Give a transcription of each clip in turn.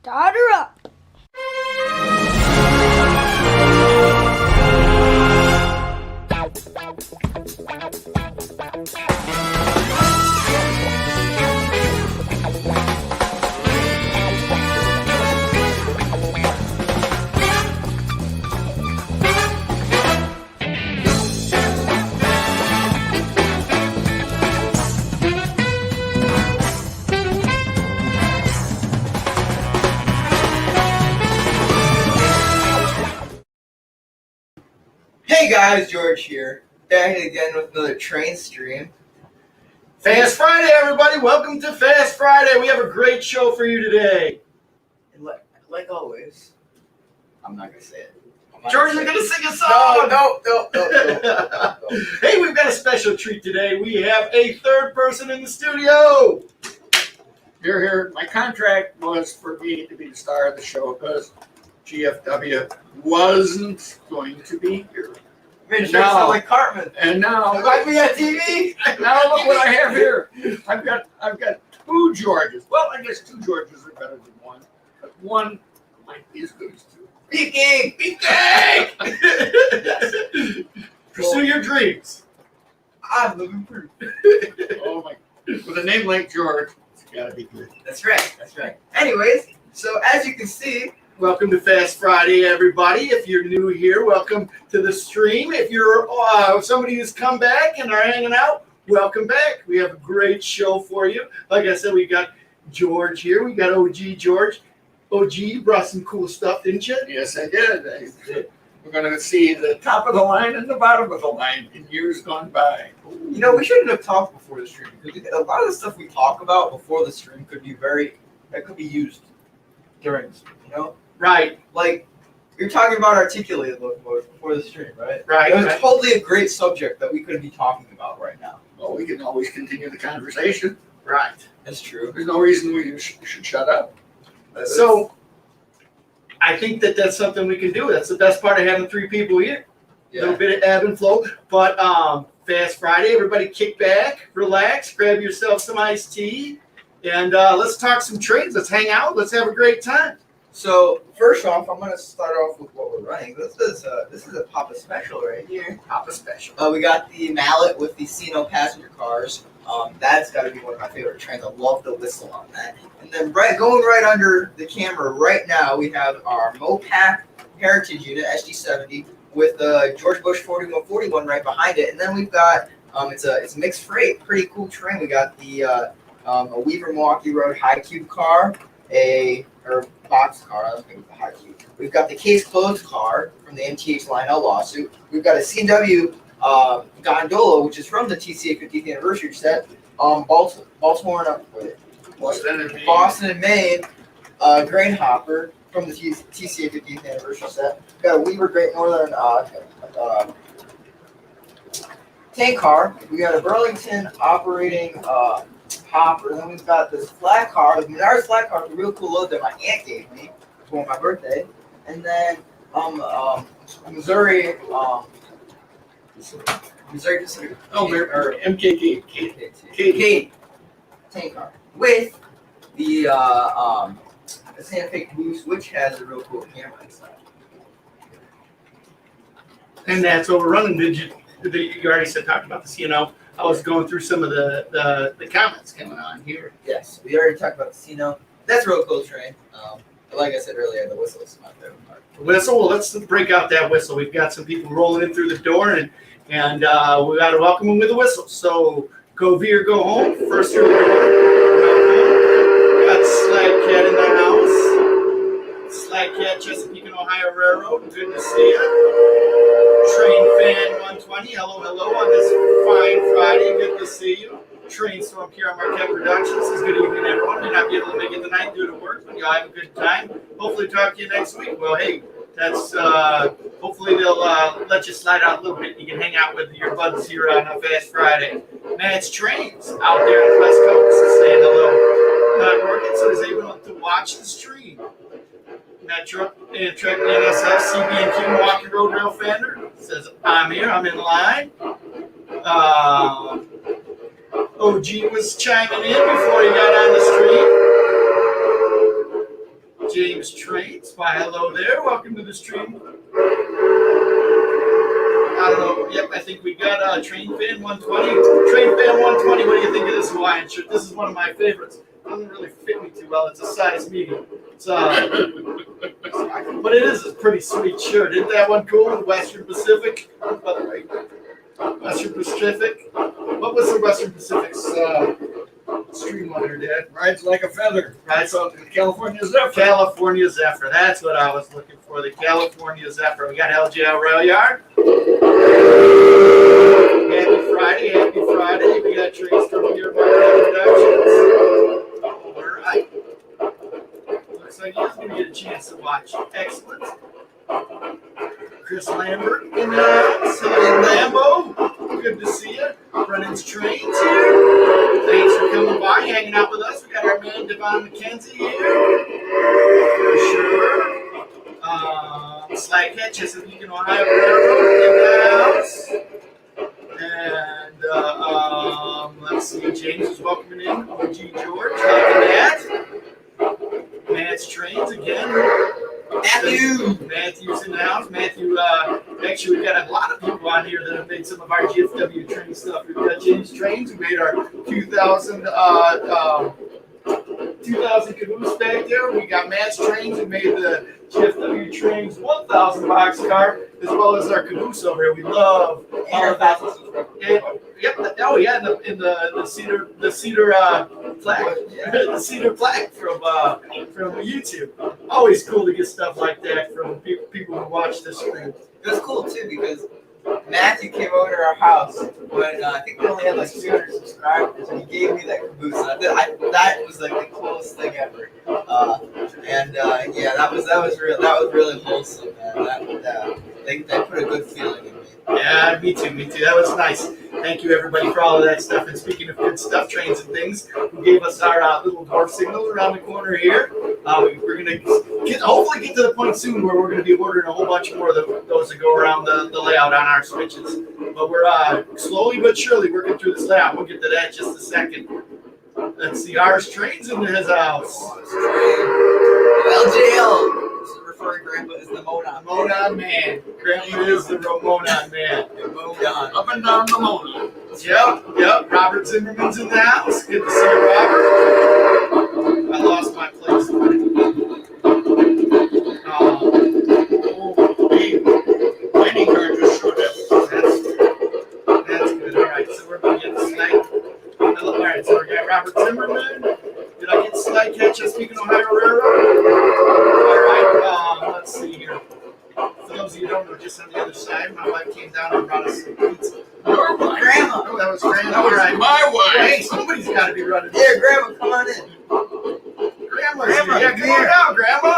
Start her up. Hey guys, George here, back again with another train stream. Fast Friday, everybody! Welcome to Fast Friday. We have a great show for you today. And like always, I'm not gonna say it. George is gonna sing a song. No. Hey, we've got a special treat today. We have a third person in the studio. Here. My contract was for me to be the star of the show because GFW wasn't going to be here. Made sure to sound like Cartman. And now, Like me on TV. now look what I have here. I've got two Georges. Well, I guess two Georges are better than one, but one might be as good as two. Speaking. Pursue your dreams. I'm living proof. Oh my! With a name like George, it's got to be good. That's right. Anyways, so as you can see, Welcome to Fast Friday, everybody. If you're new here, welcome to the stream. If you're somebody who's come back and are hanging out, welcome back. We have a great show for you. Like I said, we got George here. We got OG George. OG, you brought some cool stuff, didn't you? Yes, I did. We're going to see the top of the line and the bottom of the line in years gone by. you know, we shouldn't have talked before the stream because a lot of the stuff we talk about before the stream could be used during the stream, you know? Right. Like, you're talking about articulated locomotives before the stream, right? Right. It was totally a great subject that we could be talking about right now. Well, we can always continue the conversation. Right. That's true. There's no reason we should shut up. So, I think that's something we can do. That's the best part of having three people here. A little bit of ebb and flow. But Fast Friday, everybody kick back, relax, grab yourself some iced tea, and let's talk some trains. Let's hang out. Let's have a great time. So first off, I'm gonna start off with what we're running. This is a Papa Special right here. Papa Special. We got the mallet with the Cino passenger cars. That's got to be one of my favorite trains. I love the whistle on that. And then going right under the camera right now, we have our Mopac Heritage Unit SD70 with the George Bush 4141 right behind it. And then we've got it's mixed freight, pretty cool train. We got the a Weaver Milwaukee Road High Cube car, or box car. Let's make it the High Cube. We've got the case closed car from the MTH Lionel lawsuit. We've got a C&W gondola, which is from the TCA 50th anniversary set. Baltimore and Boston and Maine grain hopper from the TCA 50th anniversary set. We've got a Weaver Great Northern tank car. We got a Burlington operating hopper. Then we've got this flat car, the Menards flat car, with a real cool load that my aunt gave me for my birthday. And then Missouri Pacific. Or MKK. Kate tank car with the Santa Fe Boost, which has a real cool camera inside. And that's what we're running. You already talked about the CNO. I was going through some of the comments coming on here. Yes, we already talked about the Cino. That's a real cool train. Like I said earlier, the whistle is my favorite part. Whistle. Well, let's break out that whistle. We've got some people rolling in through the door, and we got to welcome them with a whistle. So go V or go home. First through the door. Welcome. Got Slag Cat in the house. Slag Cat, Chesapeake and Ohio Railroad. Good to see you. Train Fan 120. Hello on this fine Friday. Good to see you. Train Storm here on Marquette Productions. Says good evening, everyone. May not be able to make it tonight due to work, but y'all have a good time. Hopefully talk to you next week. Well, hey, that's hopefully they'll let you slide out a little bit. You can hang out with your buds here on a Fast Friday. Matt's Trains out there on the West Coast saying hello. Not working, so he's able to watch the stream. Metro and Trek NSF CB&Q Milwaukee Road Rail Fender says I'm here. I'm in line. OG was chiming in before he got on the street. James Trains. Why, hello there. Welcome to the stream. I don't know. Yep, I think we got Train Fan 120. Train Fan 120, what do you think of this Hawaiian shirt? This is one of my favorites. It doesn't really fit me too well. It's a size medium. It's but it is a pretty sweet shirt. Isn't that one cool? Western Pacific. Western Pacific. What was the Western Pacific's stream on there, Dad? Rides like a feather. Right, So California Zephyr. California Zephyr. That's what I was looking for. The California Zephyr. We got LGL Rail Yard. Happy Friday. Happy Friday. We got Trace from here by Productions. All right. Looks like he's going to get a chance to watch. Excellent. Chris Lambert in the house. Hello, Lambo. Good to see you. Brennan's Trains here. Thanks for coming by, hanging out with us. We got our man Devon McKenzie here. For sure. Slag Catches of Beacon, Ohio Railroad in the house. And let's see, James is welcoming in. OG George, Matt. Matt's Trains again. Matthew's in the house. Matthew, actually, we've got a lot of people on here that have made some of our GFW train stuff. We've got James Trains, who made our 2000 caboose back there. We got Matt's Trains, who made the GFW Trains 1000 box car, as well as our caboose over here. We love all of that. Yep. Oh yeah, in the cedar plaque, the cedar plaque from YouTube. Always cool to get stuff like that from people who watch this stream. It was cool too because Matthew came over to our house when I think we only had like 300 subscribers, and he gave me that caboose. And that was like the coolest thing ever. Yeah, that was real. That was really wholesome, man. They put a good feeling in me. Yeah, me too. That was nice. Thank you, everybody, for all of that stuff. And speaking of good stuff, trains and things, who gave us our little dwarf signal around the corner here. We're going to hopefully get to the point soon where we're going to be ordering a whole bunch more of those that go around the layout on our switches. But we're slowly but surely working through this layout. We'll get to that in just a second. Let's see, ours Trains into his house. LJL. Referring Grandpa as the Monon. Monon man. Grandpa is the Monon man. Monon. Up and down the Mona. Yep. Robert Zimmerman's in the house. Good to see you, Robert. I lost my place. Mining car just showed up. That's good. All right, so we're going to get Slide. All right, so we got Robert Zimmerman. Did I get Slide Catch us speaking Ohio Railroad? All right, let's see here. For those of you who don't know, just on the other side, my wife came down and brought us some pizza. Grandma. Oh, that was Grandma. That was All right. my wife. Hey, somebody's got to be running. Here, Grandma, come on in. Grandma's Grandma, here. Yeah, come on down, Grandma.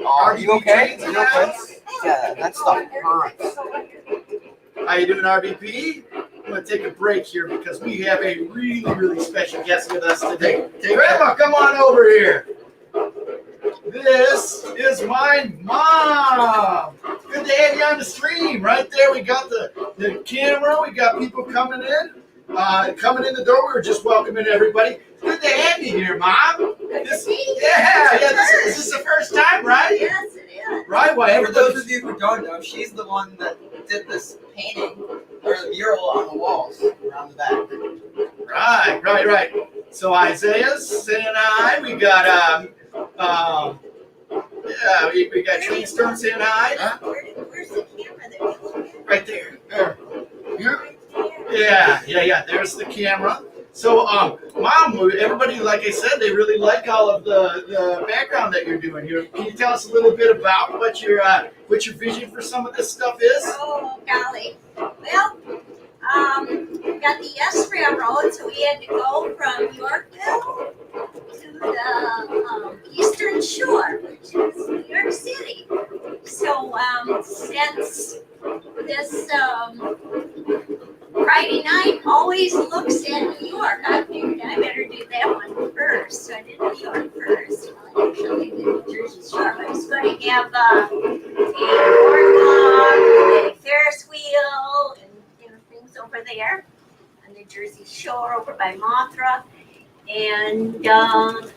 Are you okay? You okay? Yeah, that stuff hurts. How you doing, RBP? I'm going to take a break here because we have a really, really special guest with us today. Grandma, come on over here. This is my mom. Good to have you on the stream. Right there, we got the camera. We got people coming in the door. We were just welcoming everybody. Good to have you here, Mom. This is the first time, right? Yes, it is. Right. Why? For those of you who don't know, she's the one that did this painting or the mural on the walls around the back. Right. So Isaiah's saying hi. We got we got Train Storm saying hi. Where's the camera that you look at? Right there. There. Right there. Yeah. There's the camera. So, Mom, everybody, like I said, they really like all of the background that you're doing here. Can you tell us a little bit about what your vision for some of this stuff is? Oh, golly. Well, we got the S Railroad, so we had to go from Yorkville to the Eastern Shore, which is New York City. So, since this Friday night always looks at New York, I figured I better do that one first. So I did New York first. I actually did Jersey Shore. I was going to have a boardwalk, a Ferris wheel, and things over there on the Jersey Shore over by Mothra. And over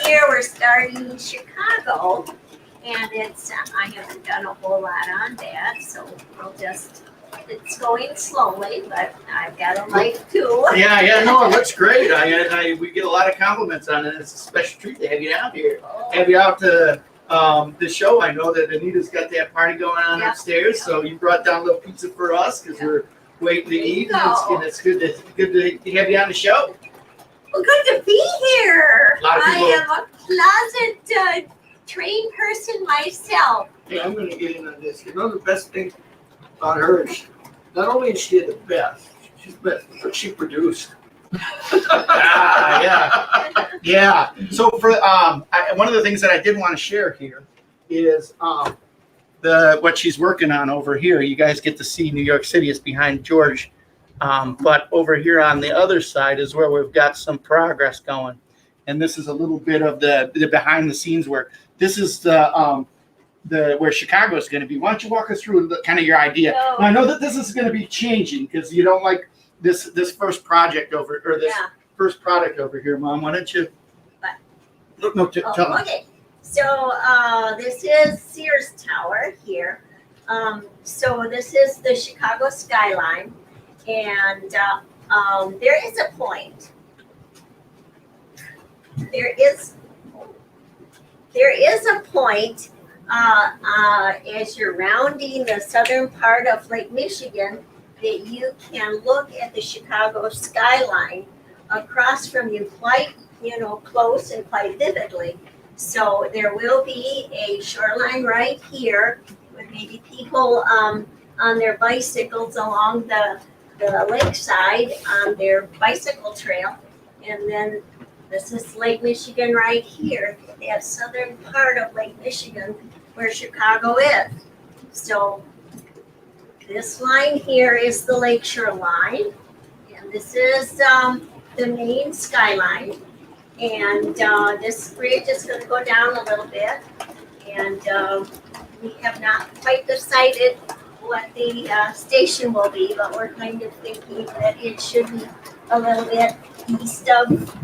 here, we're starting Chicago. And it's, I haven't done a whole lot on that, so we'll just, it's going slowly, but I've got a life too. Yeah, no, it looks great. We get a lot of compliments on it. It's a special treat to have you down here. Have you out to the show. I know that Anita's got that party going on upstairs, so you brought down a little pizza for us because we're waiting to eat. And it's good to have you on the show. Well, good to be here. A lot of people- I am a closet trained person myself. Hey, I'm going to get in on this. You know, the best thing about her is not only is she the best, she's best, but she produced. Yeah. So for one of the things that I did want to share here is what she's working on over here. You guys get to see New York City is behind George, but over here on the other side is where we've got some progress going, and this is a little bit of the behind the scenes work. This is the where Chicago is going to be. Why don't you walk us through kind of your idea? No. Now, I know that this is going to be changing because you don't like this first project over or this first product over here, Mom. Why don't you? No, tell them. Okay. So this is Sears Tower here. So this is the Chicago skyline, and there is a point. There is a point as you're rounding the southern part of Lake Michigan that you can look at the Chicago skyline across from you quite, close and quite vividly. So there will be a shoreline right here with maybe people on their bicycles along the lakeside on their bicycle trail. And then this is Lake Michigan right here, that southern part of Lake Michigan where Chicago is. So this line here is the lakeshore line, and this is the main skyline. And this bridge is going to go down a little bit, and we have not quite decided what the station will be, but we're kind of thinking that it should be a little bit east of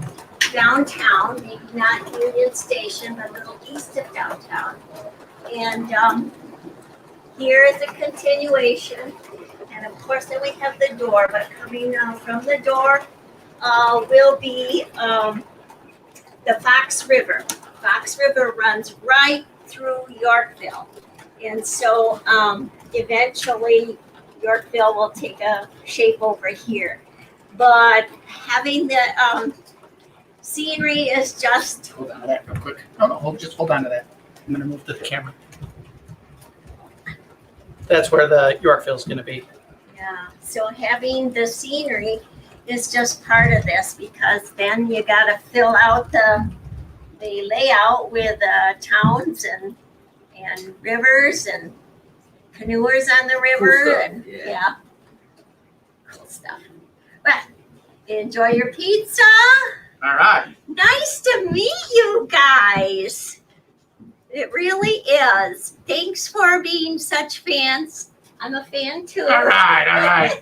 downtown, maybe not Union Station, but a little east of downtown. And here is a continuation, and of course then we have the door, but coming from the door will be the Fox River. Fox River runs right through Yorkville, and so eventually Yorkville will take a shape over here. But having the scenery is just... Hold on to that real quick. No, just hold on to that. I'm going to move to the camera. That's where the Yorkville's going to be. Yeah, so having the scenery is just part of this, because then you got to fill out the layout with towns and rivers and canoers on the river. Cool stuff. And Yeah. Cool stuff. But enjoy your pizza. All right. Nice to meet you guys. It really is. Thanks for being such fans. I'm a fan too. All right.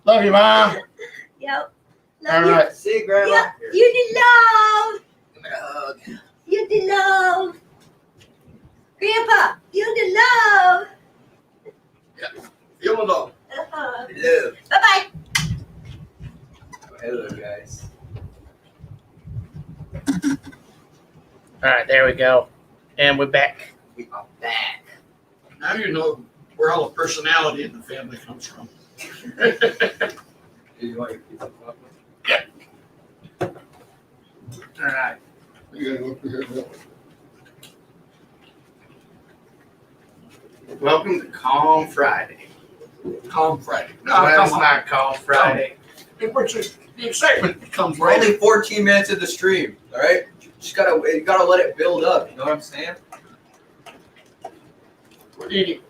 Love you, Mom. Yep. All Love right. See you, Grandma. Yeah, you did love. Hug. You did love. Grandpa, you did love. Feel it all. Hello. Bye-bye. Hello, guys. All right, there we go. And we're back. We are back. Now you know where all the personality in the family comes from. Do you want your pizza? All right. You gotta look here. Welcome to Calm Friday. Calm Friday. No, Well, come it's on. not Calm Friday. The excitement comes We're right only 14 minutes of the stream, all right? You gotta let it build up. You know what I'm saying? We're eating.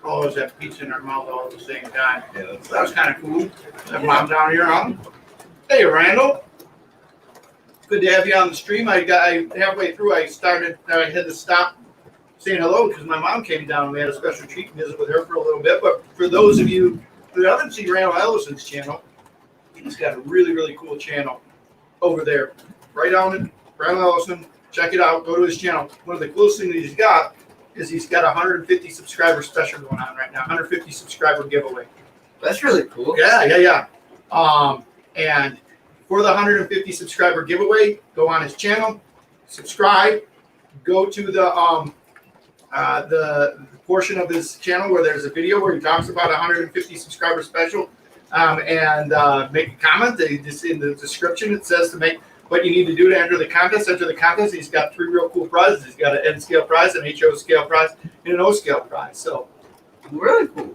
Always have pizza in our mouth all at the same time. Yeah. That was kind of cool. Have Mom down here on. Hey, Randall. Good to have you on the stream. I halfway through. I had to stop saying hello because my mom came down and we had a special treat and visit with her for a little bit. But for those of you who haven't seen Randall Ellison's channel, He's got a really, really cool channel over there. Right down in Brown Ellison. Check it out. Go to his channel. One of the coolest things that he's got is he's got a 150 subscriber special going on right now. 150 subscriber giveaway. That's really cool. Yeah. And for the 150 subscriber giveaway, go on his channel, subscribe, go to the portion of his channel where there's a video where he talks about 150 subscriber special, and make a comment. Just in the description, it says to make what you need to do to enter the contest. Enter the contest. He's got 3 real cool prizes. He's got an N scale prize, an HO scale prize, and an O scale prize. So Really cool.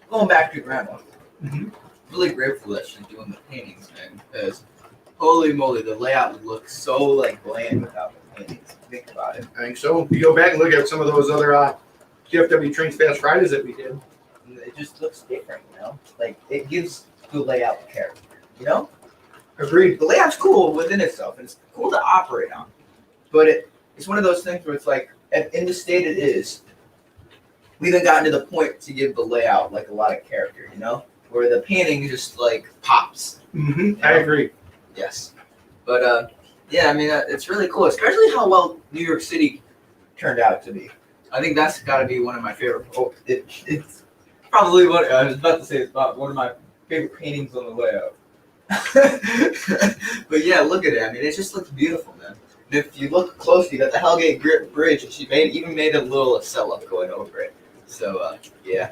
Going back to Grandma, really grateful that she's doing the paintings, man, because holy moly, the layout would look so like bland without the paintings. Think about it. I think so. If you go back and look at some of those other GFW Trains Fast Fridays that we did. It just looks different, you know? Like, it gives the layout character, you know? Agreed. The layout's cool within itself, and it's cool to operate on. But it's one of those things where it's like, in the state it is, we haven't gotten to the point to give the layout like a lot of character, you know? Where the painting just like pops. I agree. Yes. But yeah, I mean, it's really cool, especially how well New York City turned out to be. I think that's got to be one of my favorite. It's probably what I was about to say. It's about one of my favorite paintings on the layout. But yeah, look at it. I mean, it just looks beautiful, man. And if you look closely, you got the Hellgate Bridge, and she even made a little cell going over it. So yeah.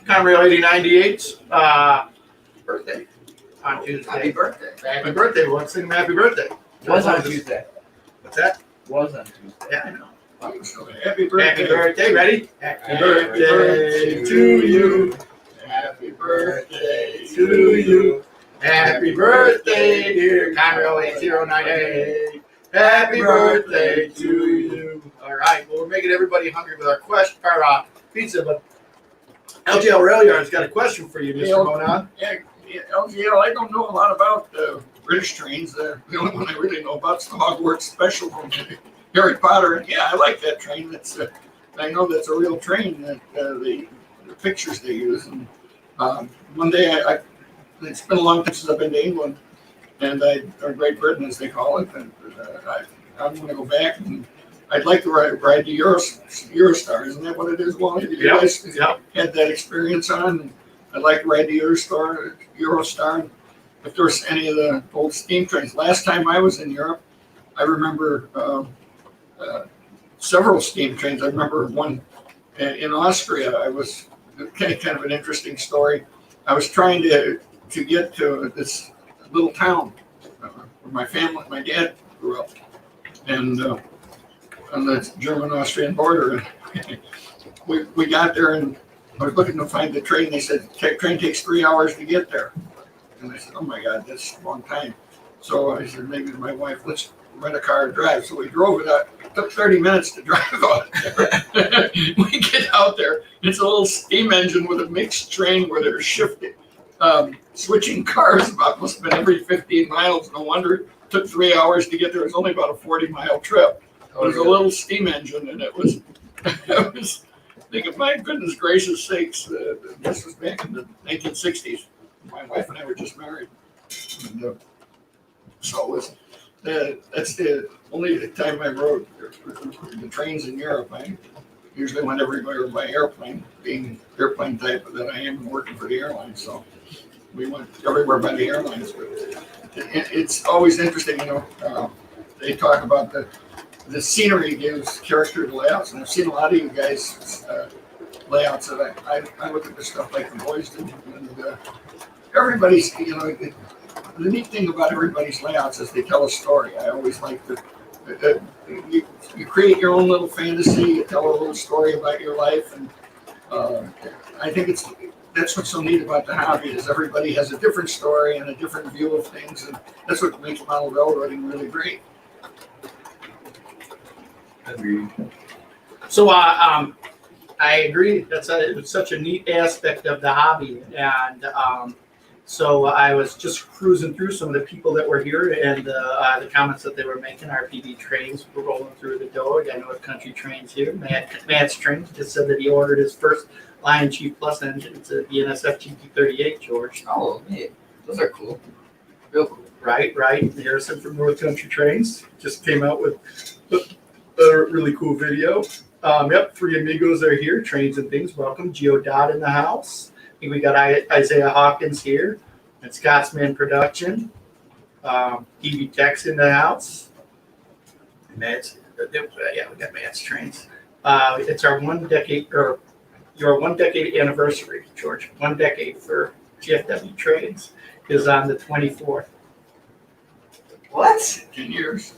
Conrail 8098's birthday on Tuesday. Happy birthday. Happy birthday. Let's sing him happy birthday. Was on Tuesday. What's that? Was on Tuesday. Yeah, I know. Happy birthday. Happy birthday. Ready? Happy birthday to you. Happy birthday to you. Happy birthday, dear Conrail 8098. Happy birthday to you. All right. Well, we're making everybody hungry with our pizza, but LGL Rail Yard's got a question for you, Mr. Monon. Yeah, LGL, I don't know a lot about British trains. The only one I really know about is the Hogwarts Special from Harry Potter. And yeah, I like that train. I know that's a real train, that the pictures they use. And one day, it's been a long time since I've been to England, or Great Britain as they call it. And I'm going to go back, and I'd like to ride the Eurostar. Isn't that what it is, Wally? You guys had that experience on? And I'd like to ride the Eurostar. And if there's any of the old steam trains. Last time I was in Europe, I remember several steam trains. I remember one in Austria. I was kind of an interesting story. I was trying to get to this little town where my dad grew up, and on the German-Austrian border. we got there, and I was looking to find the train. They said the train takes 3 hours to get there, and I said, "Oh my God, that's a long time." So I said, maybe to my wife, let's rent a car and drive. So we drove it out. It took 30 minutes to drive out there. We get out there. It's a little steam engine with a mixed train where they're shifting, switching cars about must have been every 15 miles. No wonder it took 3 hours to get there. It was only about a 40-mile trip. It was a little steam engine, and it was thinking, my goodness gracious sakes, this was back in the 1960s. My wife and I were just married. And, so it was, that's the only time I rode the trains in Europe. I usually went everywhere by airplane, being airplane type that I am, working for the airlines. So we went everywhere by the airlines. But it's always interesting, they talk about the scenery gives character to layouts, and I've seen a lot of you guys' layouts that I look at the stuff like the boys do, and everybody's, the neat thing about everybody's layouts is they tell a story. I always like you create your own little fantasy, you tell a little story about your life, and I think that's what's so neat about the hobby is everybody has a different story and a different view of things, and that's what makes model railroading really great. Agreed. So I agree. It's such a neat aspect of the hobby, and So I was just cruising through some of the people that were here and the comments that they were making. RPD Trains were rolling through the door. We got North Country Trains here. Matt's Trains just said that he ordered his first Lion Chief Plus engine. It's a BNSF GT38, George. Oh, man, those are cool. Real cool. Right. Harrison from North Country Trains just came out with a really cool video. Yep, 3 amigos are here. Trains and things. Welcome. Geo Dodd in the house. I think we got Isaiah Hawkins here at Scotsman Production. EV Tech's in the house. Matt's, yeah, we got Matt's Trains. It's our 1 decade, or your 1 decade anniversary, George. 1 decade for GFW Trains is on the 24th. What? 10 years.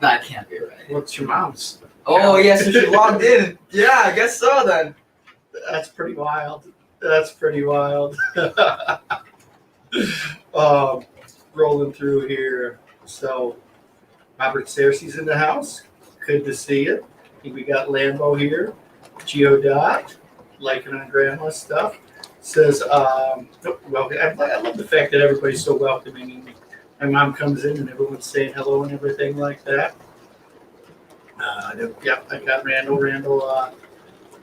That can't be right. What's your mom's? Oh, yeah, so she logged in. Yeah, I guess so then. That's pretty wild. Rolling through here. So, Robert Cersei's in the house. Good to see you. I think we got Lambo here. Geo Dot, liking on grandma's stuff. Says, well, I love the fact that everybody's so welcoming. And my mom comes in and everyone's saying hello and everything like that. Yep, I got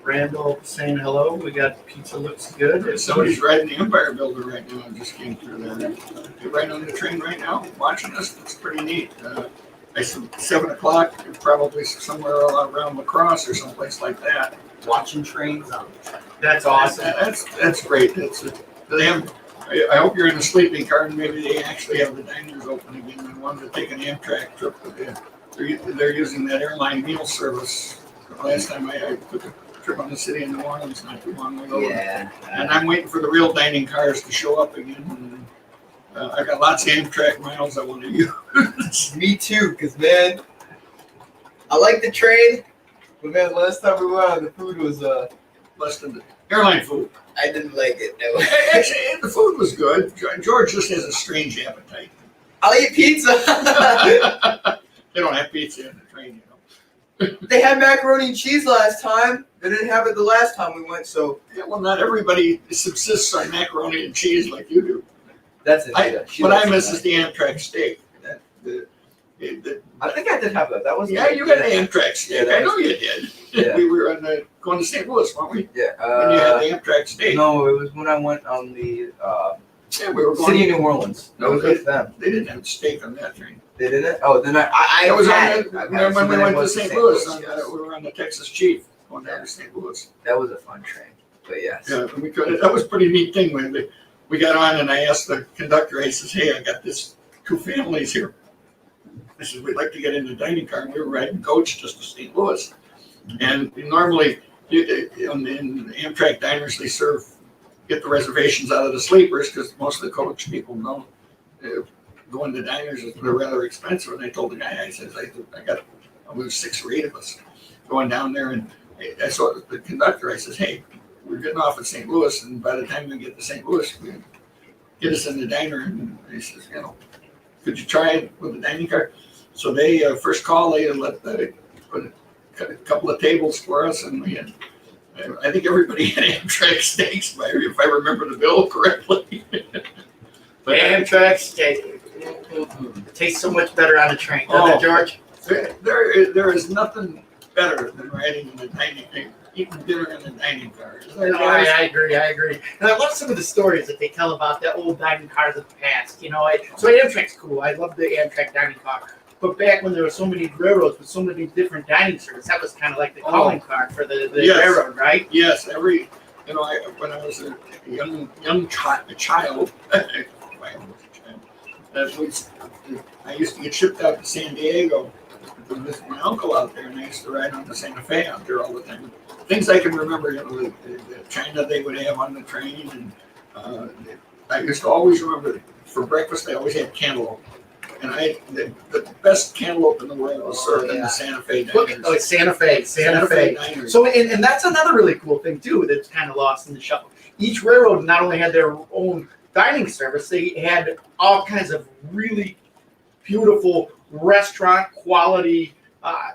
Randall saying hello. We got pizza looks good. Somebody's riding the Empire Builder right now. I just came through there. You're right on the train right now, watching this. It's pretty neat. I said 7 o'clock, probably somewhere around La Crosse or someplace like that. Watching trains on the train. That's awesome. That's great. They have. I hope you're in a sleeping car and maybe they actually have the diners open again. I wanted to take an Amtrak trip. They're using that airline meal service. Last time I took a trip on the city of New Orleans not too long ago. Yeah. And I'm waiting for the real dining cars to show up again. And, I got lots of Amtrak miles I want to use. Me too, because, man, I like the train, but, man, last time we went on, the food was, Less than the airline food. I didn't like it. No. Actually, the food was good. George just has a strange appetite. I'll eat pizza. They don't have pizza in the train, you know. They had macaroni and cheese last time. They didn't have it the last time we went, so. Yeah, well, not everybody subsists on macaroni and cheese like you do. That's it. What I miss is the Amtrak steak. I think I did have that. That was. Yeah, you got an Amtrak steak. Yeah, I know you did. Yeah. We were going to St. Louis, weren't we? Yeah. When you had the Amtrak steak. No, it was when I went on the Yeah, we were going. City of New Orleans. No, It was with them. They didn't have steak on that train. They didn't? Oh, then I It was had on it. the, when we went to St. Louis. Yes. We were on the Texas Chief going down to St. Louis. That was a fun train. But yes. Yeah, we could. That was a pretty neat thing when we got on and I asked the conductor. I says, "Hey, I got this 2 families here." I said, "We'd like to get in the dining car." And we were riding coach just to St. Louis. And normally in Amtrak diners, they get the reservations out of the sleepers because most of the coach people don't go into diners. They're rather expensive. And I told the guy, I said, I was 6 or 8 of us going down there. And I saw the conductor. I says, "Hey, we're getting off at St. Louis. And by the time we get to St. Louis, we get us in the diner." And he says, "Could you try it with the dining car?" So they, first call, they put a couple of tables for us, and we had, I think everybody had Amtrak steaks, if I remember the bill correctly. But Amtrak steak. It tastes so much better on a train, doesn't it, George? there is nothing better than riding in the eating dinner in the dining car. No, I agree. And I love some of the stories that they tell about the old dining cars of the past. So Amtrak's cool. I love the Amtrak dining car. But back when there were so many railroads with so many different dining services, that was kind of like the calling card for the Yes. railroad, right? Yes, when I was a young child, I used to get shipped out to San Diego to visit my uncle out there, and I used to ride on the Santa Fe out there all the time. Things I can remember, the China they would have on the train, and I used to always remember for breakfast they always had cantaloupe. And the best cantaloupe in the world was served in the Santa Fe diners. Oh, it's Santa Fe. Diners. So, and that's another really cool thing, too, that's kind of lost in the shuffle. Each railroad not only had their own dining service, they had all kinds of really beautiful restaurant quality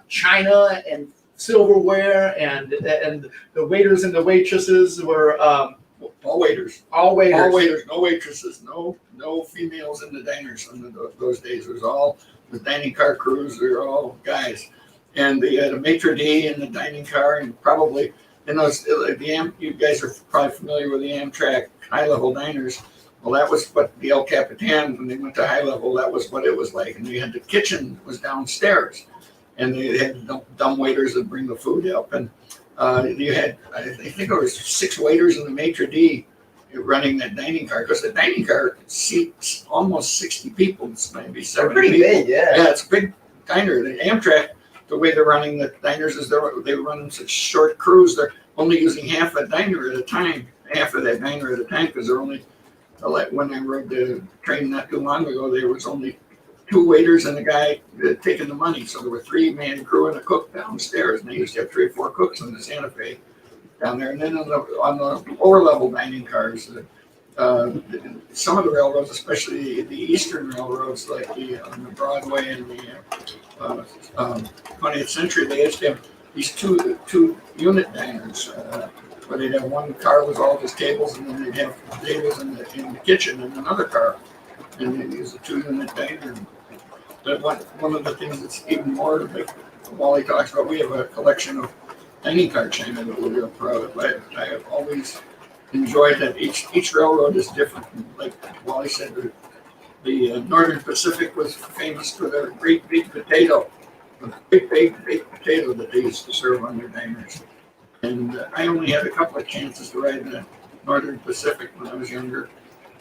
china and silverware, and the waiters and the waitresses were All waiters. All waiters. All waiters, no waitresses, no females in the diners in those days. It was all the dining car crews. They were all guys, and they had a maitre d in the dining car, and probably in those you guys are probably familiar with the Amtrak high level diners. Well, that was what the El Capitan, when they went to high level, that was what it was like. And they had the kitchen was downstairs, and they had dumb waiters that bring the food up, and you had, I think there was 6 waiters in the maitre d running that dining car, because the dining car seats almost 60 people. It's maybe 70 Pretty people. big, yeah. Yeah, it's a big diner. The Amtrak, the way they're running the diners is they were running such short crews. They're only using half a diner at a time, half of that diner at a time, because they're only, when I rode the train not too long ago, there was only 2 waiters and a guy taking the money. So there were 3-man crew and a cook downstairs, and they used to have 3 or 4 cooks in the Santa Fe down there. And then on the lower level dining cars, some of the railroads, especially the eastern railroads, like on the Broadway and the 20th century, they used to have these two unit diners. Where they'd have one car with all these tables, and then they'd have tables in the kitchen and another car, and they'd use a 2-unit diner. But one of the things that's even more, like Wally talks about, we have a collection of dining car china that we're real proud of. I have always enjoyed that each railroad is different. Like Wally said, the Northern Pacific was famous for their great big potato, the big baked potato that they used to serve on their diners. And I only had a couple of chances to ride the Northern Pacific when I was younger,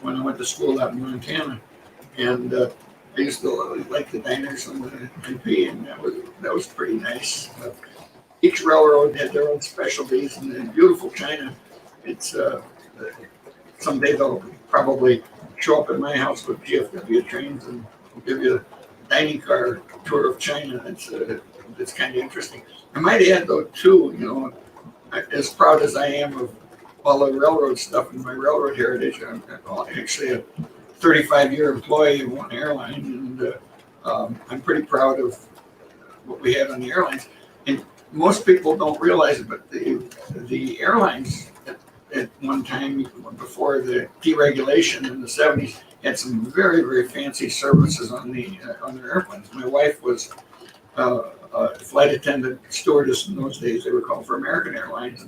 when I went to school out in Montana. And I used to like the diners on the MP, and that was pretty nice. Each railroad had their own specialties, and then beautiful china. It's someday they'll probably show up at my house with GFW trains, and we'll give you a dining car tour of China. That's kind of interesting. I might add though too, as proud as I am of all the railroad stuff and my railroad heritage, I'm actually a 35-year employee of one airline, and I'm pretty proud of what we had on the airlines. And most people don't realize it, but the airlines at one time, before the deregulation in the 70s, had some very, very fancy services on their airplanes. My wife was flight attendant stewardess in those days. They were called for American Airlines.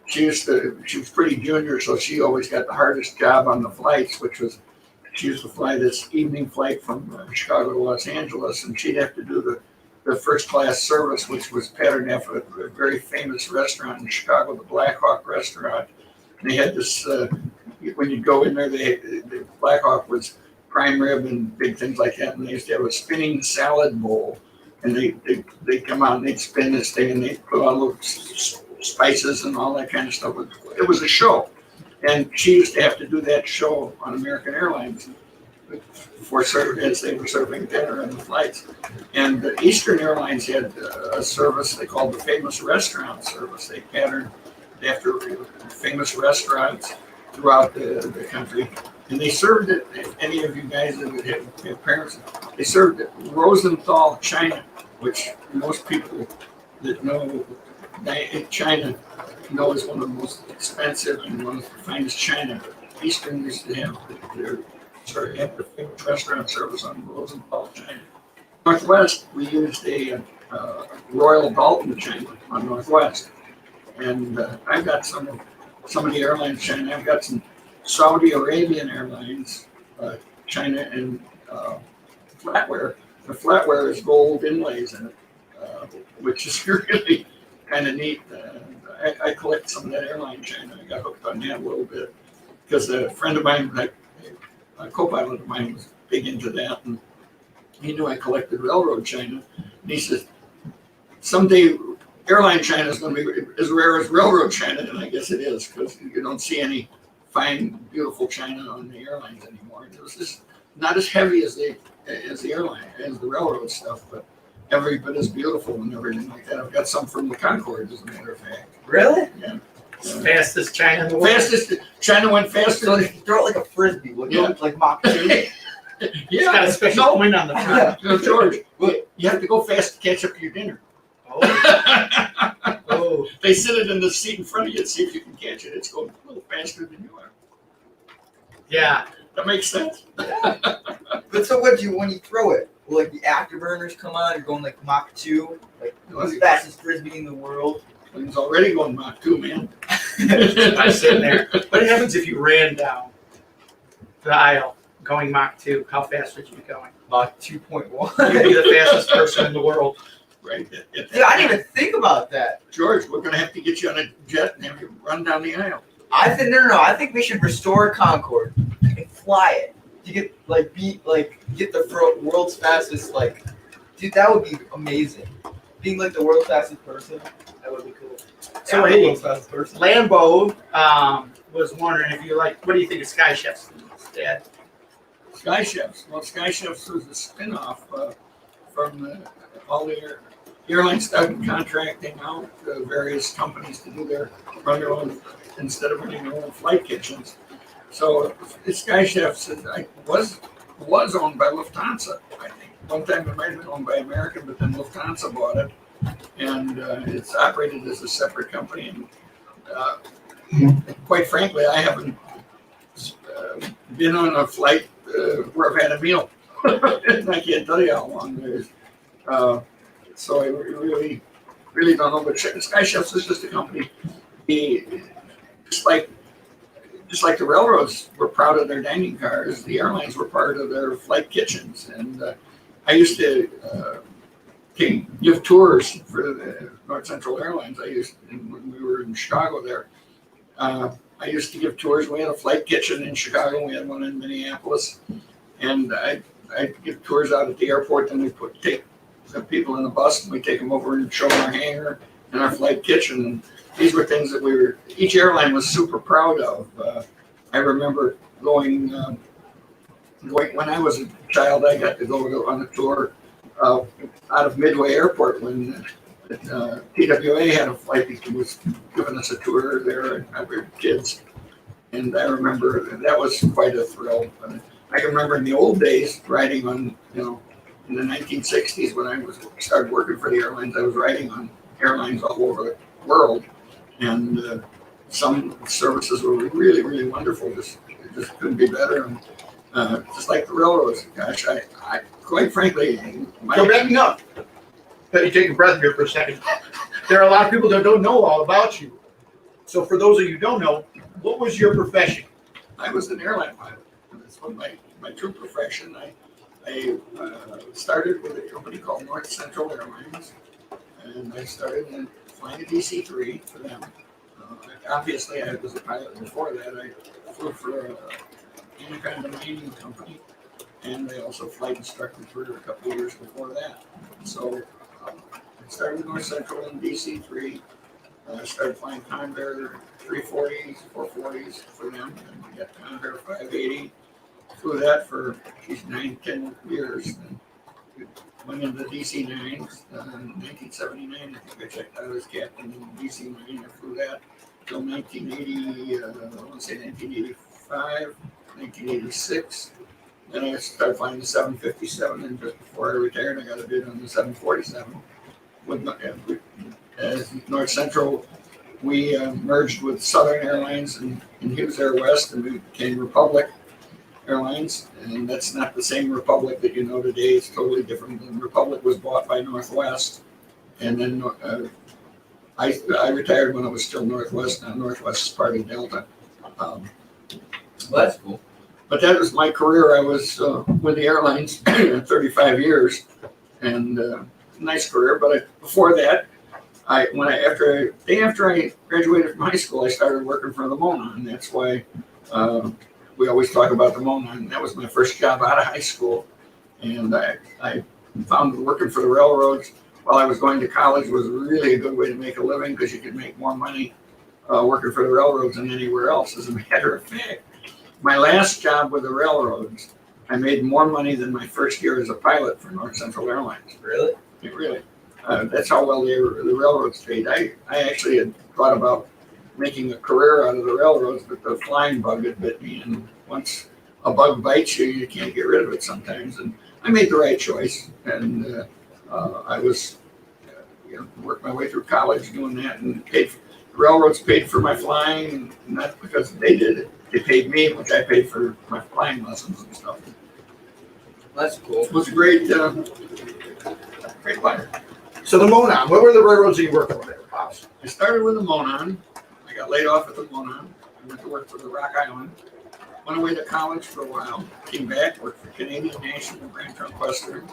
She was pretty junior, so she always got the hardest job on the flights, which was she used to fly this evening flight from Chicago to Los Angeles, and she'd have to do the first class service, which was patterned after a very famous restaurant in Chicago, the Black Hawk restaurant. And they had this, when you'd go in there, the Black Hawk was prime rib and big things like that, and they used to have a spinning salad bowl. And they'd come out and they'd spin this thing, and they'd put all the spices and all that kind of stuff. It was a show. And she used to have to do that show on American Airlines as they were serving dinner on the flights. And the Eastern Airlines had a service they called the Famous Restaurant Service. They patterned after famous restaurants throughout the country. And they served it, if any of you guys that have parents, they served it Rosenthal china, which most people that know China know is one of the most expensive and one of the finest china. Eastern used to have the famous restaurant service on Rosenthal china. Northwest, we used a Royal Dalton china on Northwest. And I've got some of the airlines china. I've got some Saudi Arabian Airlines, China, and flatware. The flatware is gold inlays in it, which is really kind of neat. I collect some of that airline china. I got hooked on that a little bit because a friend of mine, a co-pilot of mine, was big into that, and he knew I collected railroad china. And he said, someday airline china is going to be as rare as railroad china, and I guess it is, because you don't see any fine, beautiful china on the airlines anymore. It was just not as heavy as the railroad stuff, but every bit as beautiful and everything like that. I've got some from the Concorde, as a matter of fact. Really? Yeah. Fastest china in the world. Fastest China went faster. So if you throw it like a frisbee, would you like Mach 2? It's got a special point on the front. No, George, you have to go fast to catch up to your dinner. Oh. They sit it in the seat in front of you to see if you can catch it. It's going a little faster than you are. Yeah. That makes sense. But so what do you when you throw it? Will like the afterburners come on? You're going like Mach 2, like the fastest frisbee in the world. It's already going Mach 2, man. I'm sitting there. What happens if you ran down the aisle going Mach 2? How fast would you be going? Mach 2.1. You'd be the fastest person in the world. Right. Yeah, I didn't even think about that. George, we're going to have to get you on a jet and have you run down the aisle. I think no. I think we should restore Concorde and fly it to get get the world's fastest dude. That would be amazing. Being like the world's fastest person, that would be cool. So Yeah, hey, the world's fastest person. Lambo was wondering if you what do you think of Sky Chefs, Dad? Sky Chefs. Well, Sky Chefs was a spin-off from all the airlines started contracting out various companies to run their own, instead of running their own flight kitchens. So Sky Chefs was owned by Lufthansa, I think. One time it might have been owned by American, but then Lufthansa bought it, and it's operated as a separate company. And quite frankly, I haven't been on a flight where I've had a meal. I can't tell you how long it is. So I really don't know. But Sky Chefs is just a company. Just like the railroads were proud of their dining cars, the airlines were part of their flight kitchens. And I used to give tours for the North Central Airlines. When we were in Chicago there, I used to give tours. We had a flight kitchen in Chicago. We had one in Minneapolis. And I'd give tours out at the airport, and we'd take some people in the bus, and we'd take them over and show them our hangar and our flight kitchen. And these were things that each airline was super proud of. I remember going when I was a child, I got to go on a tour out of Midway Airport when TWA had a flight that was giving us a tour there, and we were kids. And I remember that was quite a thrill. I can remember in the old days riding on, in the 1960s when I started working for the airlines, I was riding on airlines all over the world. And some services were really, really wonderful. It just couldn't be better. And just like the railroads, gosh, I quite frankly, So backing up, let you take a breath here for a second. There are a lot of people that don't know all about you. So for those of you who don't know, what was your profession? I was an airline pilot. That's what my true profession. I started with a company called North Central Airlines, and I started flying a DC-3 for them. Obviously, I was a pilot before that. I flew for any kind of mining company, and I also flight instructed for a couple of years before that. So I started with North Central in DC-3. I started flying Convair 340s, 440s for them, and we got Convair 580. Flew that for 9-10 years. And went into DC-9s. 1979, I think I checked out as captain in DC-9. I flew that until 1980, I want to say 1985, 1986. Then I started flying the 757, and just before I retired, I got a bid on the 747. As North Central, we merged with Southern Airlines and Hughes Air West, and we became Republic Airlines. And that's not the same Republic that you know today. It's totally different. And Republic was bought by Northwest, and then I retired when it was still Northwest. Now Northwest is part of Delta. Well, that's cool. But that was my career. I was with the airlines 35 years, and nice career. But before that, after I graduated from high school, I started working for the Mona, and that's why we always talk about the Mona. And that was my first job out of high school, and I found working for the railroads while I was going to college was really a good way to make a living, because you could make more money working for the railroads than anywhere else. As a matter of fact, my last job with the railroads, I made more money than my first year as a pilot for North Central Airlines. Really? Really. That's how well the railroads paid. I actually had thought about making a career out of the railroads, but the flying bug had bit me. And once a bug bites you, you can't get rid of it sometimes. And I made the right choice. And I was, worked my way through college doing that, and railroads paid for my flying, not because they did it. They paid me, which I paid for my flying lessons and stuff. That's cool. It was a great, great life. So the Monon, what were the railroads that you worked on there, Pops? I started with the Monon. I got laid off at the Monon. I went to work for the Rock Island. Went away to college for a while. Came back, worked for Canadian National and Grand Trunk Western.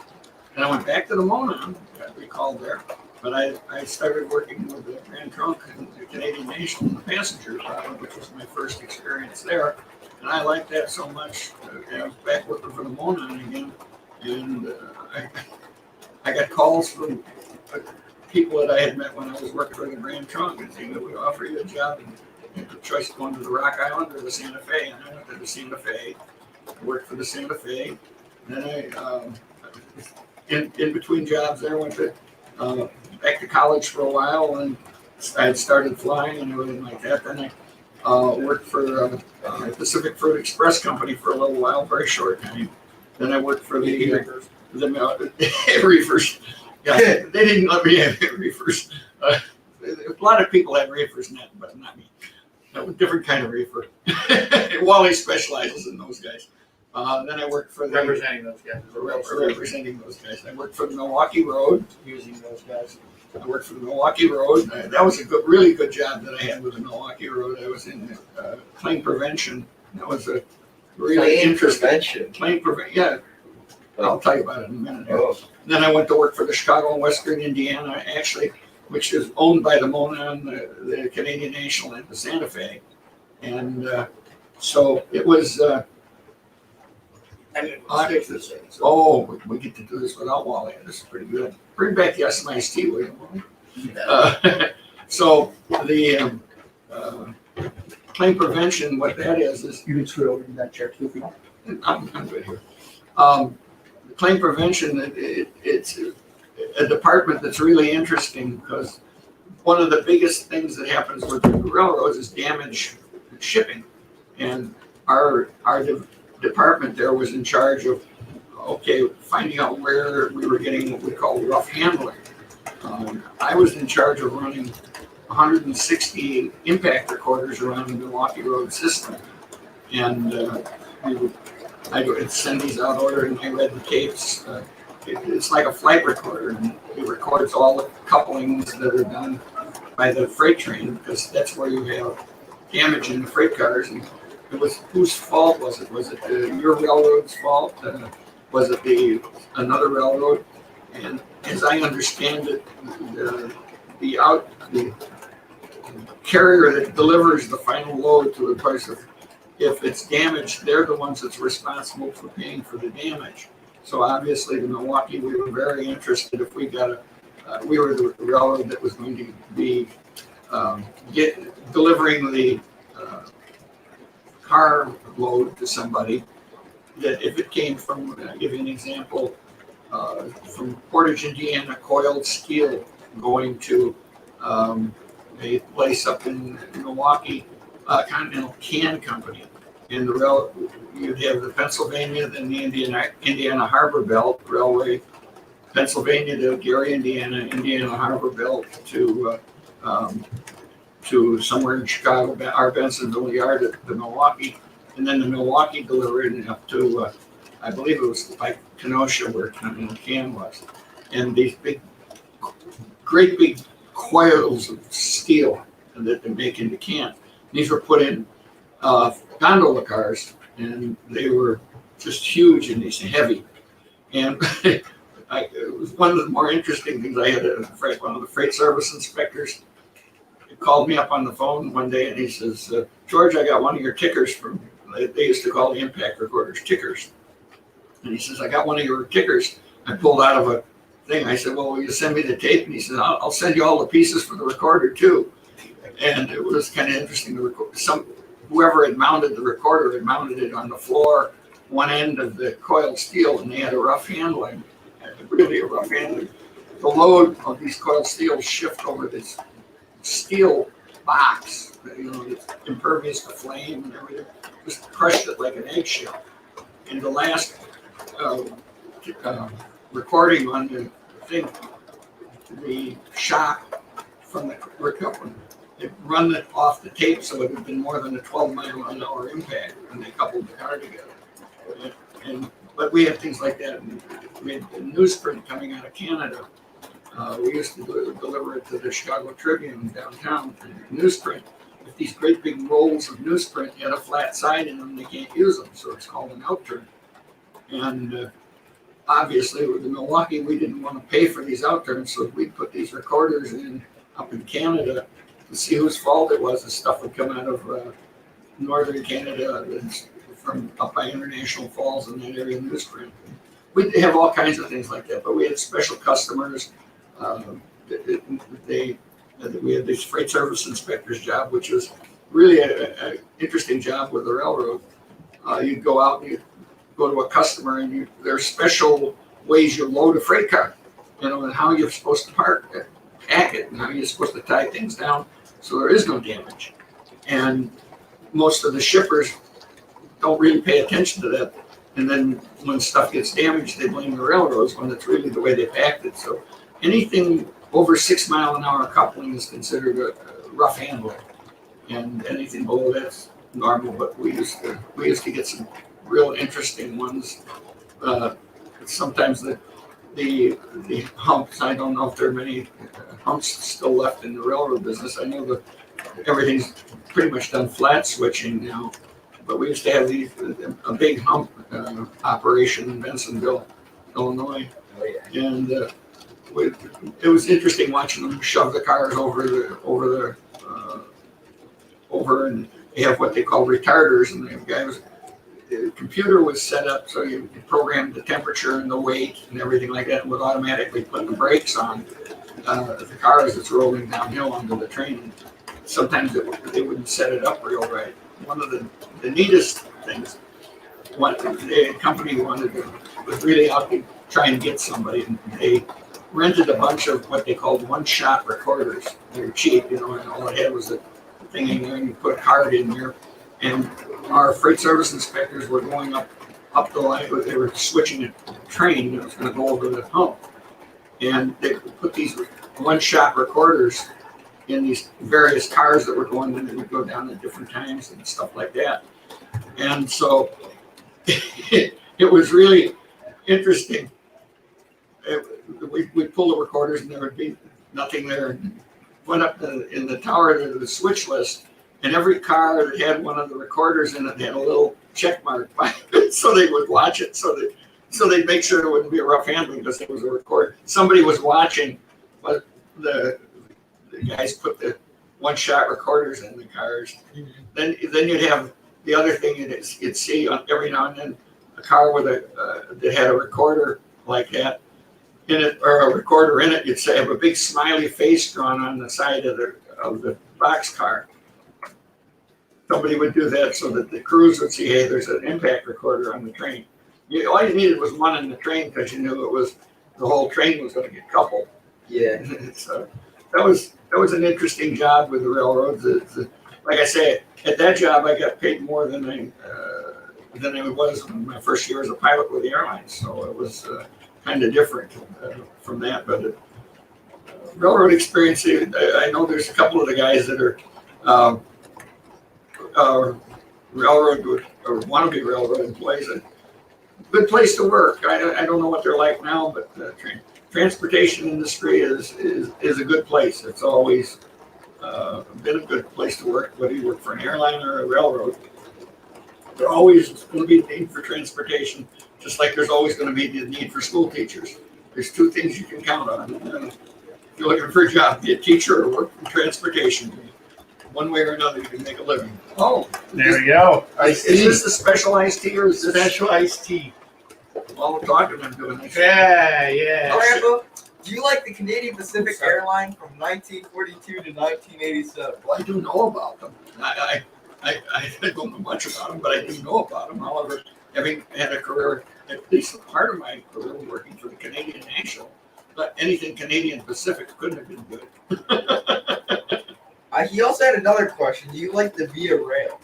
And I went back to the Monon, got recalled there. But I started working with the Grand Trunk and the Canadian National and the passenger department, which was my first experience there. And I liked that so much. I was back working for the Monon again. And I got calls from people that I had met when I was working for the Grand Trunk and saying that we offer you a job and you had the choice of going to the Rock Island or the Santa Fe. And I went to the Santa Fe. I worked for the Santa Fe. And then in between jobs there, I went to back to college for a while, and I had started flying and everything like that. Then I worked for Pacific Fruit Express Company for a little while, very short time. Then I worked for the reefers. Yeah, they didn't let me have reefers. A lot of people had reefers, but not me. That was a different kind of reefer. Wally specializes in those guys. Then I worked for Representing those guys. representing those guys. I worked for the Milwaukee Road, Using those guys. I worked for the Milwaukee Road. That was a really good job that I had with the Milwaukee Road. I was in claim prevention. That was a really interesting claim prevention. Yeah, I'll tell you about it in a minute. Oh. Then I went to work for the Chicago and Western Indiana, actually, which is owned by the Monon, the Canadian National, and the Santa Fe. And so it was. We get to do this without Wally. This is pretty good. Bring back the iced tea, will you? So the claim prevention, what that is You can screw over in that chair too if you want. I'm good here. The claim prevention, it's a department that's really interesting because one of the biggest things that happens with the railroads is damage shipping, and our department there was in charge of finding out where we were getting what we call rough handling. I was in charge of running 160 impact recorders around the Milwaukee Road system, and I would send these out order, and I read the tapes. It's like a flight recorder, and it records all the couplings that are done by the freight train, because that's where you have damage in the freight cars. And it was, whose fault was it? Was it your railroad's fault? Was it another railroad? And as I understand it, the carrier that delivers the final load to the place, if it's damaged, they're the ones that's responsible for paying for the damage. So obviously, the Milwaukee, we were very interested if we got we were the railroad that was going to be delivering the car load to somebody, that if it came from, I'll give you an example, from Portage, Indiana, coiled steel going to a place up in Milwaukee, Continental Can Company. And you'd have the Pennsylvania, then the Indiana Harbor Belt Railway, Pennsylvania to Gary, Indiana Harbor Belt to somewhere in Chicago, our Bensonville yard at the Milwaukee, and then the Milwaukee delivered up to, I believe it was like Kenosha where Continental Can was. And these great big coils of steel that they make into cans. These were put in gondola cars, and they were just huge and these heavy. And it was one of the more interesting things. I had one of the freight service inspectors. He called me up on the phone one day, and he says, "George, I got one of your tickers from." They used to call the impact recorders tickers. And he says, "I got one of your tickers." I pulled out of a thing. I said, "Well, will you send me the tape?" And he said, "I'll send you all the pieces for the recorder too." And it was kind of interesting to record. Whoever had mounted the recorder had mounted it on the floor, one end of the coiled steel, and they had a rough handling, really a rough handling. The load of these coiled steels shift over this steel box, it's impervious to flame and everything, just crushed it like an eggshell. And the last recording on the thing, the shock from the recoupling it run it off the tape, so it would have been more than a 12-mile-an-hour impact when they coupled the car together. But we had things like that. We had newsprint coming out of Canada. We used to deliver it to the Chicago Tribune downtown. And newsprint, with these great big rolls of newsprint, had a flat side in them, they can't use them, so it's called an outturn. And obviously, with the Milwaukee, we didn't want to pay for these outturns, so we'd put these recorders in up in Canada to see whose fault it was. The stuff would come out of northern Canada, from up by International Falls in that area, newsprint. We'd have all kinds of things like that, but we had special customers. We had this freight service inspector's job, which was really an interesting job with the railroad. You'd go out and you'd go to a customer, and there's special ways you load a freight car, and how you're supposed to pack it, and how you're supposed to tie things down so there is no damage. And most of the shippers don't really pay attention to that. And then when stuff gets damaged, they blame the railroads when it's really the way they packed it. So anything over 6-mile-an-hour coupling is considered a rough handling, and anything below that's normal. But we used to get some real interesting ones. Sometimes the humps. I don't know if there are many humps still left in the railroad business. I know that everything's pretty much done flat switching now. But we used to have a big hump operation in Bensonville, Illinois, and it was interesting watching them shove the cars over, and they have what they call retarders, and the computer was set up so you programmed the temperature and the weight and everything like that, and would automatically put the brakes on the car as it's rolling downhill onto the train. Sometimes they wouldn't set it up real right. One of the neatest things, the company was really out to try and get somebody, and they rented a bunch of what they called one-shot recorders. They were cheap, and all it had was a thing in there, and you put a card in there. And our freight service inspectors were going up the line, they were switching a train that was going to go over the hump, and they put these one-shot recorders in these various cars that were going, and they would go down at different times and stuff like that. And so it was really interesting. We'd pull the recorders, and there would be nothing there. Went up in the tower to the switch list, and every car that had one of the recorders in it had a little check mark by it, so they would watch it, so they'd make sure it wouldn't be a rough handling because there was a record. Somebody was watching, but the guys put the one-shot recorders in the cars. Then you'd have the other thing you'd see every now and then a car with that had a recorder like that in it, or a recorder in it. You'd say have a big smiley face drawn on the side of the box car. Somebody would do that so that the crews would see, hey, there's an impact recorder on the train. All you needed was one in the train because you knew the whole train was going to get coupled. Yeah. So that was an interesting job with the railroads. Like I say, at that job, I got paid more than I was in my first year as a pilot with the airlines. So it was kind of different from that. But railroad experience, I know there's a couple of the guys that are railroad or want to be railroad employees. A good place to work. I don't know what they're like now, but transportation industry is a good place. It's always been a good place to work, whether you work for an airline or a railroad. There's always going to be a need for transportation, just like there's always going to be the need for school teachers. There's two things you can count on. If you're looking for a job, be a teacher or work in transportation. One way or another, you can make a living. Oh, There we go. is this the specialized tea or is this Special iced tea. all the talking I'm doing? Yeah. Grandpa, do you like the Canadian Pacific Airline from 1942 to 1987? Well, I do know about them. I don't know much about them, but I do know about them. However, having had a career, at least part of my career, working for the Canadian National, but anything Canadian Pacific couldn't have been good. He also had another question. Do you like the Via Rail?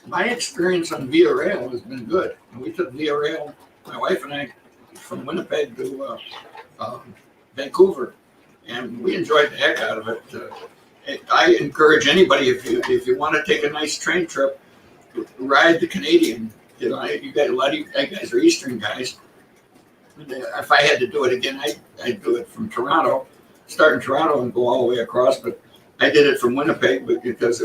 My experience on Via Rail has been good. We took Via Rail, my wife and I, from Winnipeg to Vancouver, and we enjoyed the heck out of it. I encourage anybody, if you want to take a nice train trip, ride the Canadian. You know, you got a lot of you guys are Eastern guys. If I had to do it again, I'd do it from Toronto, start in Toronto and go all the way across. But I did it from Winnipeg, but because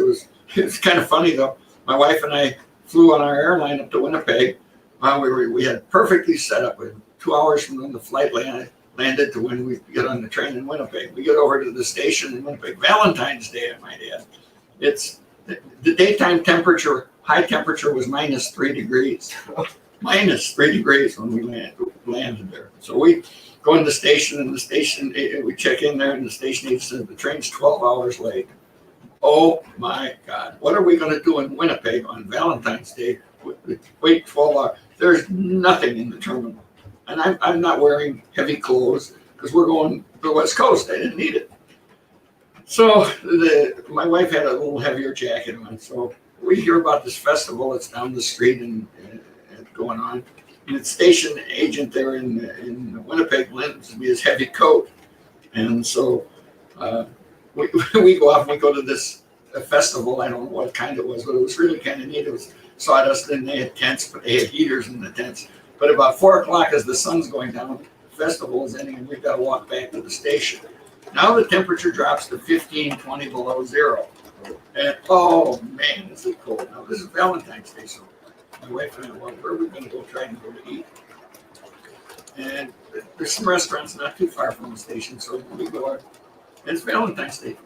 it's kind of funny though. My wife and I flew on our airline up to Winnipeg. We had perfectly set up with 2 hours from when the flight landed to when we get on the train in Winnipeg. We get over to the station in Winnipeg. Valentine's Day, I might add. It's the daytime temperature, high temperature was -3 degrees. -3 degrees when we landed there. So we go in the station, and the station, we check in there, and the station agent said the train's 12 hours late. Oh my God, what are we going to do in Winnipeg on Valentine's Day? Wait 12 hours. There's nothing in the terminal. And I'm not wearing heavy clothes because we're going to the West Coast. I didn't need it. So my wife had a little heavier jacket on. So we hear about this festival that's down the street and going on. And the station agent there in Winnipeg lends me his heavy coat. And so we go off and we go to this festival. I don't know what kind it was, but it was really kind of neat. It was sawdust, and they had tents, but they had heaters in the tents. But about 4 o'clock, as the sun's going down, the festival is ending, and we've got to walk back to the station. Now the temperature drops to 15, 20 below zero. And oh man, this is cold. Now this is Valentine's Day, so my wife and I, well, where are we going to go try and go to eat? And there's some restaurants not too far from the station, so we go out. And it's Valentine's Day.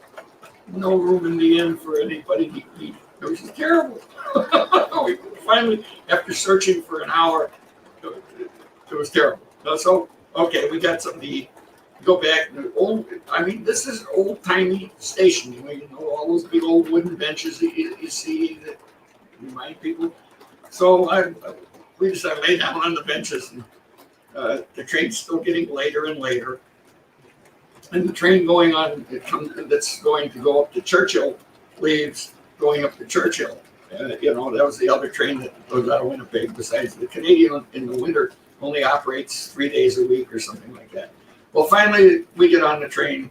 No room in the inn for anybody to eat. It was terrible. We finally, after searching for an hour, it was terrible. So, okay, we got something to eat. Go back. This is old-timey station. You know, all those big old wooden benches that you see that remind people. So we decided to lay down on the benches. And, the train's still getting later and later. And the train going on, that's going to go up to Churchill, leaves going up to Churchill. That was the other train that goes out of Winnipeg. Besides, the Canadian in the winter only operates 3 days a week or something like that. Well, finally, we get on the train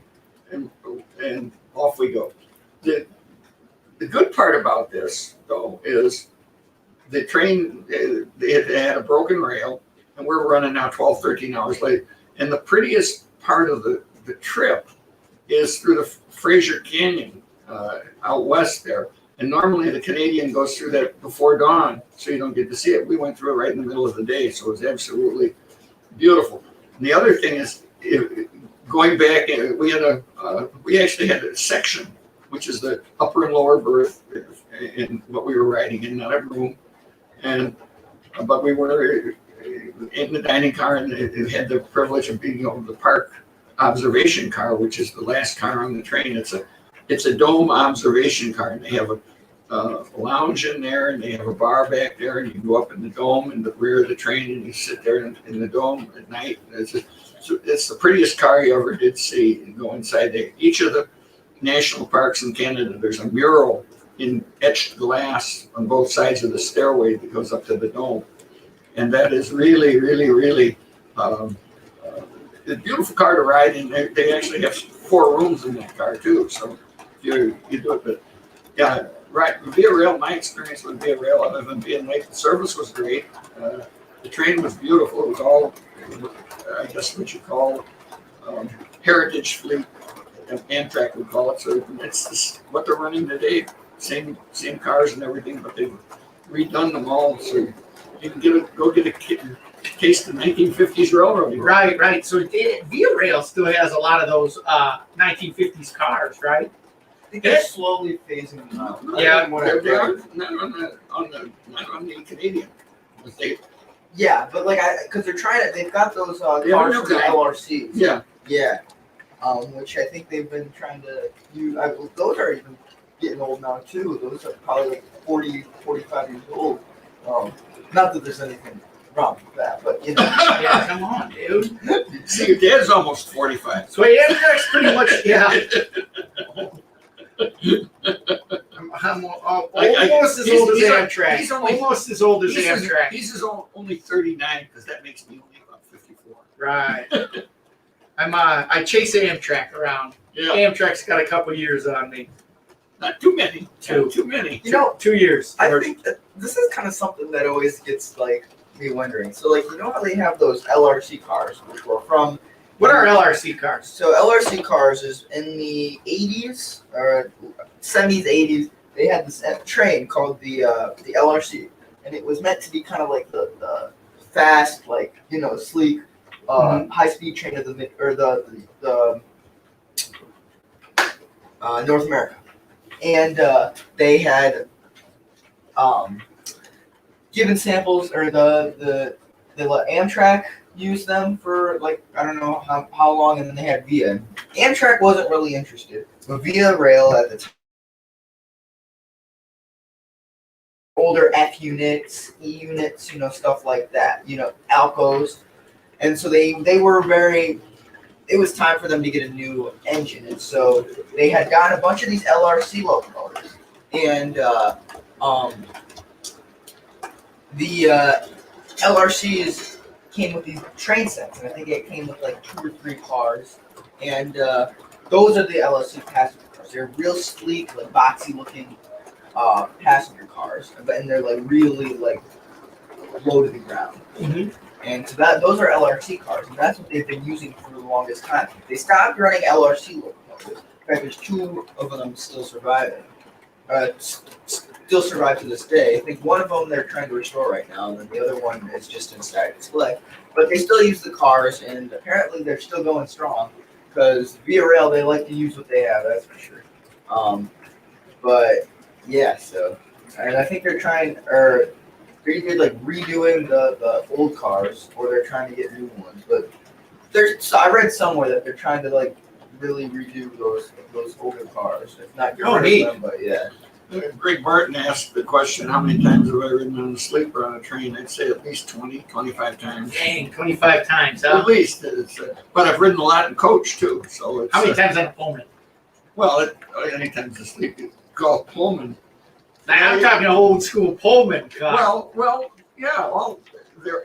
and off we go. The good part about this, though, is the train, they had a broken rail, and we're running now 12, 13 hours late. And the prettiest part of the trip is through the Fraser Canyon out west there. And normally the Canadian goes through that before dawn, so you don't get to see it. We went through it right in the middle of the day, so it was absolutely beautiful. And the other thing is, going back, we actually had a section, which is the upper and lower berth in what we were riding in, not a room. But we were in the dining car, and it had the privilege of being able to park observation car, which is the last car on the train. It's a dome observation car, and they have a lounge in there, and they have a bar back there, and you can go up in the dome in the rear of the train, and you sit there in the dome at night. It's the prettiest car you ever did see, and go inside there. Each of the national parks in Canada, there's a mural in etched glass on both sides of the stairway that goes up to the dome. And that is really, really, really a beautiful car to ride in. They actually have 4 rooms in that car too. So you do it, but yeah, right. Via Rail, my experience with Via Rail, other than being late, the service was great. The train was beautiful. It was all, I guess, what you call heritage fleet. Amtrak would call it. So it's just what they're running today. Same cars and everything, but they've redone them all. So you can go get a taste of 1950s railroading. Right. So Via Rail still has a lot of those 1950s cars, right? I think they're slowly phasing them out. Yeah, they are not on the Canadian. Yeah, but because they've got those cars Yeah, from the LRCs. Yeah. Yeah. Which I think they've been trying to use. Those are even getting old now too. Those are probably like 40, 45 years old. Not that there's anything wrong with that, but Yeah, come on, dude. See, your dad's almost 45. So Amtrak's pretty much, yeah. I'm almost as old as Amtrak. He's only almost as old as Amtrak. He's only 39 because that makes me only about 54. Right. I chase Amtrak around. Yeah, Amtrak's got a couple years on me. not too many. Two. Too many. You know, 2 years. I think that this is kind of something that always gets like me wondering. So like you know how they have those LRC cars, which were from What are LRC cars? so LRC cars is in the 80s or 70s, 80s. They had this train called the LRC, and it was meant to be kind of like the fast, like sleek, high speed train of the North America, and they had given samples or the Amtrak used them for like I don't know how long, and then they had Via. Amtrak wasn't really interested, but Via Rail at the time, older F units, E units, stuff like that, Alcos, and so they were very. It was time for them to get a new engine, and so they had gotten a bunch of these LRC locomotives, and the LRCs came with these train sets, and I think it came with like 2 or 3 cars, and those are the LRC passenger cars. They're real sleek, like boxy looking passenger cars, and they're like really like low to the ground. Mm-hmm. And so those are LRC cars, and that's what they've been using for the longest time. They stopped running LRC locomotives. In fact, there's 2 of them still surviving. Still survive to this day. I think one of them they're trying to restore right now, and then the other one is just in static display. But they still use the cars, and apparently they're still going strong because Via Rail they like to use what they have. That's for sure. But yeah, so and I think they're trying or. They're either like redoing the old cars or they're trying to get new ones. But so I read somewhere that they're trying to like really redo those older cars. If not get rid of them, but yeah. Greg Martin asked the question, how many times have I ridden on a sleeper on a train? I'd say at least 20, 25 times. Dang, 25 times, huh? At least. But I've ridden a lot in coach too. So it's, How many times on a Pullman? Well, anytime it's sleepy. Called Pullman. I'm talking old school Pullman car. Well, yeah. Well,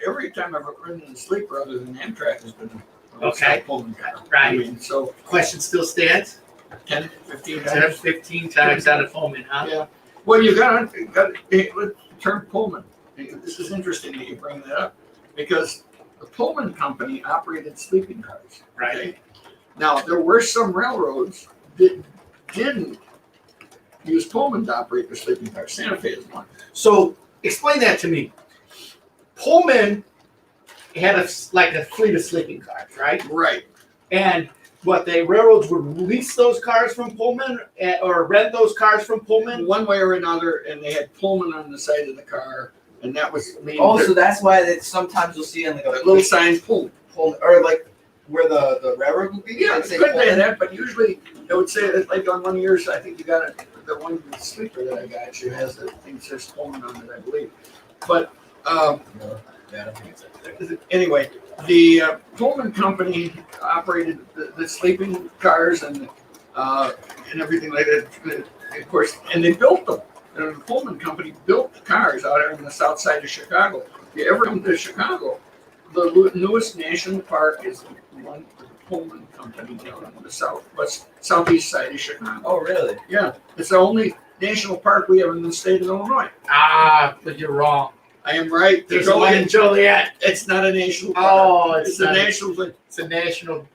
every time I've ridden in a sleeper other than Amtrak has been Okay. Pullman car. Right. I mean, so Question still stands? 10, 15 10 or times. 15 times on a Pullman, huh? Yeah. Well, you got the term Pullman. This is interesting that you bring that up because the Pullman company operated sleeping cars. Right. Okay? Now, there were some railroads that didn't use Pullman to operate their sleeping cars. Santa Fe is one. So explain that to me. Pullman had a fleet of sleeping cars, right? Right. And what the railroads would lease those cars from Pullman or rent those cars from Pullman? One way or another, and they had Pullman on the side of the car, and that was Also, that's why that sometimes you'll see in like a little sign Pullman. or like where the railroad would be. Yeah, it'd it say could be Pullman. that, but usually it would say that, like on one of yours, I think you got it. The one sleeper that I got actually has the thing that says Pullman on it, I believe. But No, yeah, I don't think it's that. anyway, the Pullman company operated the sleeping cars and everything like that, of course, and they built them. And the Pullman company built the cars out there on the south side of Chicago. If you ever come to Chicago, the newest national park is the one with the Pullman company down on the southeast side of Chicago. Oh, really? Yeah, it's the only national park we have in the state of Illinois. But you're wrong. I am right. There's one in Joliet. It's not a national park. Oh, it's a national thing. It's a national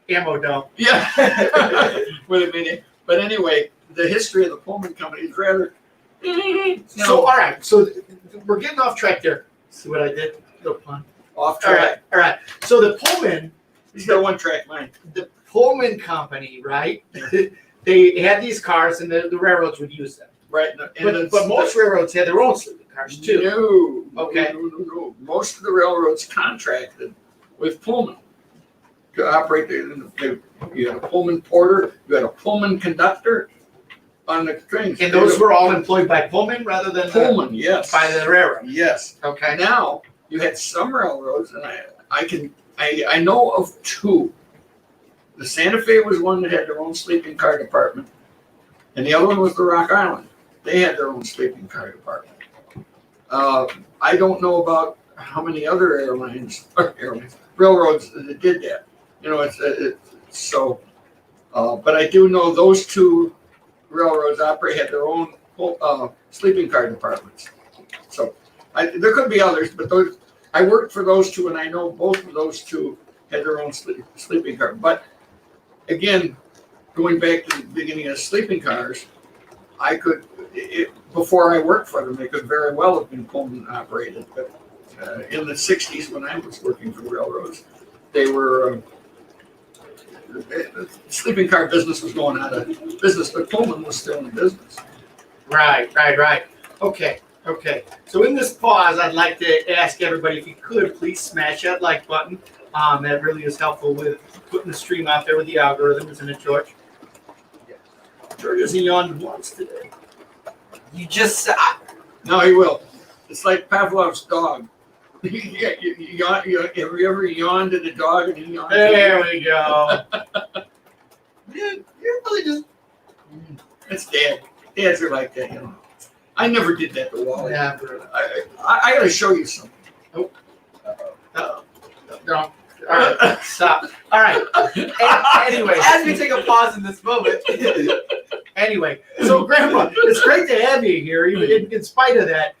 ammo dump. Yeah. Wait a minute. But anyway, the history of the Pullman company is rather. So, all right. So we're getting off track there. See what I did? Little pun. Off All track. right. All right. So the Pullman, He's got one track mind. the Pullman company, right? They had these cars, and the railroads would use them. Right. But most railroads had their own sleeping cars too. No. Okay. No. Most of the railroads contracted with Pullman to operate. You had a Pullman porter. You had a Pullman conductor on the trains. And those were all employed by Pullman rather than Pullman. Yes. by the railroad. Yes. Okay. Now you had some railroads, and I know of 2. The Santa Fe was one that had their own sleeping car department, and the other one was the Rock Island. They had their own sleeping car department. I don't know about how many other railroads that did that. It's so But I do know those two railroads had their own sleeping car departments. So there could be others, but I worked for those two, and I know both of those two had their own sleeping car. But again, going back to the beginning of sleeping cars, before I worked for them, they could very well have been Pullman operated. But in the 60s, when I was working for the railroads, they were the sleeping car business was going out of business, but Pullman was still in business. Right. Okay. So in this pause, I'd like to ask everybody if you could please smash that like button. That really is helpful with putting the stream out there with the algorithm, isn't it, George? George isn't yawned once today. You just No, he will. It's like Pavlov's dog. Have you ever yawned at a dog and he yawns? There we go. you're really just. It's Dad. Dads are like that, you know. I never did that to Wally. Yeah. I got to show you something. No. All right. Stop. All right. Anyway, As we take a pause in this moment. Anyway, so Grandpa, it's great to have you here. Even in spite of that,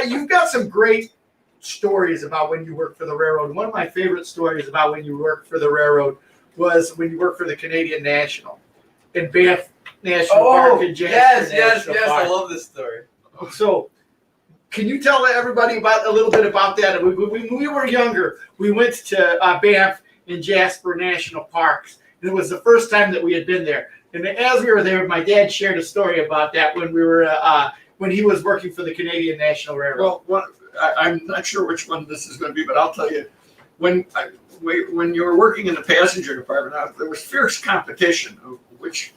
you've got some great stories about when you worked for the railroad. One of my favorite stories about when you worked for the railroad was when you worked for the Canadian National in Banff National Park in Jasper National Park. I love this story. So, can you tell everybody a little bit about that? When we were younger, we went to Banff in Jasper National Parks. And it was the first time that we had been there. And as we were there, my dad shared a story about that when we were when he was working for the Canadian National Railroad. Well, I'm not sure which one this is going to be, but I'll tell you. When you were working in the passenger department, there was fierce competition of which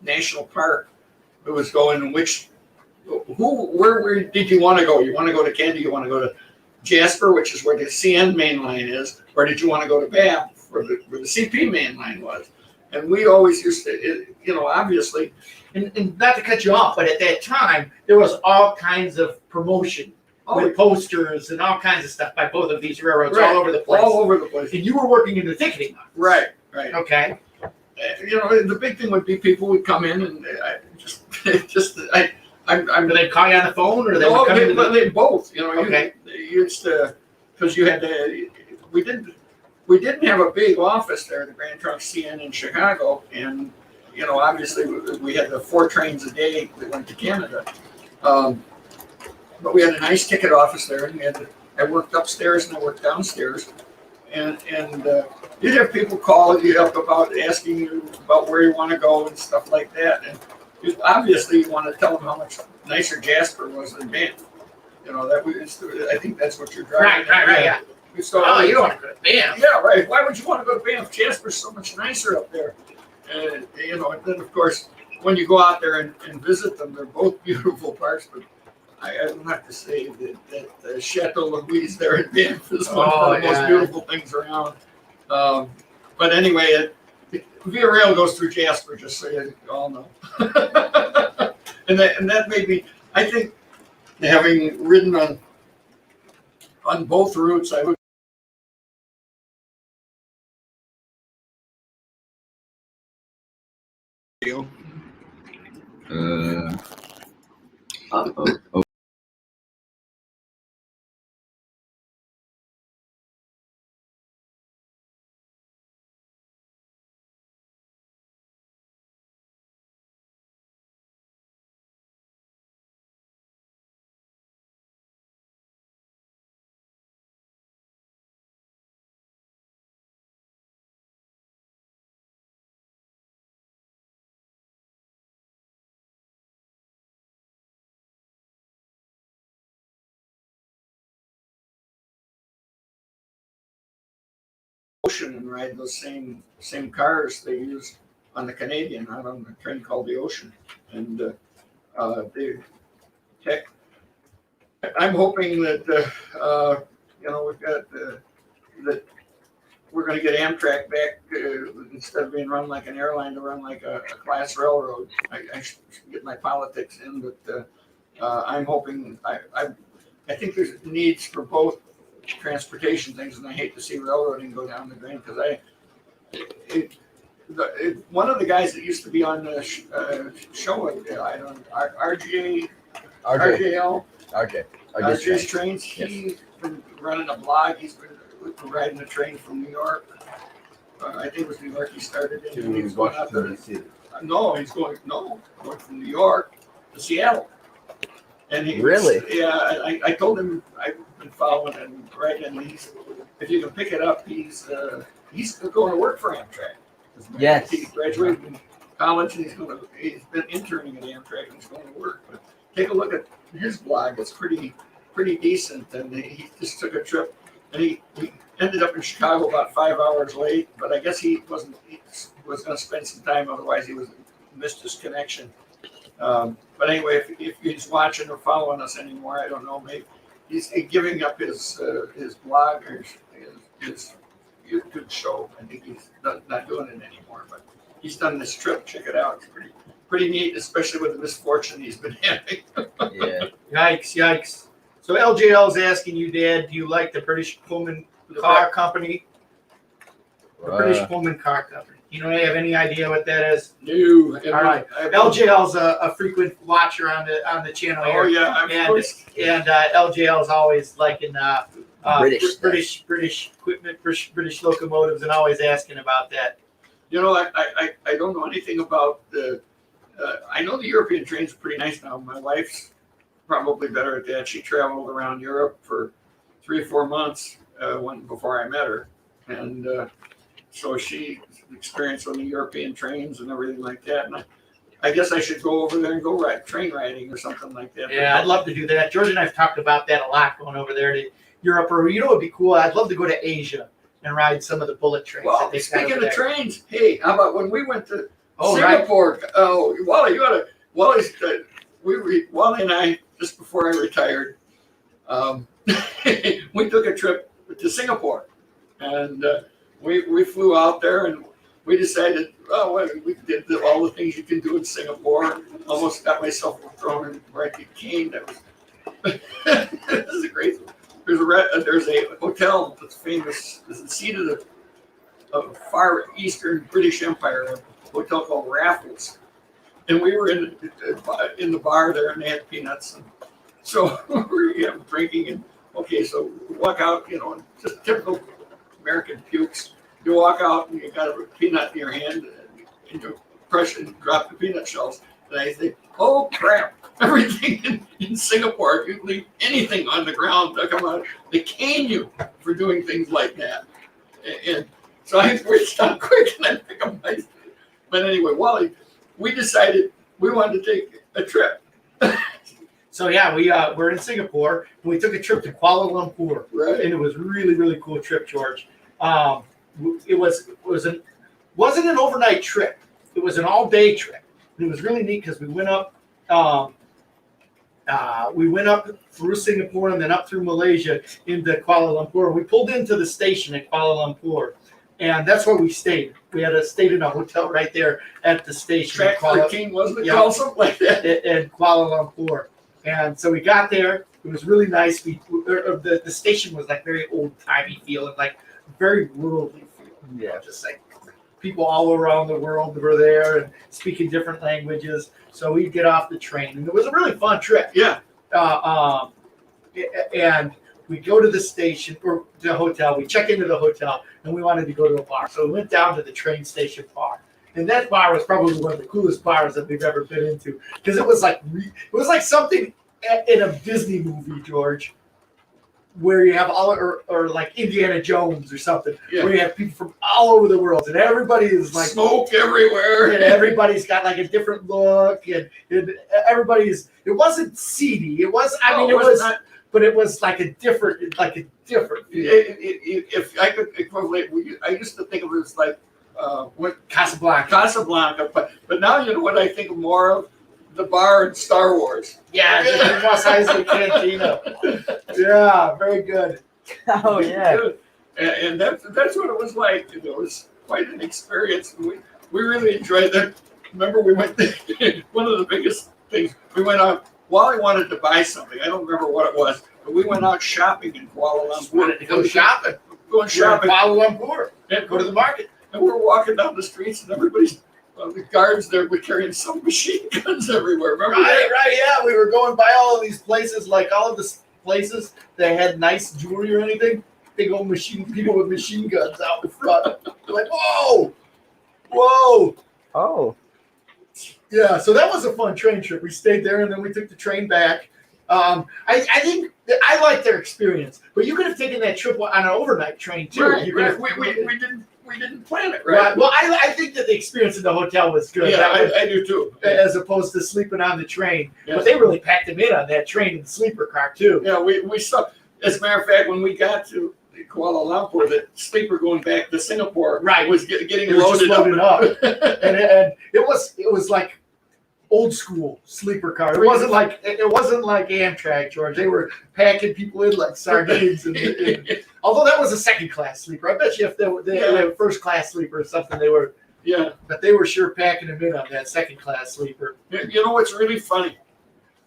national park it was going and where did you want to go? You want to go to Canada? You want to go to Jasper, which is where the CN main line is, or did you want to go to Banff, where the CP main line was? And we always used to, obviously. And not to cut you off, but at that time, there was all kinds of promotion with posters and all kinds of stuff by both of these railroads all over the place. All over the place. And you were working in the ticketing office. Right. Okay. The big thing would be people would come in and Do they call you on the phone, or they would come in? They both. Okay. Because you had to. We didn't have a big office there, the Grand Trunk CN in Chicago, and obviously we had the 4 trains a day that went to Canada. But we had a nice ticket office there, and I worked upstairs and I worked downstairs, and you'd have people call you up about asking you about where you want to go and stuff like that, and obviously you want to tell them how much nicer Jasper was than Banff. I think that's what you're driving. Right. Yeah. So, you don't want to go to Banff. Yeah, right. Why would you want to go to Banff? Jasper's so much nicer up there. And then of course, when you go out there and visit them, they're both beautiful parks. But I don't have to say that the Chateau Louise there at Banff is one of the most beautiful things around. But anyway, Via Rail goes through Jasper, just so you all know. and that may be, I think, having ridden on both routes, I would. Ocean and ride those same cars they use on the Canadian, out on the train called the Ocean, and I'm hoping that we've got that we're going to get Amtrak back instead of being run like an airline to run like a class railroad. I should get my politics in, but I'm hoping I think there's needs for both transportation things, and I hate to see railroading go down the drain because one of the guys that used to be on the show, I don't RJL, RJ's Trains. He's been running a blog. He's been riding a train from New York. I think it was New York he started in. To He's going out Washington, there. D.C. Going from New York to Seattle. And he Really? I told him I've been following and writing. And if you can pick it up, he's going to work for Amtrak. Yes. He graduated from college and he's been interning at Amtrak and he's going to work. But take a look at his blog. It's pretty decent. And he just took a trip and he ended up in Chicago about 5 hours late. But I guess he was going to spend some time. Otherwise, he missed his connection. But anyway, if he's watching or following us anymore, I don't know. Maybe he's giving up his blog or his YouTube show. I think he's not doing it anymore. But he's done this trip. Check it out. It's pretty neat, especially with the misfortune he's been having. Yeah. Yikes. So LJL is asking you, Dad, do you like the British Pullman car company? The British Pullman car company. You don't have any idea what that is? No. All right. LJL's a frequent watcher on the channel here. Oh yeah, and LJL is always liking British British equipment, British locomotives, and always asking about that. You know, I don't know anything about the. I know the European trains are pretty nice now. My wife's probably better at that. She traveled around Europe for 3 or 4 months before I met her, and so she experienced on the European trains and everything like that. And I guess I should go over there and go train riding or something like that. Yeah, I'd love to do that. George and I have talked about that a lot, going over there to Europe, or you know, it'd be cool. I'd love to go to Asia and ride some of the bullet trains. Well, that speaking of trains, hey, how about when we went to Singapore? Right. Oh, Wally, Wally and I, just before I retired, we took a trip to Singapore, and we flew out there, and we decided, we did all the things you can do in Singapore. Almost got myself thrown in where I get caned. This is a great. There's a hotel that's famous. It's the seat of the far eastern British Empire. A hotel called Raffles, and we were in the bar there, and they had peanuts, and so we were drinking. And so we walk out, just typical American pukes. You walk out and you got a peanut in your hand, and you crush and drop the peanut shells. And I think, oh crap! Everything in Singapore, if you leave anything on the ground, they cane you for doing things like that. And so I reached out quick and I picked up my. But anyway, Wally, we decided we wanted to take a trip. So yeah, we're in Singapore and we took a trip to Kuala Lumpur, Right. and it was really, really cool trip, George. It wasn't an overnight trip. It was an all-day trip. And it was really neat because we went up through Singapore and then up through Malaysia into Kuala Lumpur. We pulled into the station at Kuala Lumpur, and that's where we stayed. We had stayed in a hotel right there at the station. Track 13, wasn't it called something like that? In Kuala Lumpur. And so we got there. It was really nice. The station was like very old-timey feeling, like very worldly feeling. Yeah. Just like people all around the world were there and speaking different languages. So we'd get off the train, and it was a really fun trip. Yeah. And we go to the station or the hotel. We check into the hotel, and we wanted to go to a bar. So we went down to the train station bar. And that bar was probably one of the coolest bars that we've ever been into, because it was like something in a Disney movie, George, where you have or like Indiana Jones or something, where you have people from all over the world, and everybody is like smoke everywhere, and everybody's got like a different look, and everybody's. It wasn't seedy. It was. But it was like a different. If I could equivalent, I used to think of it as like. Casablanca, but now you know what I think more of? The bar in Star Wars. Yeah, the Mos Eisley Cantina. Yeah, very good. Oh yeah. And that's what it was like. It was quite an experience. We really enjoyed that. Remember, we went one of the biggest things. We went out. Wally wanted to buy something. I don't remember what it was, but we went out shopping in Kuala Lumpur. Wanted to go shopping. Going shopping. Kuala Lumpur. And go to the market. And we're walking down the streets, and everybody's the guards there were carrying some machine guns everywhere. Remember Right, that? right, yeah. We were going by all of these places, like all of the places that had nice jewelry or anything. Big old people with machine guns out in front. They're like, whoa, whoa. Oh. Yeah, so that was a fun train trip. We stayed there and then we took the train back. I think I liked their experience, but you could have taken that trip on an overnight train too. Right, You could right. have- We didn't plan it, right? Right. Well, I think that the experience in the hotel was good. Yeah, That was- I do too. as opposed to sleeping on the train. Yeah. But they really packed him in on that train in the sleeper car too. Yeah, we saw. As a matter of fact, when we got to Kuala Lumpur, the sleeper going back to Singapore, Right. was getting It was just loaded up. and it was like old school sleeper car. It wasn't like Amtrak, George. They were packing people in like sardines. And although that was a second class sleeper, I bet you if they were a first class sleeper or something, they were. Yeah. But they were sure packing them in on that second class sleeper. You know what's really funny?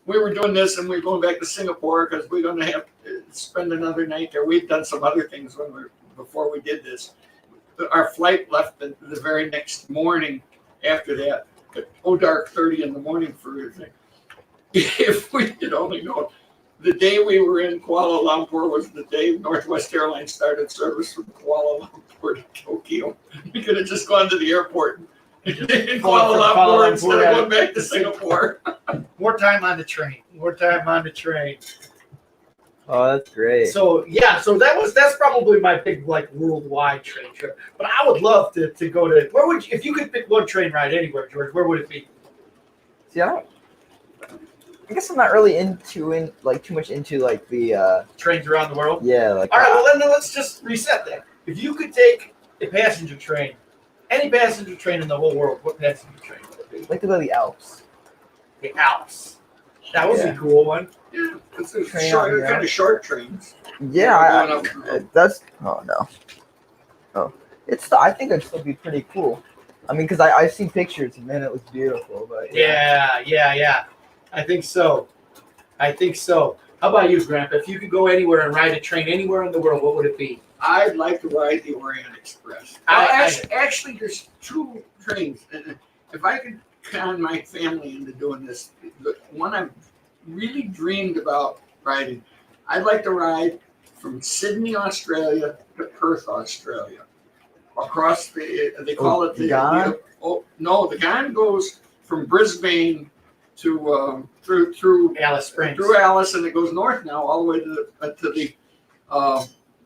We were doing this, and we were going back to Singapore because we're going to have to spend another night there. We've done some other things before we did this. Our flight left the very next morning after that. Dark 30 in the morning for everything. If we had only known, the day we were in Kuala Lumpur was the day Northwest Airlines started service from Kuala Lumpur to Tokyo. We could have just gone to the airport in Kuala Lumpur instead of going back to Singapore. More time on the train. More time on the train. Oh, that's great. So yeah, that's probably my big like worldwide train trip. But I would love to go to where would you, if you could pick one train ride anywhere, George, where would it be? See, I guess I'm not really too much into like the Trains around the world. yeah, like All right, well then let's just reset that. If you could take a passenger train, any passenger train in the whole world, what passenger train would it be? like to go to the Alps. The Alps. That was Yeah. a cool one. Yeah, it's a Train short, out here. kind of short trains. Yeah, Going up the road. that's oh no. Oh, I think it'd still be pretty cool. I mean, because I've seen pictures and man, it was beautiful. But Yeah. I think so. How about you, Grandpa? If you could go anywhere and ride a train anywhere in the world, what would it be? I'd like to ride the Orient Express. Actually, there's two trains. And if I could con my family into doing this, the one I've really dreamed about riding, I'd like to ride from Sydney, Australia to Perth, Australia. Across they call it the Ghan? the Ghan goes from Brisbane to through Alice Springs. through Alice, and it goes north now all the way to the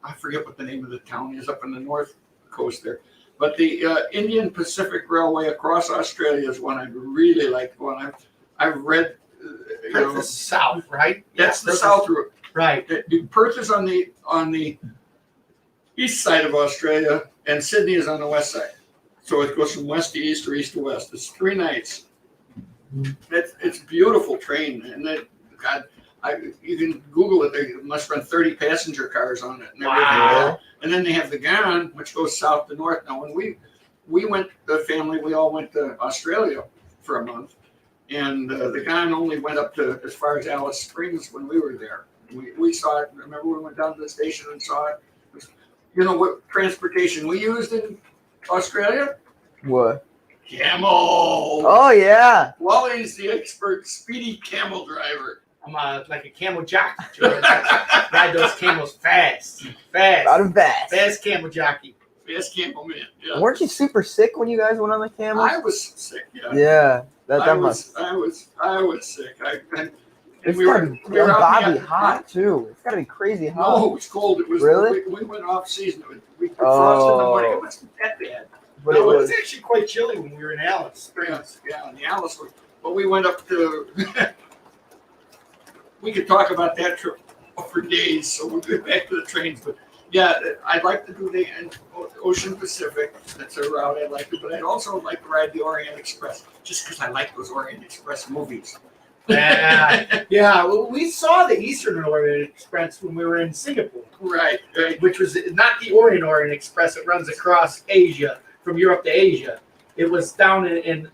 I forget what the name of the town is up in the north coast there, but the Indian Pacific Railway across Australia is one I'd really like to go on. I've read Perth is south, right? that's the Perth is- south route. Right. Perth is on the east side of Australia, and Sydney is on the west side. So it goes from west to east or east to west. It's 3 nights. It's a beautiful train, and you can Google it. They must run 30 passenger cars on it and everything. Wow. And then they have the Ghan, which goes south to north. Now, when we went, the family, we all went to Australia for a month, and the Ghan only went up to as far as Alice Springs when we were there. We saw it. Remember, we went down to the station and saw it. You know what transportation we used in Australia? what? Camel. Oh yeah. Wally's the expert speedy camel driver. I'm like a camel jockey, George. Ride those camels fast. Out of that. Fast camel jockey. Fast camel man. Yeah. Weren't you super sick when you guys went on the camel? I was sick. Yeah. Yeah. That I must. was sick. It's we gotta were be out in ungodly the- hot too. It's gotta be crazy hot. No, it was cold. It was Really? We went off season. We frost in the morning. It wasn't that bad. But No, it it was. was actually quite chilly when we were in Alice Springs. Yeah, and the Alice was. But we went up to. We could talk about that trip for days, so we'll get back to the trains. But yeah, I'd like to do the Ocean Pacific. That's a route I'd like to. But I'd also like to ride the Orient Express, just because I like those Orient Express movies. Yeah, well, we saw the Eastern Orient Express when we were in Singapore, Right. which was not the Orient Express. It runs across Asia, from Europe to Asia. It was down in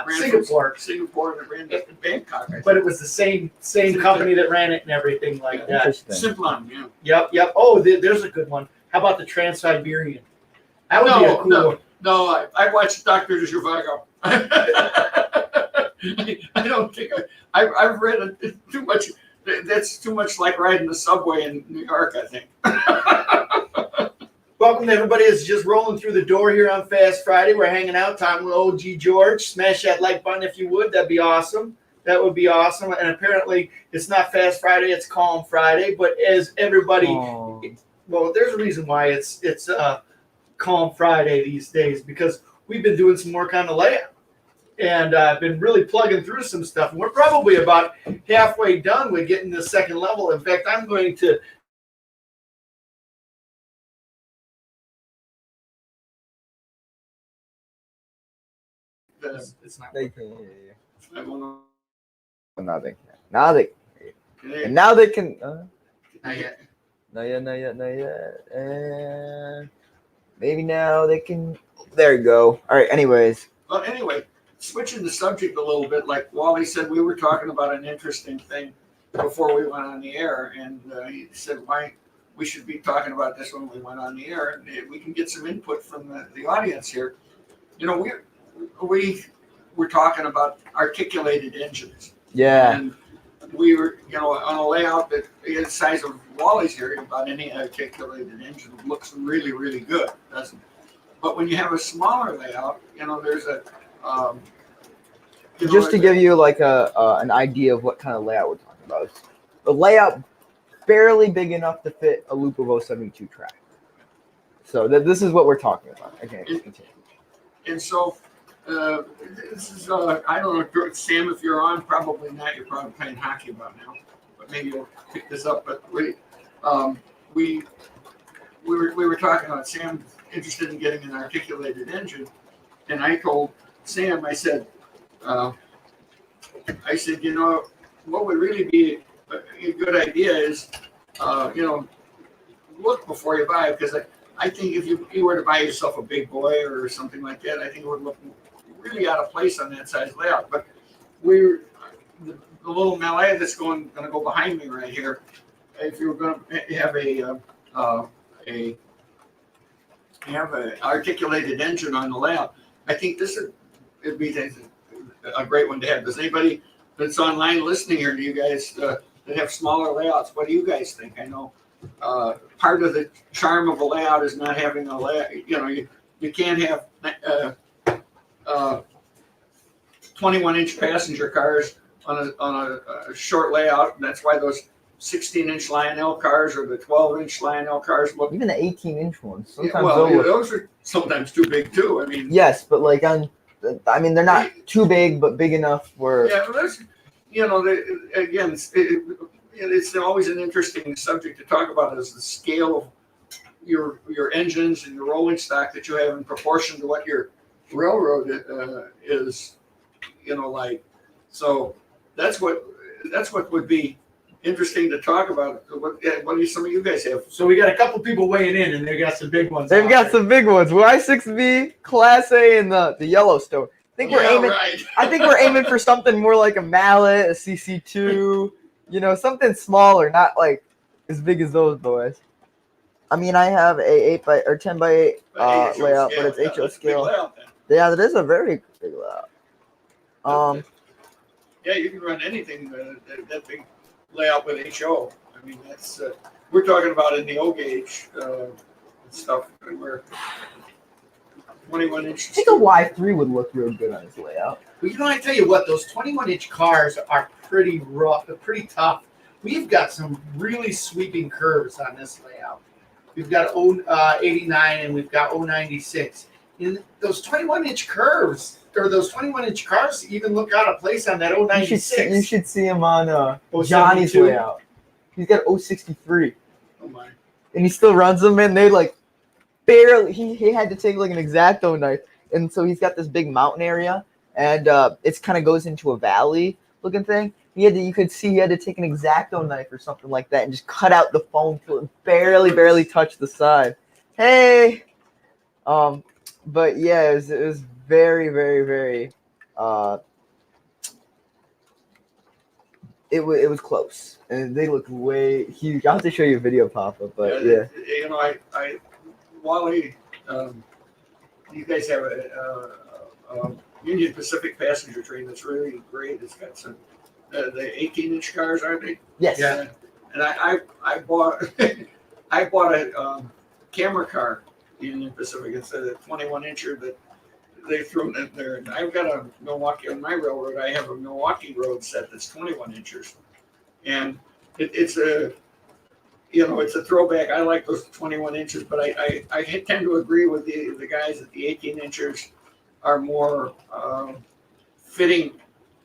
Singapore, Singapore, and it ran to Bangkok. I think. but it was the same company that ran it and everything like that. Interesting. Simplon, yeah. Yep. Oh, there's a good one. How about the Trans-Siberian? That would be a cool one. No, I watched Dr. Zhivago. I don't think I've read it too much. That's too much like riding the subway in New York, I think. Welcome to everybody that's just rolling through the door here on Fast Friday. We're hanging out, talking with OG George. Smash that like button if you would. That'd be awesome. That would be awesome. And apparently, it's not Fast Friday; it's Calm Friday. But as everybody, well, there's a reason why it's Calm Friday these days, because we've been doing some work on the layout, and I've been really plugging through some stuff. And we're probably about halfway done with getting the second level. In fact, I'm going to. It's not. They can hear you. I don't know. Now they can. Now they. Okay. And now they can. Not yet. Not yet. And maybe now they can. There you go. All right. Anyways. Well, anyway, switching the subject a little bit, like Wally said, we were talking about an interesting thing before we went on the air, and he said why we should be talking about this when we went on the air, and we can get some input from the audience here. You know, we were talking about articulated engines. Yeah. And we were, on a layout that the size of Wally's here, about any articulated engine looks really, really good, doesn't it? But when you have a smaller layout, there's a Just to give you like an idea of what kind of layout we're talking about. The layout barely big enough to fit a loop of 072 track. So this is what we're talking about. Okay, continue. And so this is I don't know, Sam, if you're on, probably not. You're probably playing hockey about now, but maybe you'll pick this up. But we were talking about Sam interested in getting an articulated engine, and I told Sam, I said, what would really be a good idea is, look before you buy, because I think if you were to buy yourself a big boy or something like that, I think it would look really out of place on that size layout. But the little melee that's going to go behind me right here, if you were going to have an articulated engine on the layout, I think it'd be a great one to have. Does anybody that's online listening here, do you guys that have smaller layouts, what do you guys think? I know part of the charm of a layout is not having a layout. You can't have 21-inch passenger cars on a short layout, and that's why those 16-inch Lionel cars or the 12-inch Lionel cars look. Even the 18-inch ones. Sometimes those are sometimes too big too. I mean. Yes, but they're not too big, but big enough where. Yeah, well, there's, again, it's always an interesting subject to talk about, is the scale of your engines and your rolling stock that you have in proportion to what your railroad is, like. So that's what would be interesting to talk about. What do some of you guys have? So we got a couple people weighing in, and they got some big ones. They've got some big ones. Y6B, Class A, and the Yellowstone. I think we're aiming for something more like a Mallet, a CC2, something smaller, not like as big as those boys. I mean, I have a 10 by 8 layout, but it's HO scale. Yeah, that is a very big layout. Yeah, you can run anything that big layout with HO. I mean, that's we're talking about in the O gauge stuff where 21 inches. I think a Y3 would look real good on this layout. Well, I tell you what, those 21-inch cars are pretty rough, they're pretty tough. We've got some really sweeping curves on this layout. We've got 89 and we've got 096. And those 21-inch curves, or those 21-inch cars, even look out of place on that 096. You should see him on Johnny's layout. He's got 063. Oh my! And he still runs them, and they barely. He had to take an X-Acto knife, and so he's got this big mountain area, and it's kind of goes into a valley looking thing. You could see he had to take an X-Acto knife or something like that and just cut out the foam till it barely touched the side. Hey, but yeah, it was very, very, very. It was close, and they looked way huge. I'll have to show you a video, Papa. But yeah. Wally you guys have a Union Pacific passenger train that's really great. It's got some the 18-inch cars, aren't they? Yes. Yeah. And I bought I bought a camera car Union Pacific. It's a 21-incher that they threw in there. And I've got a Milwaukee on my railroad. I have a Milwaukee road set that's 21 inches, and it's a it's a throwback. I like those 21 inches, but I tend to agree with the guys that the 18 inches are more fitting.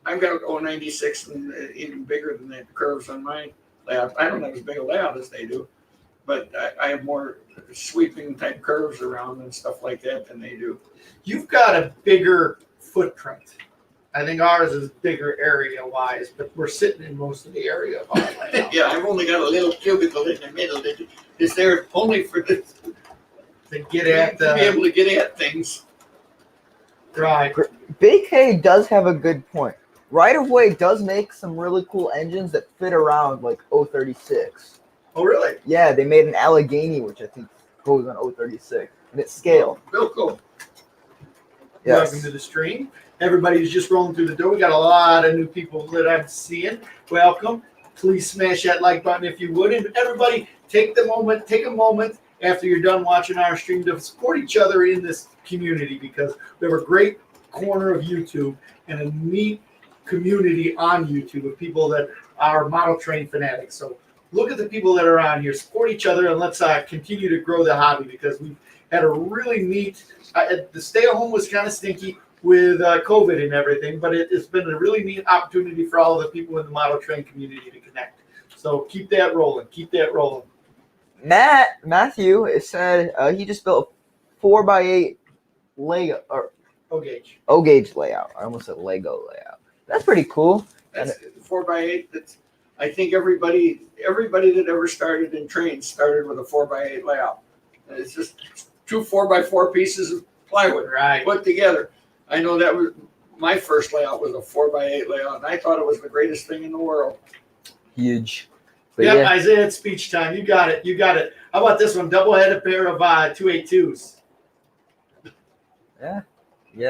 I've got 096 and even bigger than that curves on my layout. I don't have as big a layout as they do, but I have more sweeping type curves around and stuff like that than they do. You've got a bigger footprint. I think ours is bigger area wise, but we're sitting in most of the area of our layout. Yeah, I've only got a little cubicle in the middle that is there only for the To get at to be the able to get at things. right. Big K does have a good point. Right of Way does make some really cool engines that fit around like 036. Oh, really? Yeah, they made an Allegheny, which I think goes on 036, and it's scale. Bilko. Yes. Welcome to the stream. Everybody who's just rolling through the door. We got a lot of new people that I'm seeing. Welcome. Please smash that like button if you would. And everybody, take a moment after you're done watching our stream to support each other in this community, because we have a great corner of YouTube and a neat community on YouTube of people that are model train fanatics. So look at the people that are on here, support each other, and let's continue to grow the hobby, because we've had a really neat, the stay at home was kind of stinky with COVID and everything, but it's been a really neat opportunity for all of the people in the model train community to connect. So keep that rolling. Matthew said he just built a 4x8 Lego or O-gauge. O-gauge layout. I almost said Lego layout. That's pretty cool. That's 4x8. That's I think everybody that ever started in trains started with a 4x8 layout. And it's just two 4x4 pieces of plywood Right. put together. I know that was my first layout was a 4x8 layout, and I thought it was the greatest thing in the world. Huge. But Yep, yeah, Isaiah, it's speech time. You got it. How about this one? Double-headed pair of 282s. yeah,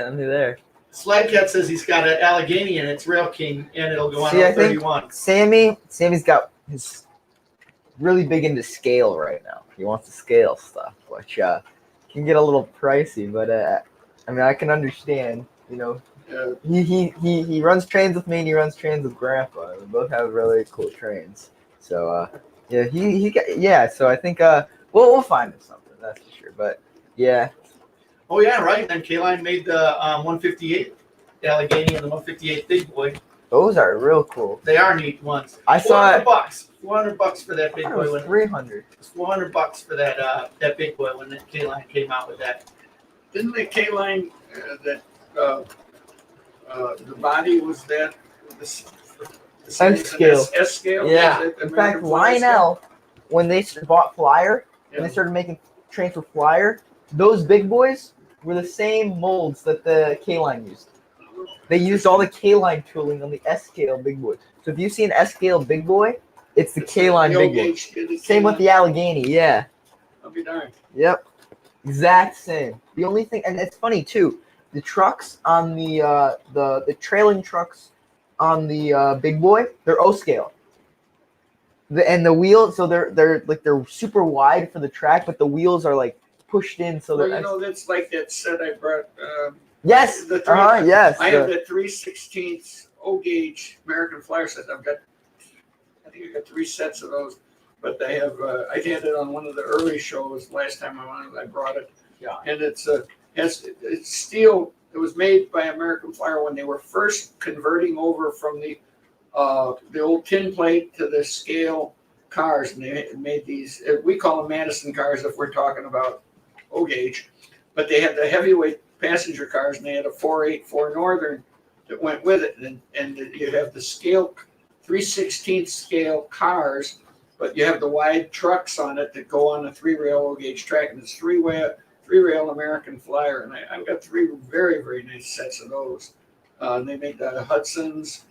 I'm there. Sladcat says he's got an Allegheny and it's Rail King, and it'll go on See, I think 31. Sammy's got his really big into scale right now. He wants to scale stuff, which can get a little pricey, but I mean, I can understand. You know, he runs trains with me and he runs trains with Grandpa. We both have really cool trains. So yeah, So I think we'll find him something, that's for sure. But yeah. Oh yeah, right. And K-Line made the 158 Allegheny and the 158 Big Boy. Those are real cool. They are neat ones. I saw it. $400 for that Big It Boy. was 300. It's $400 for that Big Boy when that K-Line came out with that. Didn't the K-line the body was that the S-scale. S-scale? Yeah. The In American fact, Flyer scale? Lionel, when they bought Flyer, Yeah. when they started making trains for Flyer, those big boys were the same molds that the K-Line used. They used all the K-Line tooling on the S-scale big boy. So if you see an S-scale big boy, it's the K-Line The big boy. O-gauge, the Same with the Allegheny, yeah. I'll be darned. Yep. Exact same. The only thing, and it's funny too, the trucks on the trailing trucks on the big boy, they're O-scale. And the wheels, so they're super wide for the track, but the wheels are like pushed in, so Well, they're you know, that's like that set I brought. yes, the three- yes. I have that 3/16 O-gauge American Flyer set. I think I got 3 sets of those, but I have I had it on one of the early shows last time I brought it. Yeah. And it's steel. It was made by American Flyer when they were first converting over from the old tin plate to the scale cars, and they made these. We call them Madison cars if we're talking about O-gauge, but they had the heavyweight passenger cars, and they had a 484 Northern that went with it, and you have the scale 3/16 scale cars, but you have the wide trucks on it that go on a 3-rail O-gauge track, and it's 3-rail American Flyer, and I've got 3 very, very nice sets of those. They made the Hudsons,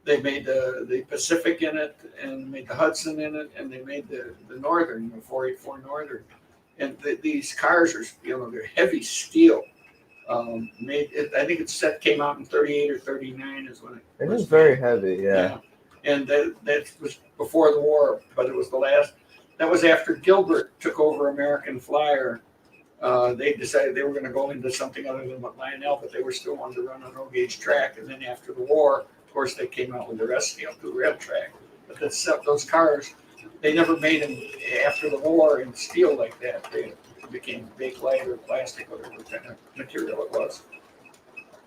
they made the Pacific in it, and made the Hudson in it, and they made the Northern, the 484 Northern. And these cars are, they're heavy steel. Made it, I think its set came out in 38 or 39 is when it It was is very made. heavy. Yeah. And that was before the war, but it was the last. That was after Gilbert took over American Flyer. They decided they were going to go into something other than what Lionel, but they were still wanting to run a no-gauge track. And then after the war, of course, they came out with their S-scale to rail track. But those cars, they never made them after the war in steel like that. They became bakelite or plastic, whatever kind of material it was.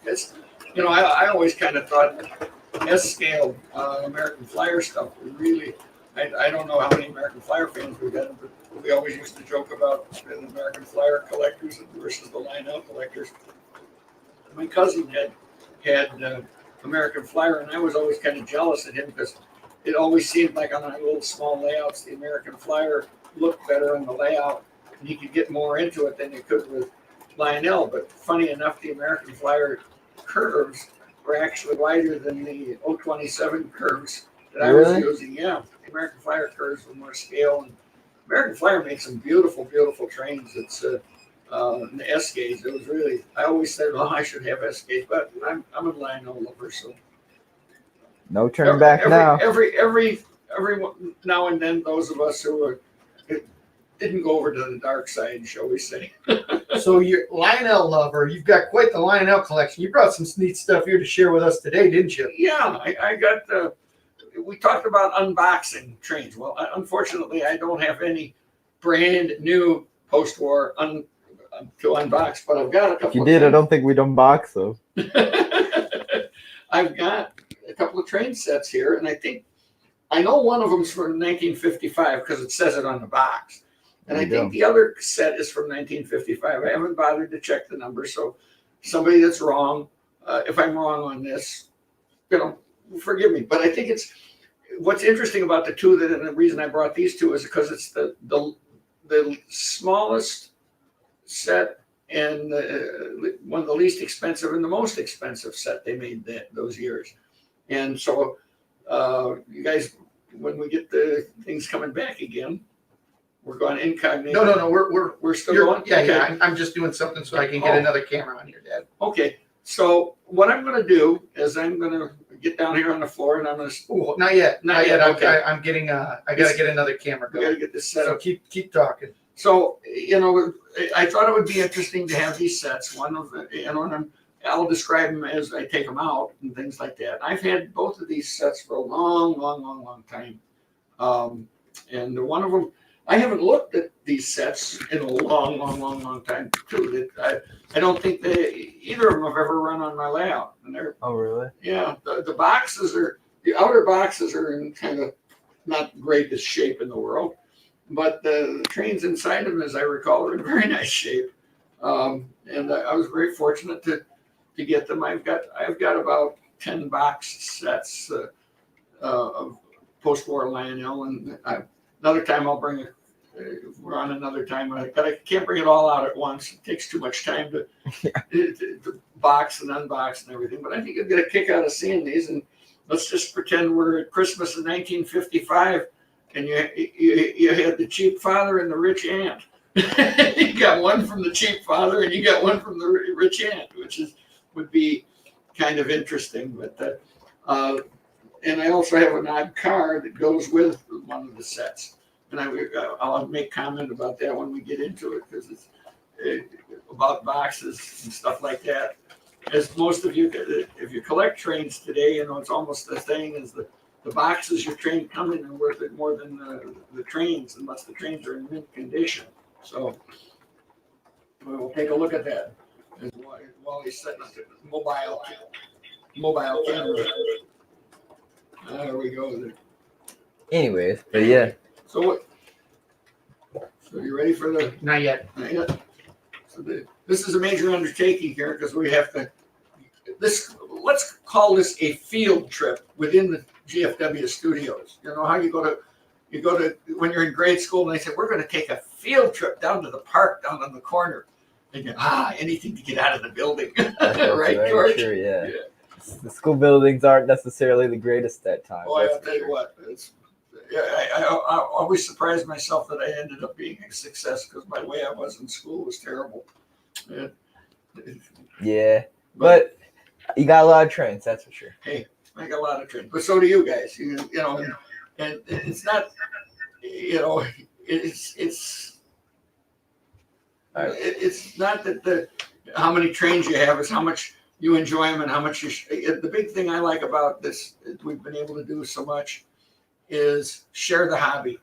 It's, I always kind of thought S-scale American Flyer stuff was really. I don't know how many American Flyer fans we've had, but we always used to joke about the American Flyer collectors versus the Lionel collectors. My cousin had American Flyer, and I was always kind of jealous of him because it always seemed like on our little small layouts, the American Flyer looked better on the layout, and he could get more into it than he could with Lionel. But funny enough, the American Flyer curves were actually wider than the 027 curves that I was Really? using. Yeah, the American Flyer curves with more scale, and American Flyer makes some beautiful, beautiful trains. It's the S gauge. It was really. I always said, "Oh, I should have S gauge," but I'm a Lionel lover, so No turning back now. Every now and then, those of us who didn't go over to the dark side, shall we say? So you're Lionel lover. You've got quite the Lionel collection. You brought some neat stuff here to share with us today, didn't you? Yeah, I got. We talked about unboxing trains. Well, unfortunately, I don't have any brand new post-war to unbox, but I've got a couple. If you did, I don't think we'd unbox them. I've got a couple of train sets here, and I know one of them's from 1955 because it says it on the box, and I think the other set is from 1955. I haven't bothered to check the number, so somebody that's wrong, if I'm wrong on this, forgive me. But I think it's what's interesting about the two and the reason I brought these two is because it's the smallest set and one of the least expensive and the most expensive set they made those years. And so you guys, when we get the things coming back again, we're going incognito. No. We're still You're, going. yeah, Okay. yeah. I'm just doing something so I can get another camera on here, Dad. Okay. So what I'm going to do is I'm going to get down here on the floor and I'm going to. Oh, not yet. Not yet, okay. I'm getting. I gotta get another camera We got to going. get this set So up. keep talking. So I thought it would be interesting to have these sets. One of the, and I'll describe them as I take them out and things like that. I've had both of these sets for a long time, and one of them I haven't looked at these sets in a long time too. I don't think either of them have ever run on my layout, and they're Oh, really? yeah. The boxes the outer boxes are in kind of not greatest shape in the world. But the trains inside them, as I recall, are in very nice shape, and I was very fortunate to get them. I've got about 10 box sets of post-war Lionel, and another time I'll bring it. We're on another time, but I can't bring it all out at once. It takes too much time to box and unbox and everything. But I think I'd get a kick out of seeing these, and let's just pretend we're at Christmas in 1955. And you had the cheap father and the rich aunt. You got one from the cheap father and you got one from the rich aunt, which would be kind of interesting. But and I also have an odd car that goes with one of the sets, and I'll make comment about that when we get into it because it's about boxes and stuff like that. As most of you, if you collect trains today, it's almost the thing as the boxes your train come in are worth it more than the trains, unless the trains are in mint condition. So we'll take a look at that while he's setting up the mobile camera. There we go. Anyways, but yeah. So you ready for the? Not yet. Not yet. So this is a major undertaking here because we have to. Let's call this a field trip within the GFW studios. You know how you go to when you're in grade school and they say we're going to take a field trip down to the park down on the corner. And you anything to get out of the building, right, George? True, yeah. The school buildings aren't necessarily the greatest at times. Boy, I'll tell you what. I always surprised myself that I ended up being a success because my way I was in school was terrible. Yeah, but you got a lot of trains, that's for sure. I got a lot of trains, but so do you guys. You know, and it's not, you know, it's not that how many trains you have, is how much you enjoy them and how much the big thing I like about this, we've been able to do so much, is share the hobby.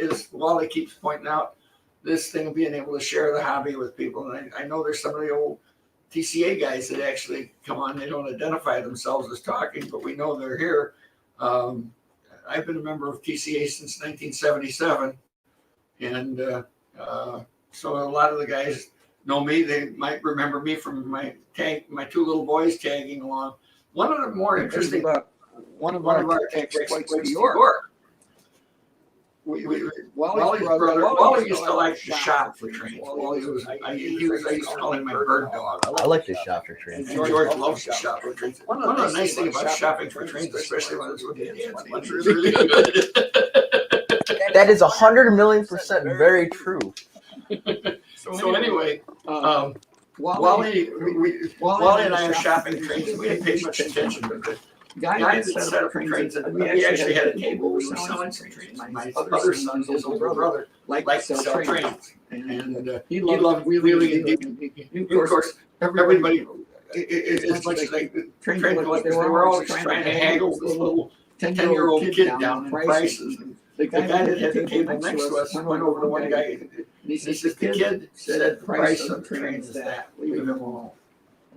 As Wally keeps pointing out, this thing of being able to share the hobby with people. And I know there's some of the old TCA guys that actually come on. They don't identify themselves as talking, but we know they're here. I've been a member of TCA since 1977, and so a lot of the guys know me. They might remember me from my two little boys tagging along. One of the more interesting, one of our exploits to York. Wally's brother, Wally used to like to shop for trains. Wally was, I used to call him my bird dog. I like to shop for trains. And George loves to shop for trains. One of the nice things about shopping for trains, especially when it's with the dad's money, is really good. That is 100,000,000% very true. So anyway, Wally and I are shopping trains. We didn't pay much attention, but the guy that set up trains, we actually had a table. We were selling some trains. My other son, his older brother, liked to sell trains, and he loved really indeed. Of course, everybody, as much as train collectors, they were always trying to haggle this little 10-year-old kid down in prices. The guy that had the table next to us went over to one guy. He says, the kid said the price of trains is that. Leave him alone.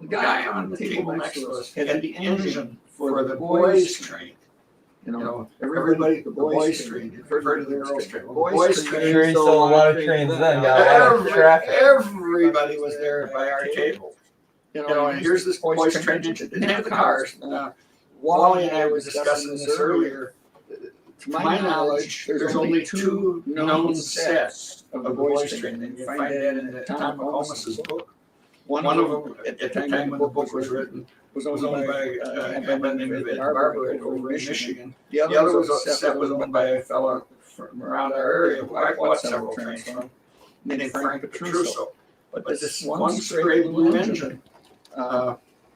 The guy on the table next to us had the engine for the boys' train. You know, everybody, the boys' train. You've heard of the girls' train. The boys' train. Sure, you saw a lot of trains then. Got a lot of traffic. Everybody was there by our table. You know, and here's this boys' train engine. Didn't have the cars. Wally and I were discussing this earlier. To my knowledge, there's only 2 known sets of the boys' train, and you find that in Tom McComas's book. One of them, at the time when the book was written, was owned by a guy by the name of Ed Barber over in Michigan. The other set was owned by a fellow from around our area who I bought several trains from, named Frank Petruso. But this one straight blue engine,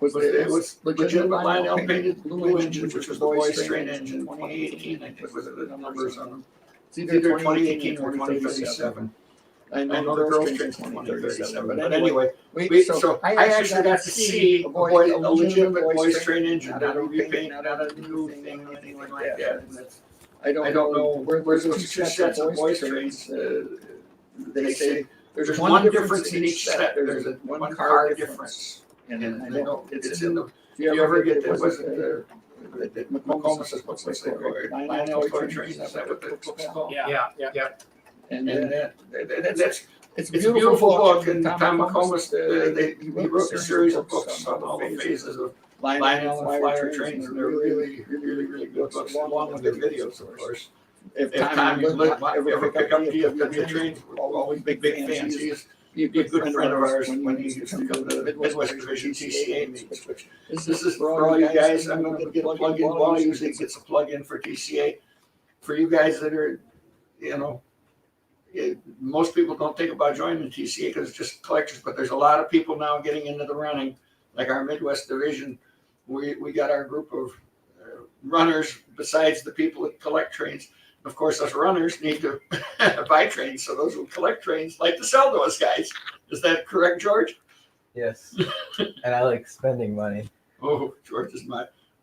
it was legitimate Lionel painted blue engine, which was the boys' train engine, 2018, I think was the numbers on them. It's either 2018 or 2037. I know the girls' train's 2037, but anyway, so I actually got to see a legitimate boys' train engine, not a repaint, not a new thing, anything like that. I don't know where's those 2 sets of boys' trains. They say there's one difference in each set. There's a 1 car difference. And I know it's in the, if you ever get there, was it the McComas' books, like Lionel toy trains, is that what the book's called? Yeah. And that's, it's a beautiful book, and Tom McComas, he wrote a series of books on all the phases of Lionel and Flyer trains, and they're really good books, along with their videos, of course. If Tom, you ever pick up the trains, we're always big fans. He's a good friend of ours when he used to come to the Midwest Division TCA meetings. This is for all you guys. I'm going to get a plug in. Wally usually gets a plug in for TCA. For you guys that are, you know, most people don't think about joining the TCA because it's just collectors, but there's a lot of people now getting into the running, like our Midwest Division. We got our group of runners besides the people that collect trains. Of course, us runners need to buy trains, so those who collect trains like to sell to us guys. Is that correct, George? Yes. And I like spending money. Oh, George is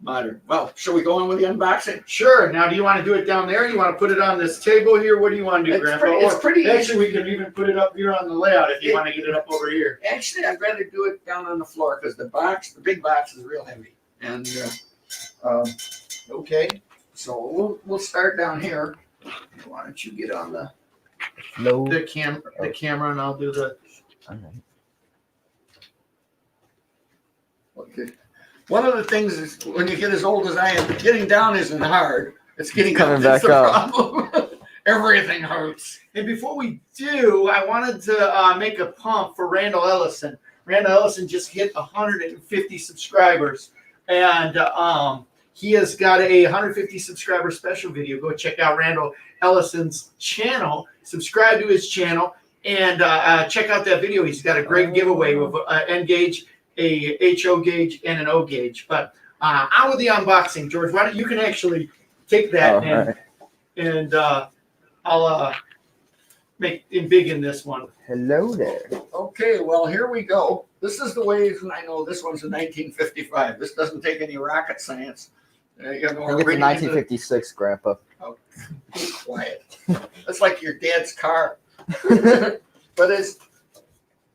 modern. Well, shall we go on with the unboxing? Sure. Now, do you want to do it down there? You want to put it on this table here? What do you want to do, Grandpa? It's pretty easy. Actually, we can even put it up here on the layout if you want to get it up over here. Actually, I'd rather do it down on the floor because the big box is real heavy. And okay. So we'll start down here. Why don't you get on the camera, and I'll do the. All right. Okay. One of the things is when you get as old as I am, getting down isn't hard. It's getting Coming up that's back the up. problem. Everything hurts. And before we do, I wanted to make a pump for Randall Ellison. Randall Ellison just hit 150 subscribers, and he has got a 150 subscriber special video. Go check out Randall Ellison's channel. Subscribe to his channel. And check out that video. He's got a great giveaway with an N gauge, a HO gauge, and an O gauge. But on with the unboxing, George. Why don't you can actually take that and I'll make it big in this one. Hello there. Okay, well, here we go. This is the way, I know this one's a 1955. This doesn't take any rocket science. You know, I think it's a 1956, Grandpa. Be quiet. That's like your dad's car. But it's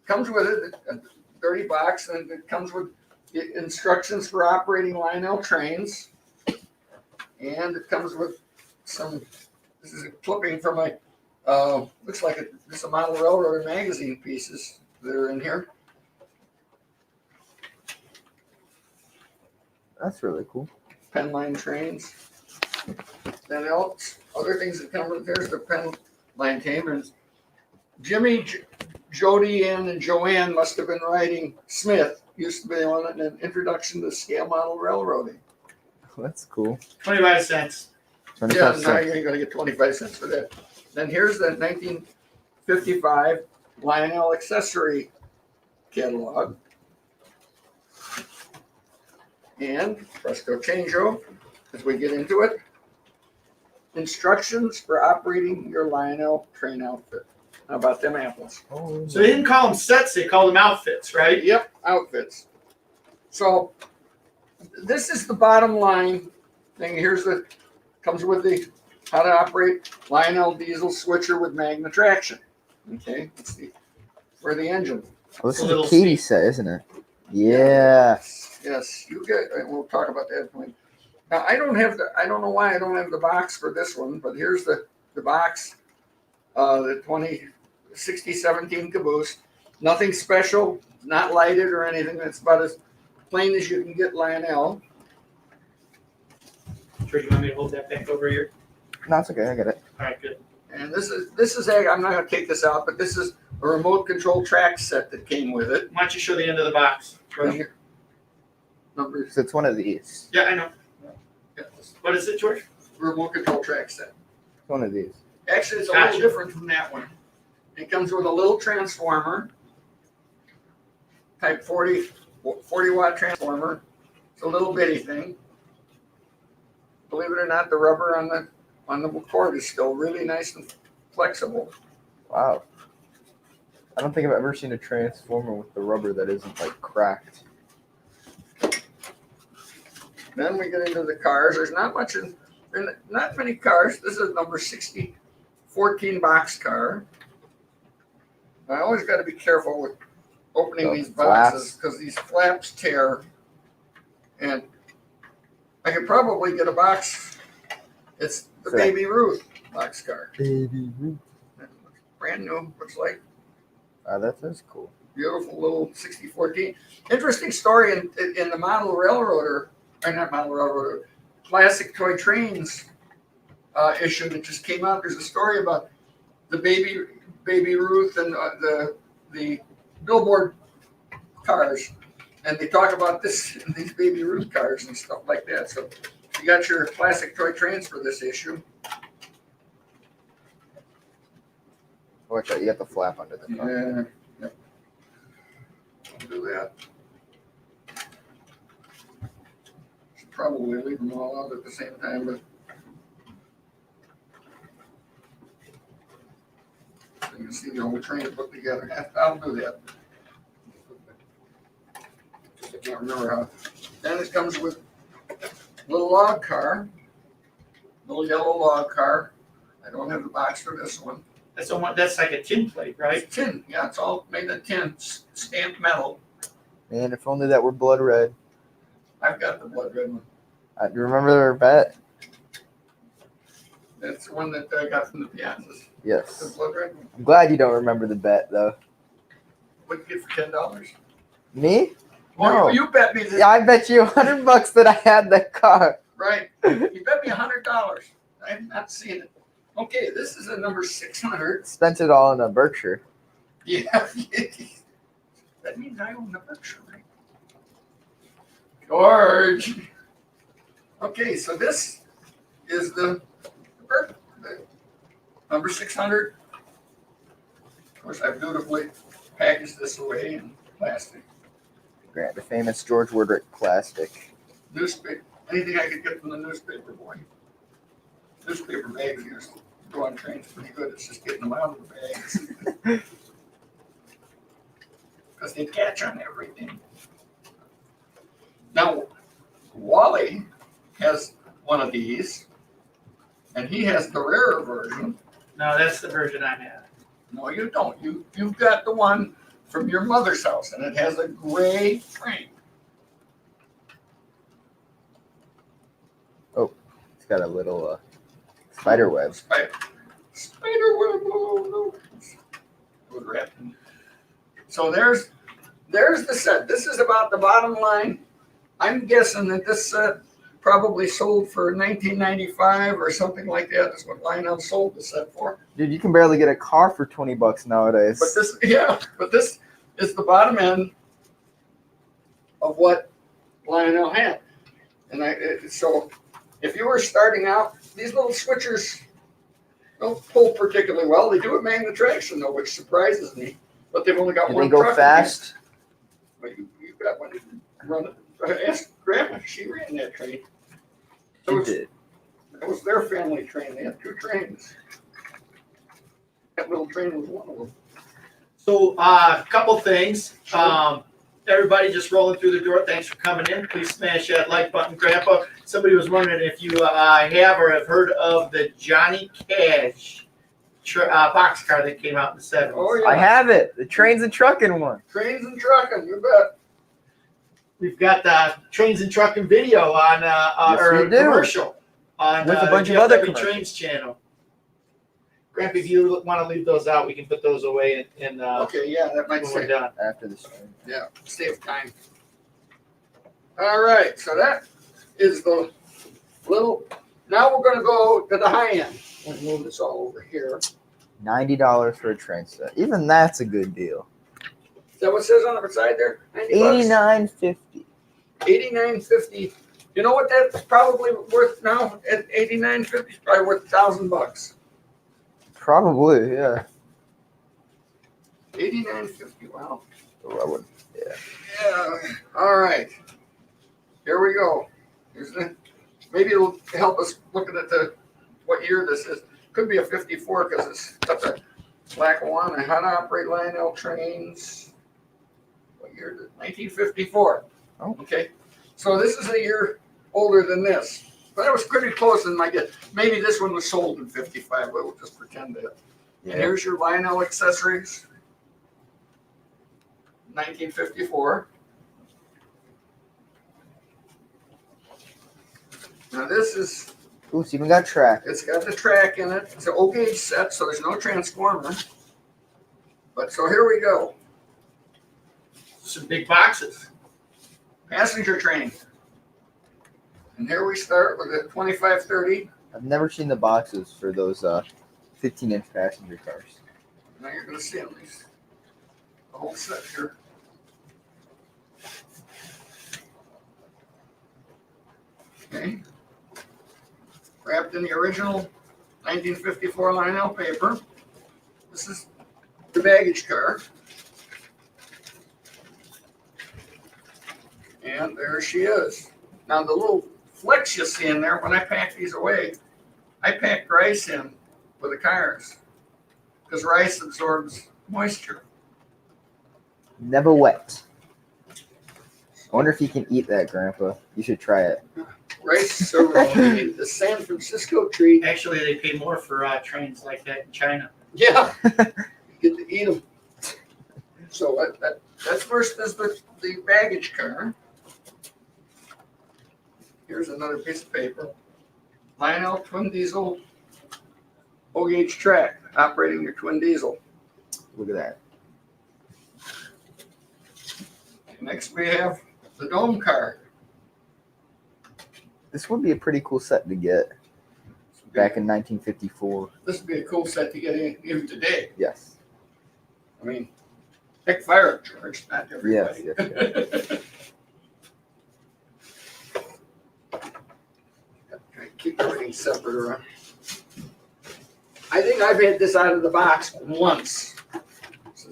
comes with it, a dirty box, and it comes with instructions for operating Lionel trains. And it comes with some, this is a clipping from a, looks like it's a model railroader magazine pieces that are in here. That's really cool. Penline trains. Then else, other things that come with, there's the Penline tamers. Jimmy, Jody, Ann, and Joanne must have been riding Smith. Used to be on an introduction to scale model railroading. That's cool. 25 cents. 25 Yeah, now cents. you're going to get 25 cents for that. Then here's the 1955 Lionel accessory catalog. And presto changeo, as we get into it, instructions for operating your Lionel train outfit. How about them apples? Oh, So they didn't call them sets; they called them outfits, right? Yep, outfits. So this is the bottom line thing. Here's the, comes with the how to operate Lionel diesel switcher with magna traction. Okay, it's the for the engine. oh, this a is little a Katie set, isn't it? Yeah. Yes, you get. We'll talk about that. Now I don't have the. I don't know why I don't have the box for this one, but here's the box. The 2017 caboose. Nothing special, not lighted or anything. It's about as plain as you can get Lionel. George, you want me to hold that back over here? No, it's okay. I get it. All right, good. And this is I'm not going to take this out, but this is a remote control track set that came with it. Why don't you show the end of the box? Right here. Numbers. So it's one of these. Yeah, I know. Yeah, What is it, George? remote control track set. It's one of these. Actually, it's a Gotcha. little different from that one. It comes with a little transformer, type 40 watt transformer. It's a little bitty thing. Believe it or not, the rubber on the cord is still really nice and flexible. Wow. I don't think I've ever seen a transformer with the rubber that isn't like cracked. Then we get into the cars. There's not much not many cars. This is number 60, 14 box car. I always got to be careful with opening The these flaps. boxes because these flaps tear. And I could probably get a box. It's the Correct. Baby Ruth box car. Baby Ruth. Brand new, looks like. Ah, that's cool. Beautiful little 6014. Interesting story in the model railroader, or not model railroader, classic toy trains issue that just came out. There's a story about the Baby Ruth and the billboard cars, and they talk about these Baby Ruth cars and stuff like that. So you got your classic toy trains for this issue. Watch out, you got the flap under the car. Yeah. Yep. I'll do that. Should probably leave them all out at the same time, but so you can see the whole train put together. I'll do that. Just I can't remember how. Then it comes with a little log car, little yellow log car. I don't have the box for this one. That's like a tin plate, right? It's tin. Yeah, it's all made of tin, stamped metal. Man, if only that were blood red. I've got the blood red one. You remember their bet? That's the one that I got from the Piazzas. The Yes. blood red one. I'm glad you don't remember the bet though. What'd you get for $10? Me? Oh, No. you bet me this. Yeah, I bet you $100 that I had that car. Right. You bet me $100. I've not seen it. Okay, this is a number 600. Spent it all in a Berkshire. Yeah. That means I own the Berkshire, right? George. Okay, so this is the number 600 course, I've dutifully packaged this away in plastic. Grant, the famous George Woodrick plastic. Newspaper, anything I could get from the newspaper boy. Newspaper bags used to go on trains pretty good. It's just getting them out of the bags. Because they catch on everything. Now, Wally has one of these, and he has the rarer version. No, that's the version I have. No, you don't. You've got the one from your mother's house, and it has a gray frame. It's got a little spider web. Spider web. Oh, no. Good wrapping. So there's the set. This is about the bottom line. I'm guessing that this set probably sold for $19.95 or something like that. That's what Lionel sold the set for. Dude, you can barely get a car for $20 nowadays. But this is the bottom end of what Lionel had. And so if you were starting out, these little switchers don't pull particularly well. They do at manual traction though, which surprises me. But they've only got Do one they go truck. fast? But you've got one. Run it. Ask Grandma. She ran that train. So It did. that was their family train. They had 2 trains. That little train was one of them. So a couple things. Everybody just rolling through the door. Thanks for coming in. Please smash that like button, Grandpa. Somebody was wondering if you have or have heard of the Johnny Cash boxcar that came out in the 70s. Oh yeah. I have it. The trains and trucking one. Trains and trucking. You bet. We've got the Trains and Trucking video on Yes, or we do. commercial on With a bunch of the other GFW commercials. Trains channel. Grandpa, if you want to leave those out, we can put those away in Okay, yeah, that might when we're say. done. After the stream. Yeah, save time. All right, so that is the little. Now we're going to go to the high end. We'll move this all over here. $90 for a train set. Even that's a good deal. Is that what it says on the side there? $90. $89.50. $89.50. You know what that's probably worth now at $89.50? It's probably worth $1,000. Probably, yeah. $89.50. Wow. Oh, I wouldn't. Yeah. All right. Here we go. Here's the. Maybe it'll help us looking at what year this is. Could be a 54 because it's got the Lackawanna. How to operate Lionel trains. What year is it? 1954. Oh. Okay. So this is a year older than this. But I was pretty close in my guess. Maybe this one was sold in 55, but we'll just pretend that. And here's your Lionel accessories. 1954. Now this is, Ooh, it's even got track. it's got the track in it. It's an O-gauge set, so there's no transformer. But so here we go. Some big boxes. Passenger train. And here we start with a 2530. I've never seen the boxes for those 15-inch passenger cars. Now you're going to see them. The whole set here. Okay. Wrapped in the original 1954 Lionel paper. This is the baggage car. And there she is. Now the little flecks you see in there, when I pack these away, I packed rice in with the cars because rice absorbs moisture. Never wet. I wonder if you can eat that, Grandpa. You should try it. Rice, so the San Francisco treat. Actually, they pay more for trains like that in China. Yeah, you get to eat them. So that's first is the baggage car. Here's another piece of paper. Lionel twin diesel O-gauge track operating your twin diesel. Look at that. Next we have the dome car. This would be a pretty cool set to get back in 1954. This would be a cool set to get in even today. Yes. I mean, heck, fire charge, not everybody. Yes. Keep everything separate around. I think I've had this out of the box once.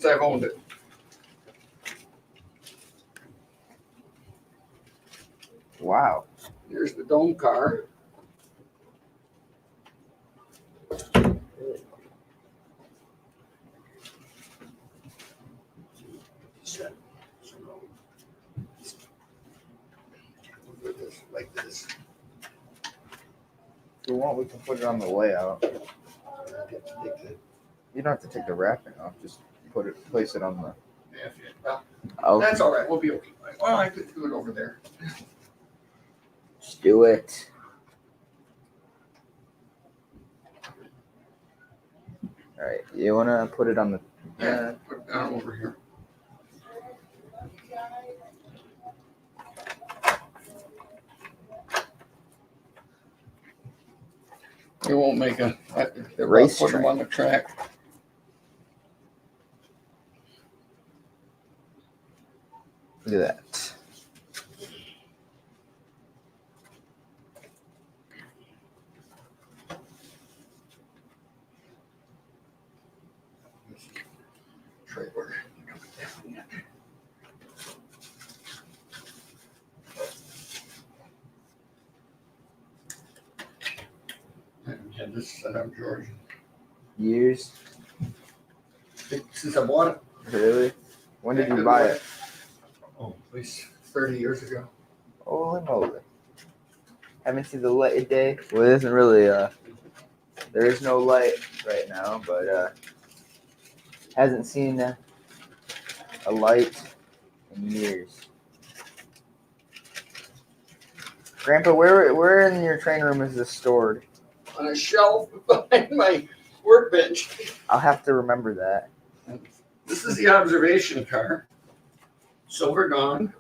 since I've owned it. Wow. Here's the dome car. Like this. If you want, we can put it on the layout. You don't have to take the wrapping off. Just place it on the. Well, Oh, that's all right. We'll be okay. Well, I could do it over there. just do it. All right. You wanna put it on the? Yeah, put it down over here. We won't make a Race put them track. on the track. Look at that. Trailer. I haven't had this set up, George, Years. since I bought it. Really? When did you buy it? Oh, at least 30 years ago. Holy moly. Haven't seen the light of day. Well, it isn't really, there is no light right now, but, hasn't seen a light in years. Grandpa, where in your train room is this stored? On a shelf behind my workbench. I'll have to remember that. This is the observation car. Silver Dawn.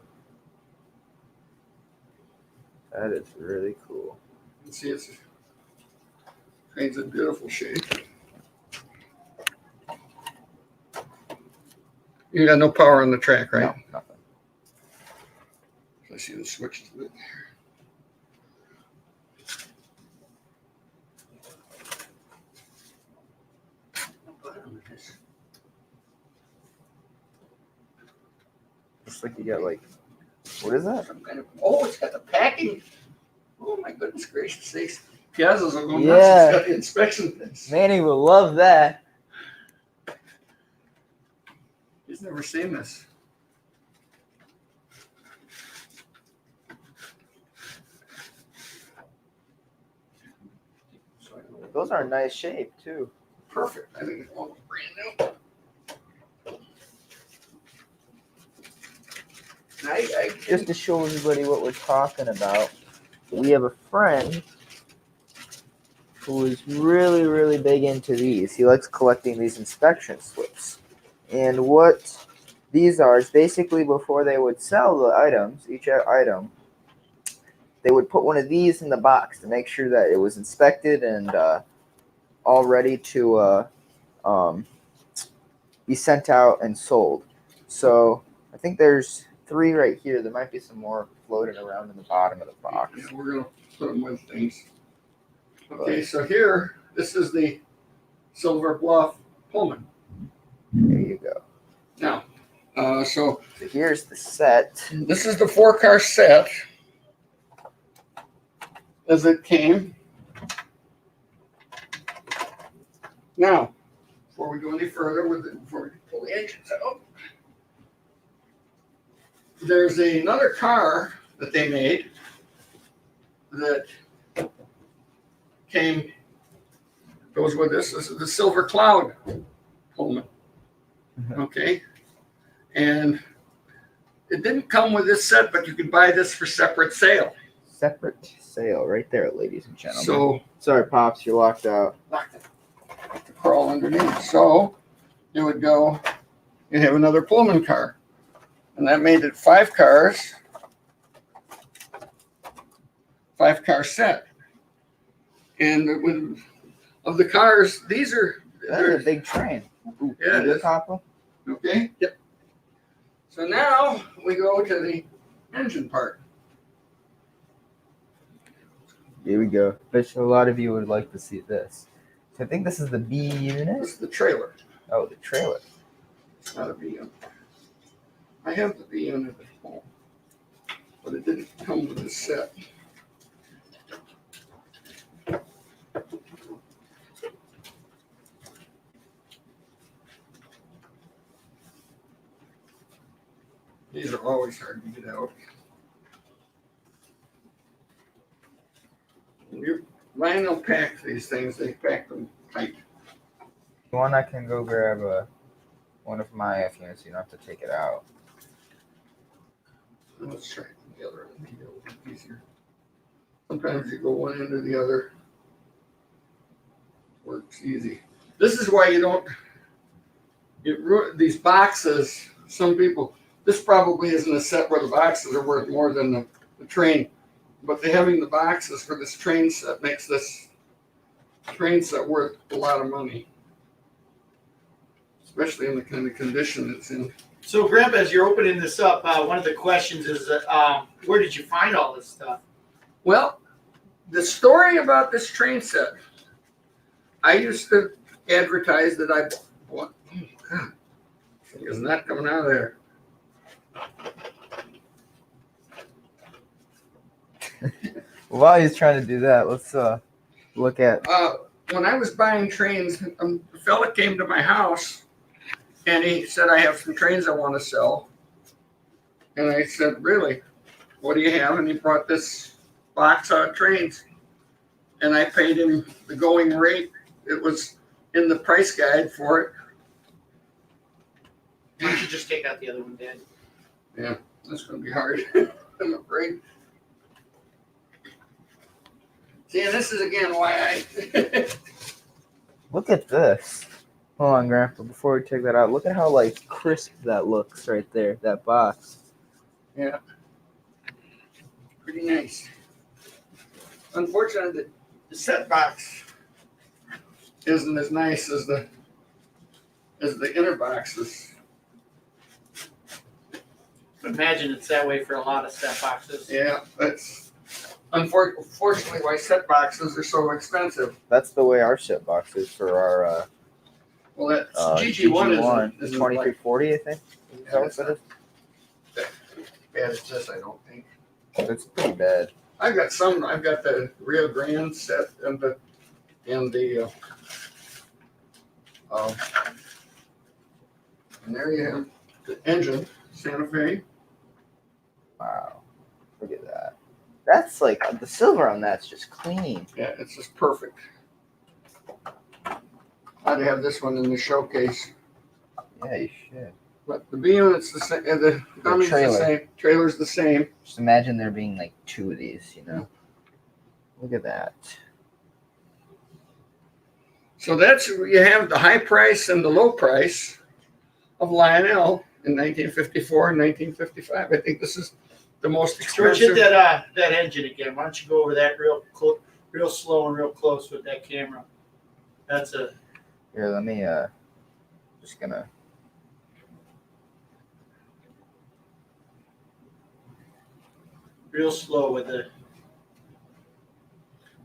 That is really cool. You can see it's train's in beautiful shape. You got no power on the track, right? No, nothing. I see the switches. Looks like you got like, what is that? Some kind of, oh, it's got the packing. Oh my goodness gracious sakes. Piazzas are going nuts. Yeah. It's got the inspection things. Manny will love that. He's never seen this. Those are in nice shape too. Perfect. I think it's almost brand new. Just to show everybody what we're talking about, we have a friend who is really, really big into these. He likes collecting these inspection slips. And what these are is basically before they would sell the items, each item, they would put one of these in the box to make sure that it was inspected and all ready to be sent out and sold. So I think there's 3 right here. There might be some more floating around in the bottom of the box. Yeah, we're going to put them with things. Okay, so here, this is the Silver Bluff Pullman. There you go. Now, So here's the set. this is the 4-car set as it came. Now, before we go any further before we pull the engines out, there's another car that they made that goes with this. This is the Silver Cloud Pullman. Okay. And it didn't come with this set, but you could buy this for separate sale. Separate sale right there, ladies and gentlemen. So, Sorry, Pops, you're locked out. to crawl underneath. So, you would go, you'd have another Pullman car. And that made it 5 cars, 5-car set. And of the cars, these are, That's a big train. Ooh, Yeah, it you is. Papa? okay? Yep. So now we go to the engine part. Here we go. Bet you a lot of you would like to see this. So I think this is the B unit. This is the trailer. Oh, the trailer. It's not a V unit. I have the V unit at home, but it didn't come with the set. These are always hard to get out. Lionel packs these things, they pack them tight. One I can go grab one of my F units. You don't have to take it out. Let's try the other end, maybe it'll be easier. Sometimes you go one end or the other. Works easy. This is why you don't these boxes, some people, this probably isn't a set where the boxes are worth more than the train, but having the boxes for this train set makes this train set worth a lot of money, especially in the kind of condition it's in. So, Grandpa, as you're opening this up, one of the questions is, where did you find all this stuff? Well, the story about this train set, I used to advertise that I bought. Oh, God. Thing is not coming out of there. While he's trying to do that, let's look at. When I was buying trains, a fella came to my house and he said, I have some trains I want to sell. And I said, really? What do you have? And he brought this box of trains. And I paid him the going rate. It was in the price guide for it. Why don't you just take out the other one, Dad? Yeah, that's going to be hard. I'm afraid. See, and this is again why I. Look at this. Hold on, Grandpa. Before we take that out, look at how like crisp that looks right there. That box. Yeah. Pretty nice. Unfortunately, the set box isn't as nice as the inner boxes. Imagine it's that way for a lot of set boxes. Yeah, that's unfortunately why set boxes are so expensive. That's the way our ship box is for our Well, that's GG1 isn't 2340, I think. Is that what that is? bad as this, I don't think. It's pretty bad. I've got the Rio Grande set and the and there you have the engine, Santa Fe. Wow. Look at that. That's like the silver on that's just clean. Yeah, it's just perfect. I'd have this one in the showcase. Yeah, you should. But the B unit's the same, and the dummy's the trailer. same. Trailer's the same. Just imagine there being like two of these, you know? Look at that. So that's, you have the high price and the low price of Lionel in 1954 and 1955. I think this is the most George, hit expensive. that engine again. Why don't you go over that real slow and real close with that camera? That's a Here, let me just gonna real slow with it.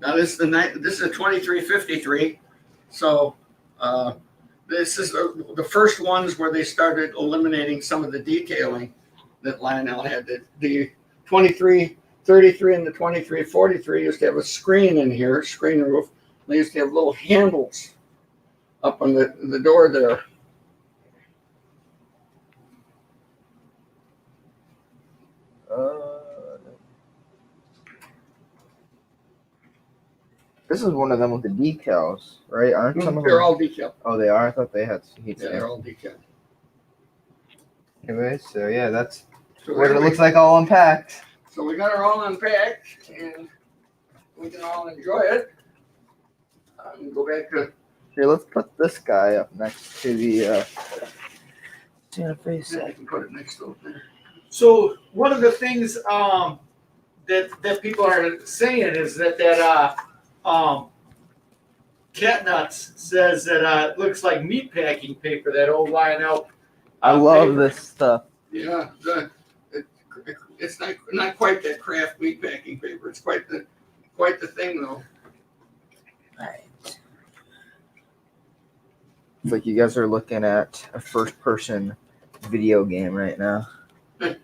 Now this is a 2353. So this is the first ones where they started eliminating some of the detailing that Lionel had. The 2333 and the 2343 used to have a screen in here, screen roof. They used to have little handles up on the door there. This is one of them with the decals, right? Aren't some of They're them? all decaled. Oh, they are. I thought they had heat Yeah, stamp. they're all decaled. Anyway, so yeah, that's So what it there looks like all unpacked. So we got her all unpacked, and we can all enjoy it. Go back to. Here, let's put this guy up next to the Santa Fe I set. can put it next to it there. So one of the things that people are saying is that Catnuts says that it looks like meat packing paper, that old Lionel. I love paper. this stuff. Yeah, it's not quite that craft meat packing paper. It's quite the thing though. Right. It's like you guys are looking at a first-person video game right now. So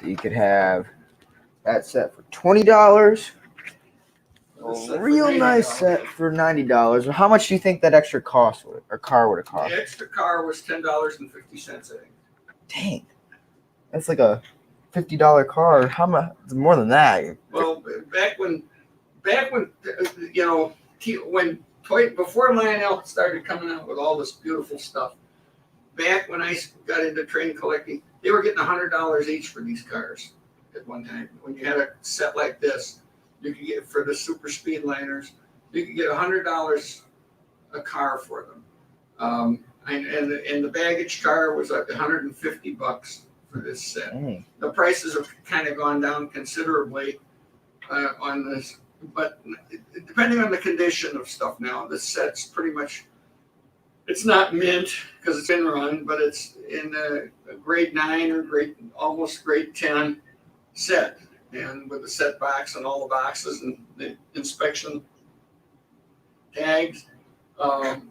you could have that set for $20. A real nice set for $90. How much do you think that extra car would have cost? The extra car was $10.50, I think. Dang, that's like a $50 car. How much? It's more than that. Well, back when you know, before Lionel started coming out with all this beautiful stuff, back when I got into train collecting, they were getting $100 each for these cars at one time. When you had a set like this, you could get for the super speed liners, you could get $100 a car for them. And the baggage car was like $150 for this set. Dang. The prices have kind of gone down considerably on this, but depending on the condition of stuff now, this set's pretty much, it's not mint because it's been run, but it's in a grade 9 or almost grade 10 set, and with the set box and all the boxes and the inspection tags.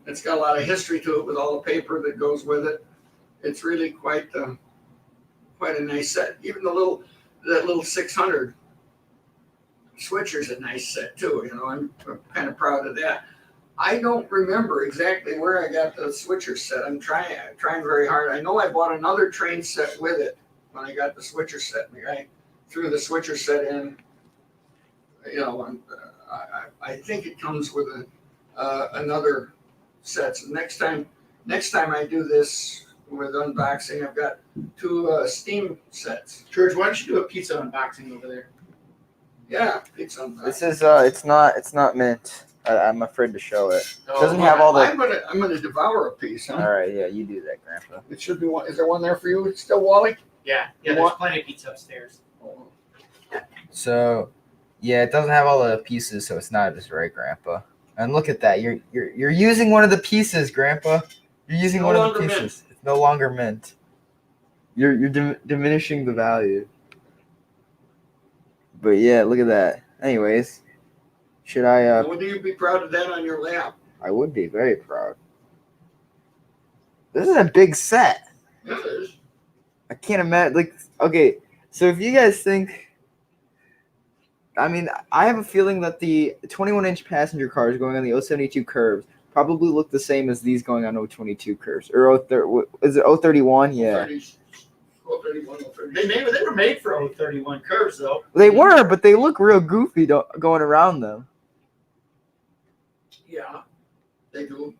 It's got a lot of history to it with all the paper that goes with it. It's really quite a nice set. Even that little 600 switcher's a nice set too. You know, I'm kind of proud of that. I don't remember exactly where I got the switcher set. I'm trying very hard. I know I bought another train set with it when I got the switcher set. I threw the switcher set in. You know, I think it comes with another set. So next time I do this with unboxing, I've got 2 Steam sets. George, why don't you do a pizza unboxing over there? Yeah, pizza unboxing. This is it's not mint. I'm afraid to show it. Oh, Doesn't have all the. I'm gonna devour a piece. Huh? All right, yeah, you do that, Grandpa. It should be one. Is there one there for you still, Wally? Yeah, You there's want- plenty of pizza upstairs. Oh. So, yeah, it doesn't have all the pieces, so it's not just right, Grandpa. And look at that. You're using one of the pieces, Grandpa. You're using No one of longer the pieces. mint. It's no longer mint. You're diminishing the value. But yeah, look at that. Anyways, should I? Would you be proud of that on your lap? I would be very proud. This is a big set. It is. I can't imagine. Like, okay, so if you guys think, I mean, I have a feeling that the 21-inch passenger cars going on the 072 curves probably look the same as these going on 022 curves. Or is it 031? Yeah. 031, 032. They were made for 031 curves though. They were, but they look real goofy going around them. Yeah, they do.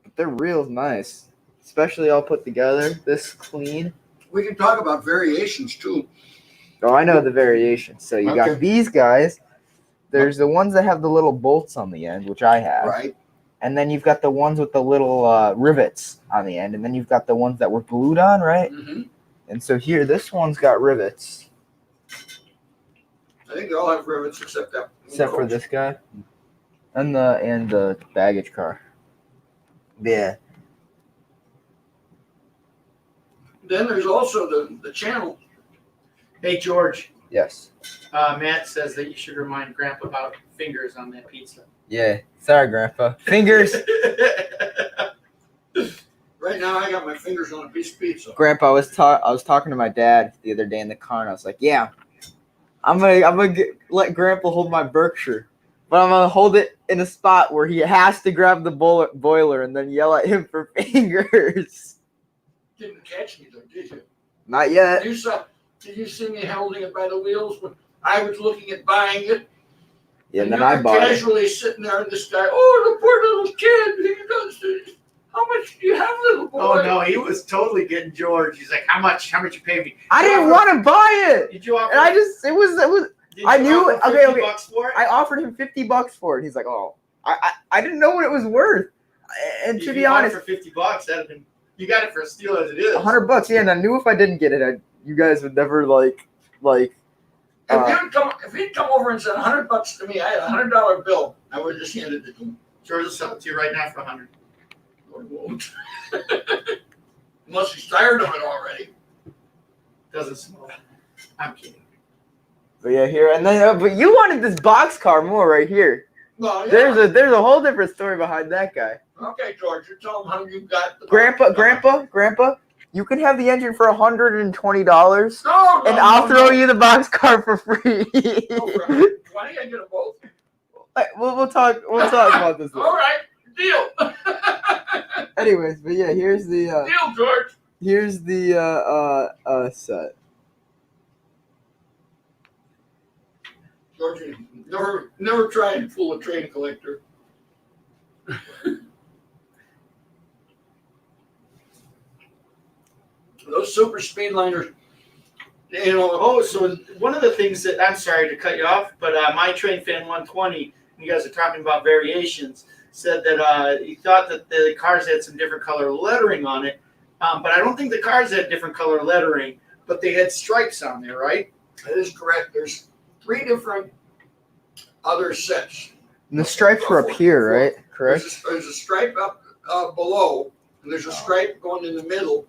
But they're real nice. Especially all put together, this clean. We can talk about variations too. Oh, I know the variations. So you Okay. got these guys. There's the ones that have the little bolts on the end, which I have. Right. And then you've got the ones with the little rivets on the end. And then you've got the ones that were glued on, right? Mm-hmm. And so here, this one's got rivets. I think they all have rivets except that. Except for this guy. And the baggage car. Yeah. Then there's also the channel. Hey George, Yes. Matt says that you should remind Grandpa about fingers on that pizza. Yeah. Sorry, Grandpa. Fingers. Right now, I got my fingers on a piece of pizza. Grandpa, I was talking to my dad the other day in the car, and I was like, "Yeah, I'm gonna let Grandpa hold my Berkshire, but I'm gonna hold it in a spot where he has to grab the boiler and then yell at him for fingers." Didn't catch me though, did you? Not yet. Did you see me holding it by the wheels when I was looking at buying it? Yeah, and then you I were bought it. casually sitting there, and this guy, oh, the poor little kid. He does. How much do you have, little boy? Oh no, he was totally getting George. He's like, how much you pay me? I didn't want to buy it, Did you offer? and it was. did I you knew- offer okay, 50 okay. bucks for it? I offered him $50 for it. He's like, "Oh, I didn't know what it was worth." And If to you be bought honest, it for $50, that'd have been. You got it for a steal as it is. $100. Yeah, and I knew if I didn't get it, you guys would never like. If he'd come over and said $100 to me, I had a $100 bill, I would have just handed it to him. George will sell it to you right now for 100. Or won't. Unless he's tired of it already. Doesn't smell. I'm kidding. But yeah, here and then. But you wanted this boxcar more right here. Well, yeah. There's a whole different story behind that guy. Okay, George, you tell them how you got the Grandpa, you can have the engine for $120, No, and I'll throw you the boxcar for free. No, for 120, I get them both. We'll talk about this later. All right, deal. Anyways, but yeah, here's the Deal, George. set. George, never try and fool a train collector. Those super speedliners, you know. Oh, so one of the things that I'm sorry to cut you off, but my Train Fan 120, you guys are talking about variations, said that he thought that the cars had some different color lettering on it, but I don't think the cars had different color lettering, but they had stripes on there, right? That is correct. There's 3 different other sets. And the stripes were up here, right? Correct. There's a stripe up below, and there's a stripe going in the middle.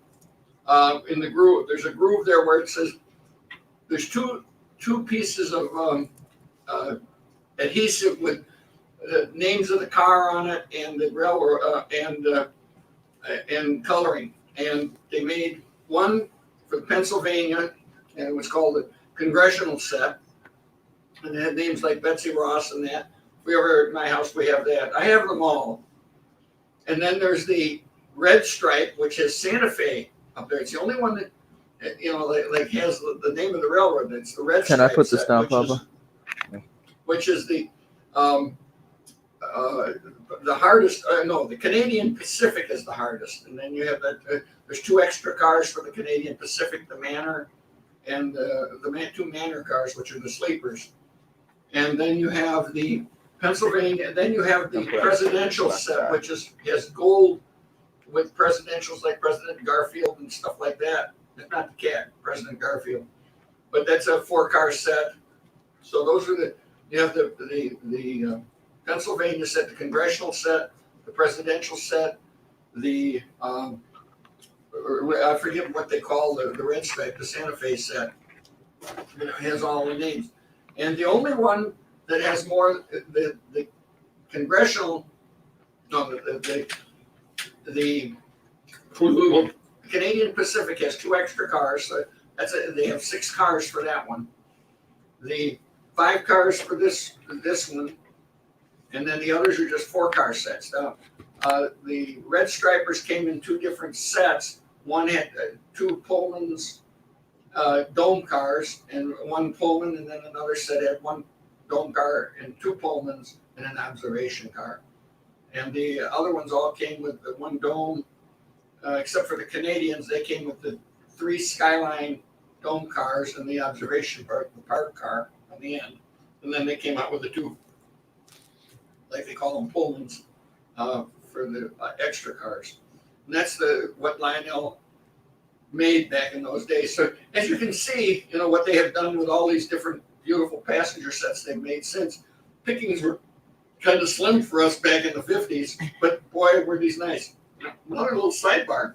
In the groove, there's a groove there where it says there's two pieces of adhesive with the names of the car on it and the railroad and coloring. And they made one for Pennsylvania, and it was called the Congressional set. And it had names like Betsy Ross and that. If we ever at my house, we have that. I have them all. And then there's the red stripe, which has Santa Fe up there. It's the only one that like has the name of the railroad. It's the red. Can I put this down, Papa? Which is the hardest. No, the Canadian Pacific is the hardest, and then you have that. There's 2 extra cars for the Canadian Pacific, the Manor, and the 2 Manor cars, which are the sleepers, and then you have the Pennsylvania. And then you have the presidential set, which has gold with presidentials like President Garfield and stuff like that. It's not the cat, President Garfield, but that's a 4-car set. So those are you have the Pennsylvania set, the Congressional set, the presidential set, the I forget what they call the red stripe, the Santa Fe set. It has all the names, and the only one that has more the Congressional, no, the Canadian Pacific has 2 extra cars, so they have 6 cars for that one. The 5 cars for this one, and then the others are just 4-car sets. Now, the red stripers came in 2 different sets. One had 2 Pullman's dome cars and 1 Pullman, and then another set had 1 dome car and 2 Pullmans and an observation car. And the other ones all came with the 1 dome, except for the Canadians. They came with the 3 Skyline dome cars and the observation part, the park car on the end. And then they came out with the 2, like they call them Pullmans, for the extra cars. And that's what Lionel made back in those days. So as you can see, what they have done with all these different beautiful passenger sets they've made since. Pickings were kind of slim for us back in the 50s, but boy, were these nice. Another little sidebar.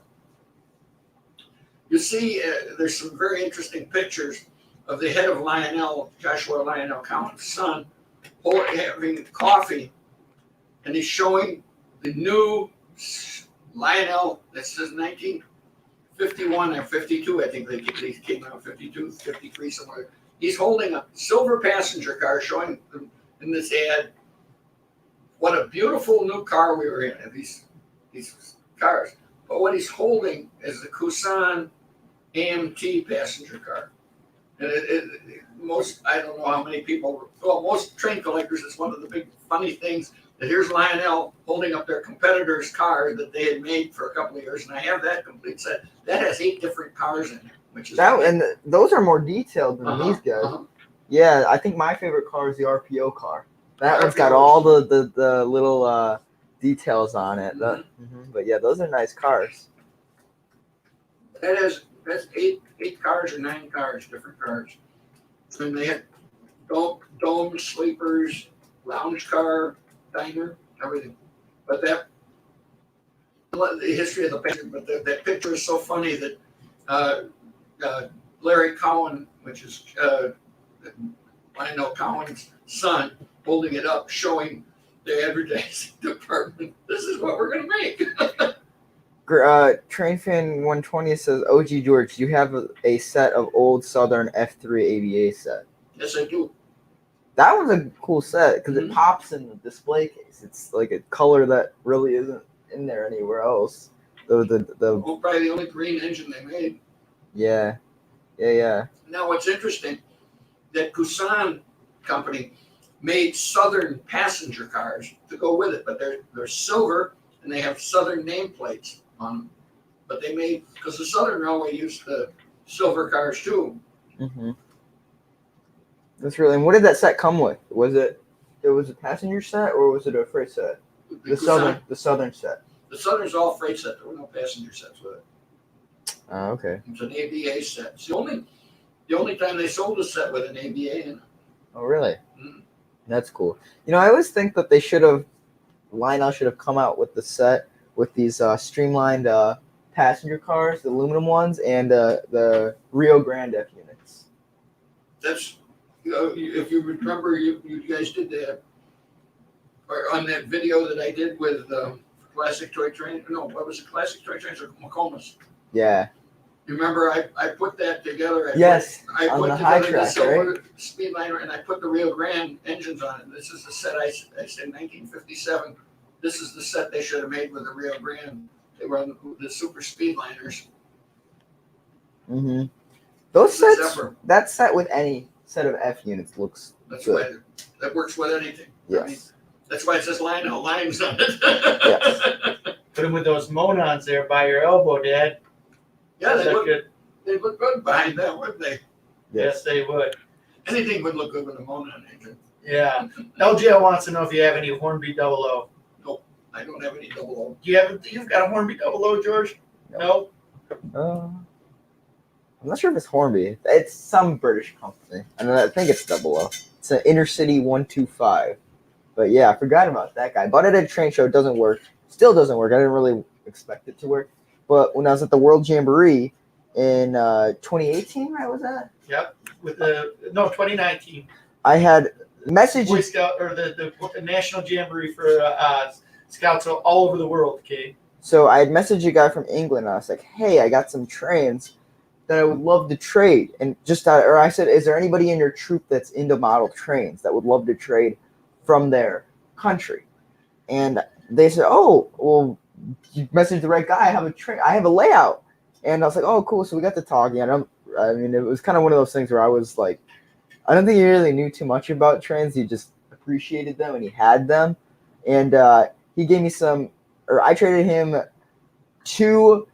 You see, there's some very interesting pictures of the head of Lionel, Joshua Lionel Cowan's son, having coffee, and he's showing the new Lionel that says 1951 or 52, I think they came out 52, 53, somewhere. He's holding a silver passenger car, showing them in this ad what a beautiful new car we were in, these cars. But what he's holding is the Kusan AMT passenger car. And I don't know how many people, most train collectors, it's one of the big funny things that here's Lionel holding up their competitor's car that they had made for a couple of years. And I have that complete set. That has 8 different cars in it, which is and those are more detailed than these guys. Yeah, I think my favorite car is the RPO car. That one's got all the little details on it. But yeah, those are nice cars. That's 8 cars or 9 cars, different cars. And they had dome sleepers, lounge car, diner, everything. But the history of the picture, but that picture is so funny that Larry Cowan, which is Lionel Cowan's son holding it up, showing the advertising department, this is what we're gonna make. Train Fan 120 says, OG George, you have a set of old Southern F3 AVA set. Yes, I do. That was a cool set because Mhm. it pops in the display case. It's like a color that really isn't in there anywhere else. The Well, probably the only green engine they made. yeah. Now, what's interesting, that Kusan company made Southern passenger cars to go with it, but they're silver and they have Southern nameplates on them. But they made, because the Southern Railway used the silver cars too. Mm-hmm. That's really. And what did that set come with? Was it a passenger set or was it a freight set? The Kusan- Southern set. The Southern's all freight set. There were no passenger sets with it. Oh, okay. It's an ABA set. It's the only time they sold a set with an ABA in it. Oh, really? Mhm. That's cool. I always think that Lionel should have come out with the set with these streamlined passenger cars, the aluminum ones, and the Rio Grande F units. That's, if you remember, you guys did that, or on that video that I did with Classic Toy Train. No, what was it? Classic Toy Trains or Macomas? Yeah. You remember I put that together. Yes. I on put the high together the track, silver right? Speedliner and I put the Rio Grande engines on it. This is the set I said 1957. This is the set they should have made with the Rio Grande. They were on the super Speedliners. Mm-hmm. Those The sets, Zephyr. that set with any set of F units looks That's good. why that works with anything. Yes. I mean, that's why it says Lionel Lines on it. Yes. Put them with those Monons there by your elbow, Dad. Yeah, Is that good? they look good behind that, wouldn't they? Yes, they would. Anything would look good with a Monon engine. Yeah. LGL wants to know if you have any Hornby 00. I don't have any double O. You've got a Hornby 00, George? No. I'm not sure if it's Hornby. It's some British company. I think it's 00. It's an Intercity 125. But yeah, I forgot about that guy. Bought it at a train show. It doesn't work. Still doesn't work. I didn't really expect it to work. But when I was at the World Jamboree in 2018, right, was that? Yep. 2019. I had messaged Boy Scout or the National Jamboree for scouts all over the world. Okay. So I had messaged a guy from England. And I was like, "Hey, I got some trains that I would love to trade." And or I said, "Is there anybody in your troop that's into model trains that would love to trade from their country?" And they said, "Oh, well, you messaged the right guy. I have a train. I have a layout." And I was like, "Oh, cool." So we got to talking. And it was kind of one of those things where I was like, I don't think he really knew too much about trains. He just appreciated them and he had them. And he gave me I traded him 2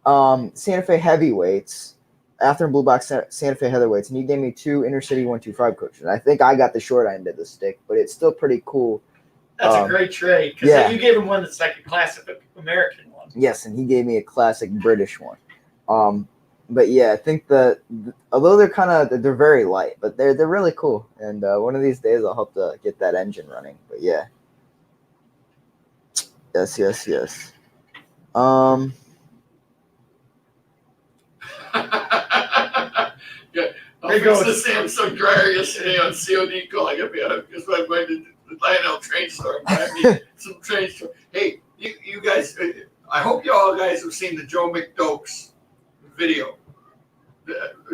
Santa Fe heavyweights, Atherton Blue Box Santa Fe heavyweights, and he gave me 2 Intercity 125 coaches. I think I got the short end of the stick, but it's still pretty cool. That's a great trade because yeah. you gave him one that's like a classic American one. Yes, and he gave me a classic British one. But yeah, I think that although they're very light, but they're really cool. And one of these days I'll hope to get that engine running. But yeah. Yes. Yeah, I fixed the Samsung dryer yesterday on COD call. I got because I'm going to the Lionel train store and buy me some train store. Hey, you guys, I hope you all guys have seen the Joe McDokes video.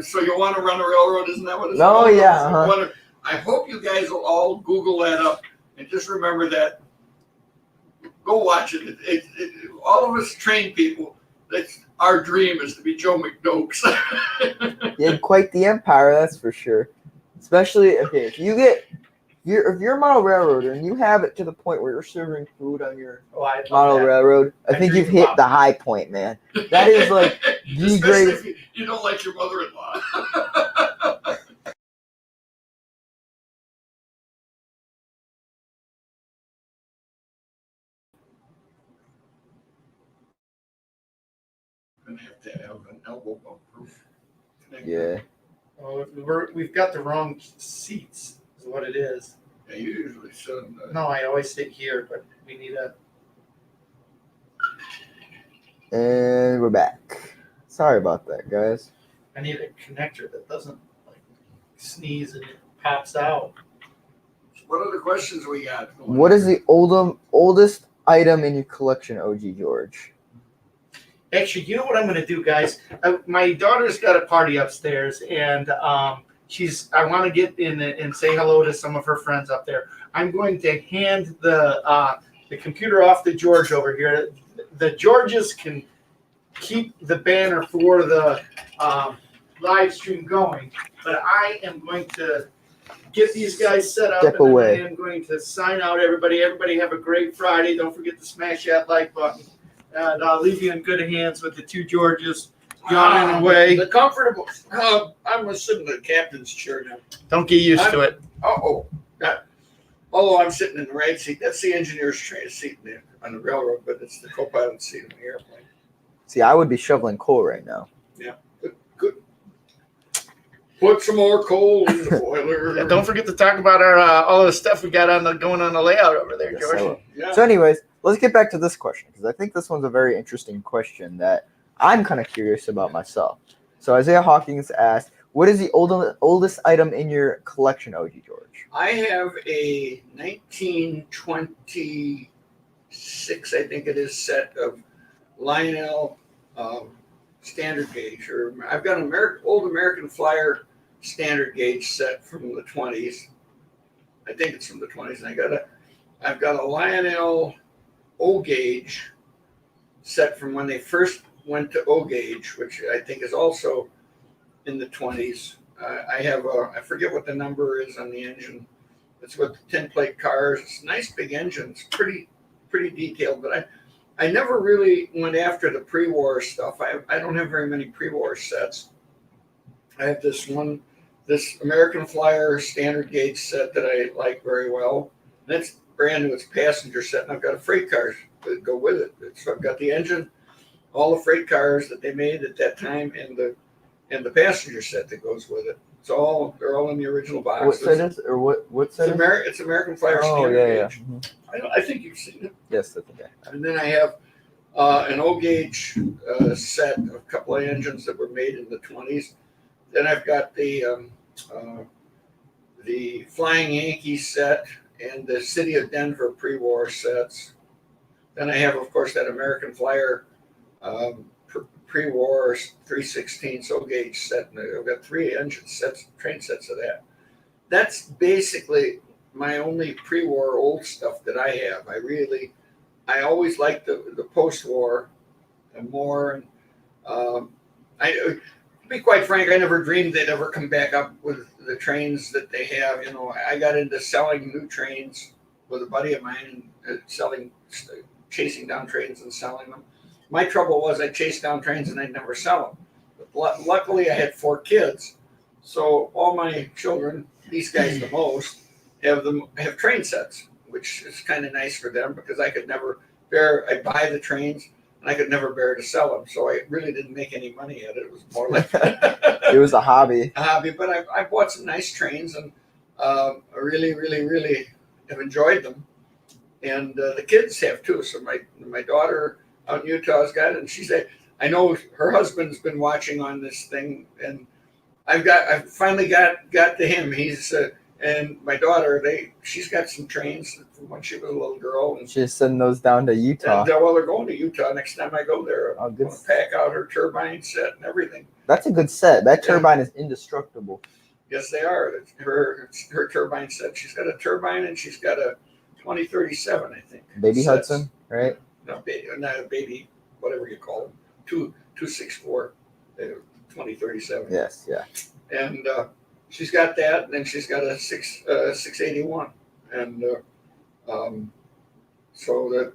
So you want to run a railroad, isn't that what it's called? Oh yeah. Uh-huh. I hope you guys will all Google that up and just remember that. Go watch it. All of us trained people, that's our dream is to be Joe McDokes. He had quite the empire, that's for sure. Especially if you're a model railroader and you have it to the point where you're serving food on your model railroad, I think you've hit the high point, man. That is like the greatest. If you don't like your mother-in-law. Gonna have to have an elbow bump proof. Yeah. Oh, we've got the wrong seats. Is what it is. Yeah, you usually sit. No, I always sit here, but we need a. And we're back. Sorry about that, guys. I need a connector that doesn't like sneeze and pops out. What are the questions we got? What is the oldest item in your collection, OG George? Actually, you know what I'm going to do, guys? My daughter's got a party upstairs, and I want to get in and say hello to some of her friends up there. I'm going to hand the computer off to George over here. The Georges can keep the banner for the live stream going, but I am going to get these guys set up, Step and away. then I am going to sign out everybody. Everybody have a great Friday. Don't forget to smash that like button. And I'll leave you in good hands with the two Georges yawning away. The comfortable. I'm sitting in the captain's chair now. Don't get used to it. Although I'm sitting in the right seat, that's the engineer's seat on the railroad, but it's the co-pilot's seat in the airplane. See, I would be shoveling coal right now. Good. Put some more coal in the boiler. Yeah, don't forget to talk about our all the stuff we got going on the layout over there, Yes, I George. will. Yeah. So, anyways, let's get back to this question because I think this one's a very interesting question that I'm kind of curious about myself. So, Isaiah Hawkins asked, "What is the oldest item in your collection, OG George?" I have a 1926, I think it is, set of Lionel standard gauge, or I've got an old American Flyer standard gauge set from the 20s. I think it's from the 20s. And I've got a Lionel O gauge set from when they first went to O gauge, which I think is also in the 20s. I have I forget what the number is on the engine. It's with the tin plate cars. It's a nice big engine. It's pretty detailed, but I never really went after the pre-war stuff. I don't have very many pre-war sets. I have this American Flyer standard gauge set that I like very well. That's brand new. It's a passenger set, and I've got a freight car that go with it. So I've got the engine, all the freight cars that they made at that time, and the passenger set that goes with it. They're all in the original box. What set is or what set? It's American Flyer standard gauge. Mhm. I think you've seen it. Yes, that's okay. And then I have an O gauge set of a couple of engines that were made in the 20s. Then I've got the Flying Yankee set and the City of Denver pre-war sets. Then I have, of course, that American Flyer pre-war 316 O gauge set. And I've got 3 engine sets, train sets of that. That's basically my only pre-war old stuff that I have. I always liked the post-war and more. And to be quite frank, I never dreamed they'd ever come back up with the trains that they have. You know, I got into selling new trains with a buddy of mine, and chasing down trains and selling them. My trouble was I chased down trains and I'd never sell them. But luckily, I had 4 kids, so all my children, these guys the most, have train sets, which is kind of nice for them because I could never bear. I buy the trains and I could never bear to sell them, so I really didn't make any money at it. It was more like It was a hobby. but I bought some nice trains and I really have enjoyed them, and the kids have too. So my daughter out in Utah has got it, and she said, I know her husband's been watching on this thing, and I finally got to him. He's and my daughter, she's got some trains from when she was a little girl, and She's sending those down to Utah. and well, they're going to Utah next time I go there. Oh, I'm good. going to pack out her turbine set and everything. That's a good set. That Yeah. turbine is indestructible. Yes, they are. It's her turbine set. She's got a turbine and she's got a 2037, I think. Baby sets. Hudson, right? No, not a baby, whatever you call them. 264, 2037. Yes, yeah. And she's got that, and then she's got a 681, and so that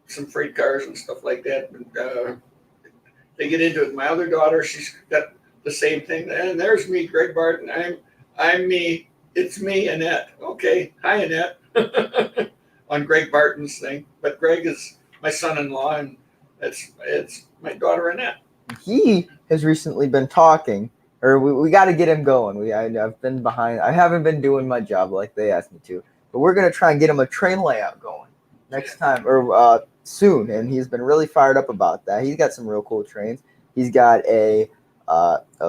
some freight cars and stuff like that. And, they get into it. My other daughter, she's got the same thing. And there's me, Greg Barton. I'm me. It's me, Annette. Okay, hi, Annette. On Greg Barton's thing, but Greg is my son-in-law, and it's my daughter Annette. He has recently been talking, or we got to get him going. I've been behind. I haven't been doing my job like they asked me to, but we're gonna try and get him a train layout going next time or soon. And he's been really fired up about that. He's got some real cool trains. He's got a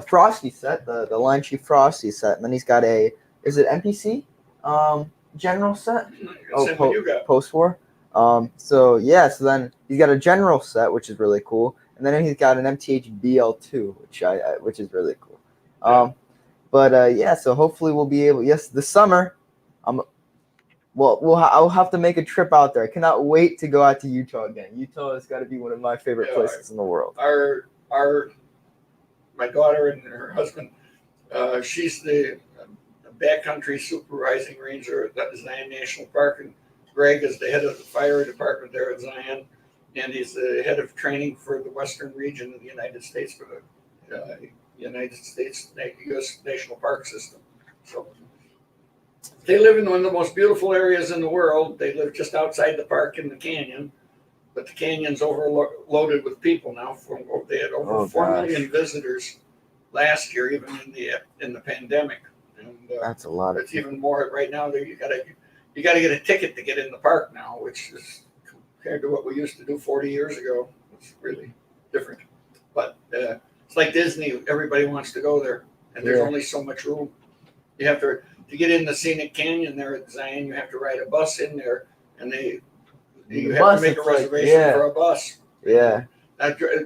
Frosty set, the Line Chief Frosty set, and then he's got a is it NPC general set? Oh, Same what you got. post-war. So then he's got a general set, which is really cool, and then he's got an MTH BL2, which is really cool. So hopefully we'll be able. Yes, this summer, I'll have to make a trip out there. I cannot wait to go out to Utah again. Utah has got to be one of my favorite places in the world. My daughter and her husband, she's the backcountry supervising ranger at Zion National Park, and Greg is the head of the fire department there at Zion, and he's the head of training for the western region of the United States for the United States U.S. National Park System. So they live in one of the most beautiful areas in the world. They live just outside the park in the canyon, but the canyon's overloaded with people now. They had over 4 million visitors last year, even in the pandemic. And That's a lot. it's even more right now. You gotta get a ticket to get in the park now, which is compared to what we used to do 40 years ago. It's really different. But it's like Disney. Everybody wants to go there, and there's only so much room. You have to get in the scenic canyon there at Zion. You have to ride a bus in there, and you have to make a reservation for a bus. Yeah.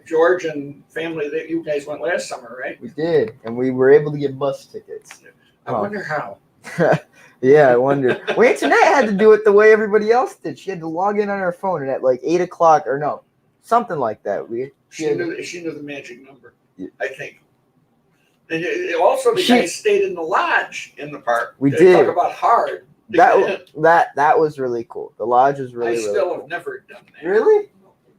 George and family, that you guys went last summer, right? We did, and we were able to get bus tickets. I wonder how. Yeah, I wonder. Well, Antoinette had to do it the way everybody else did. She had to log in on her phone, and at like 8 o'clock, or no, something like that. She knew the magic number, I think. And also, the guys stayed in the lodge in the park. We They did. Talk about hard. That was really cool. The lodge was really. I still cool. have never done that. Really?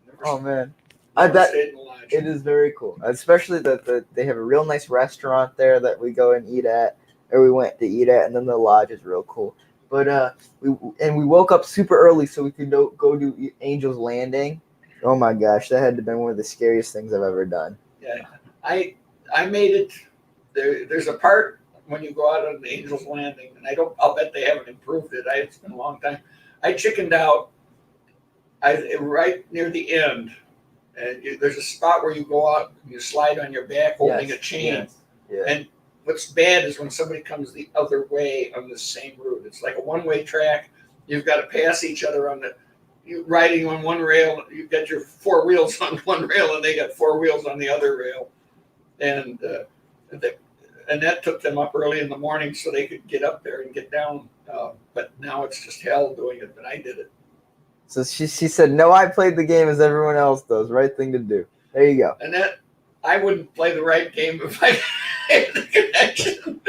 Never Oh man. stayed in the lodge. It is very cool, especially that they have a real nice restaurant there that we go and eat at, or we went to eat at, and then the lodge is real cool. But we woke up super early so we could go do Angel's Landing. Oh my gosh, that had to have been one of the scariest things I've ever done. Yeah, I made it. There's a part when you go out on the Angel's Landing, and I'll bet they haven't improved it. It's been a long time. I chickened out. Right near the end, and there's a spot where you go out and you slide on your back holding a chain. Yes. Yeah. And what's bad is when somebody comes the other way on the same route. It's like a one-way track. You've got to pass each other you're riding on one rail. You've got your 4 wheels on one rail, and they got 4 wheels on the other rail. And that took them up early in the morning so they could get up there and get down. But now it's just hell doing it. But I did it. So she said, "No, I played the game as everyone else does. Right thing to do." There you go. And that I wouldn't play the right game if I had the connection.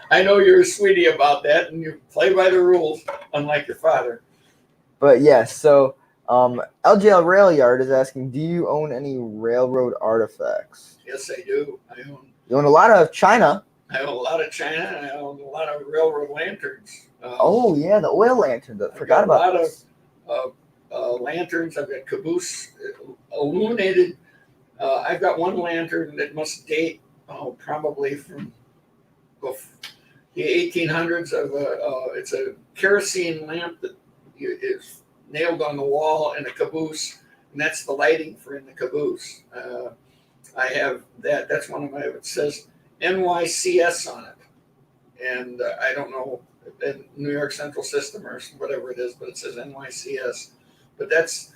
I know you're a sweetie about that, and you play by the rules, unlike your father. But yes, so LJL Rail Yard is asking, do you own any railroad artifacts? Yes, I do. You own a lot of China. I own a lot of China, and I own a lot of railroad lanterns. Oh yeah, the oil lanterns. I forgot about this. Lanterns. I've got caboose illuminated. I've got one lantern that must date probably from the 1800s. It's a kerosene lamp that is nailed on the wall in a caboose, and that's the lighting for in the caboose. I have that. That's one of my. It says NYCS on it, and I don't know. New York Central System or whatever it is, but it says NYCS. But that's,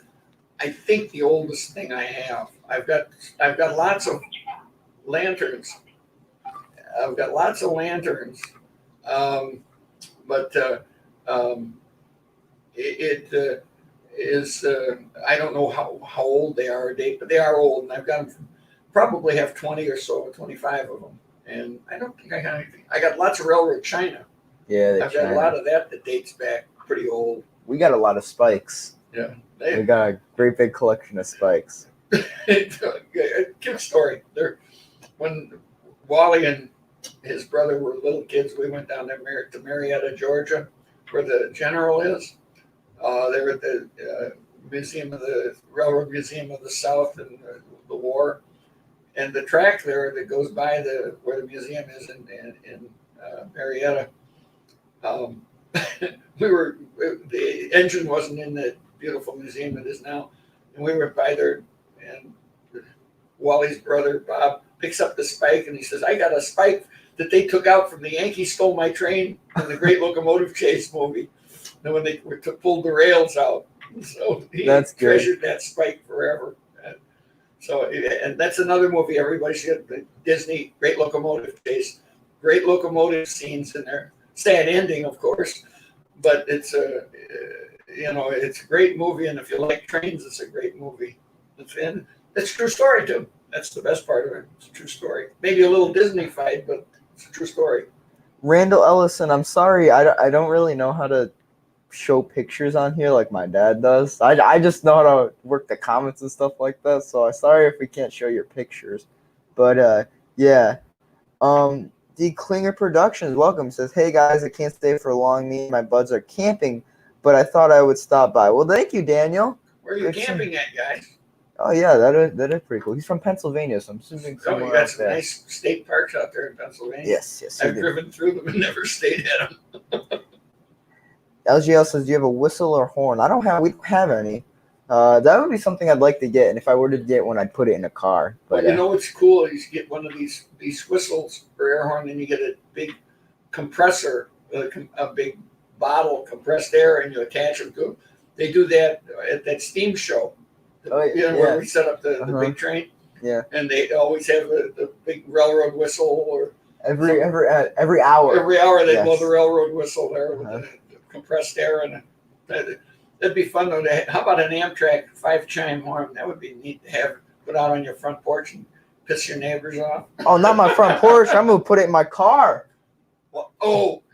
I think, the oldest thing I have. I've got lots of lanterns. But it is. I don't know how old they are, but they are old, and I've got them. Probably have 20 or so, 25 of them, and I don't think I got anything. I got lots of railroad China. Yeah, I've got a lot of that dates back pretty old. We got a lot of spikes. Yeah. We got a great big collection of spikes. Cute story. When Wally and his brother were little kids, we went down there to Marietta, Georgia, where the general is. They were at the Railroad Museum of the South and the war. And the track there that goes by where the museum is in Marietta. The engine wasn't in the beautiful museum it is now, and we were by there, and Wally's brother Bob picks up the spike and he says, "I got a spike that they took out from the Yankee Stole My Train and the Great Locomotive Chase movie. And when they pulled the rails out, so he That's good. treasured that spike forever. And that's another movie everybody should. The Disney Great Locomotive Chase, great locomotive scenes in there. Sad ending, of course, but it's it's a great movie, and if you like trains, it's a great movie. It's a true story too. That's the best part of it. It's a true story. Maybe a little Disney-fied, but it's a true story. Randall Ellison, I'm sorry, I don't really know how to show pictures on here like my dad does. I just know how to work the comments and stuff like that. So I'm sorry if we can't show your pictures. But yeah. D Klinger Productions, welcome. Says, hey guys, I can't stay for long. Me and my buds are camping, but I thought I would stop by. Well, thank you, Daniel. Where are you camping at, guys? Oh yeah, that is pretty cool. He's from Pennsylvania, so I'm assuming Oh, somewhere you got out some there. nice state parks out there in Pennsylvania. Yes, he I've did. driven through them and never stayed at them. LGL says, do you have a whistle or horn? We don't have any. That would be something I'd like to get, and if I were to get one, I'd put it in a car. But Well, you know what's cool is you get one of these whistles or air horn, and you get a big compressor, a big bottle compressed air, and you attach them to them. They do that at that steam show. Where we set up the big train. Yeah. And they always have the big railroad whistle, or every hour. every hour they blow Yes. the railroad whistle there with the compressed air, and that'd be fun though. How about an Amtrak 5-chime horn? That would be neat to have put out on your front porch and piss your neighbors off. Oh, not my front porch. I'm gonna put it in my car. Well,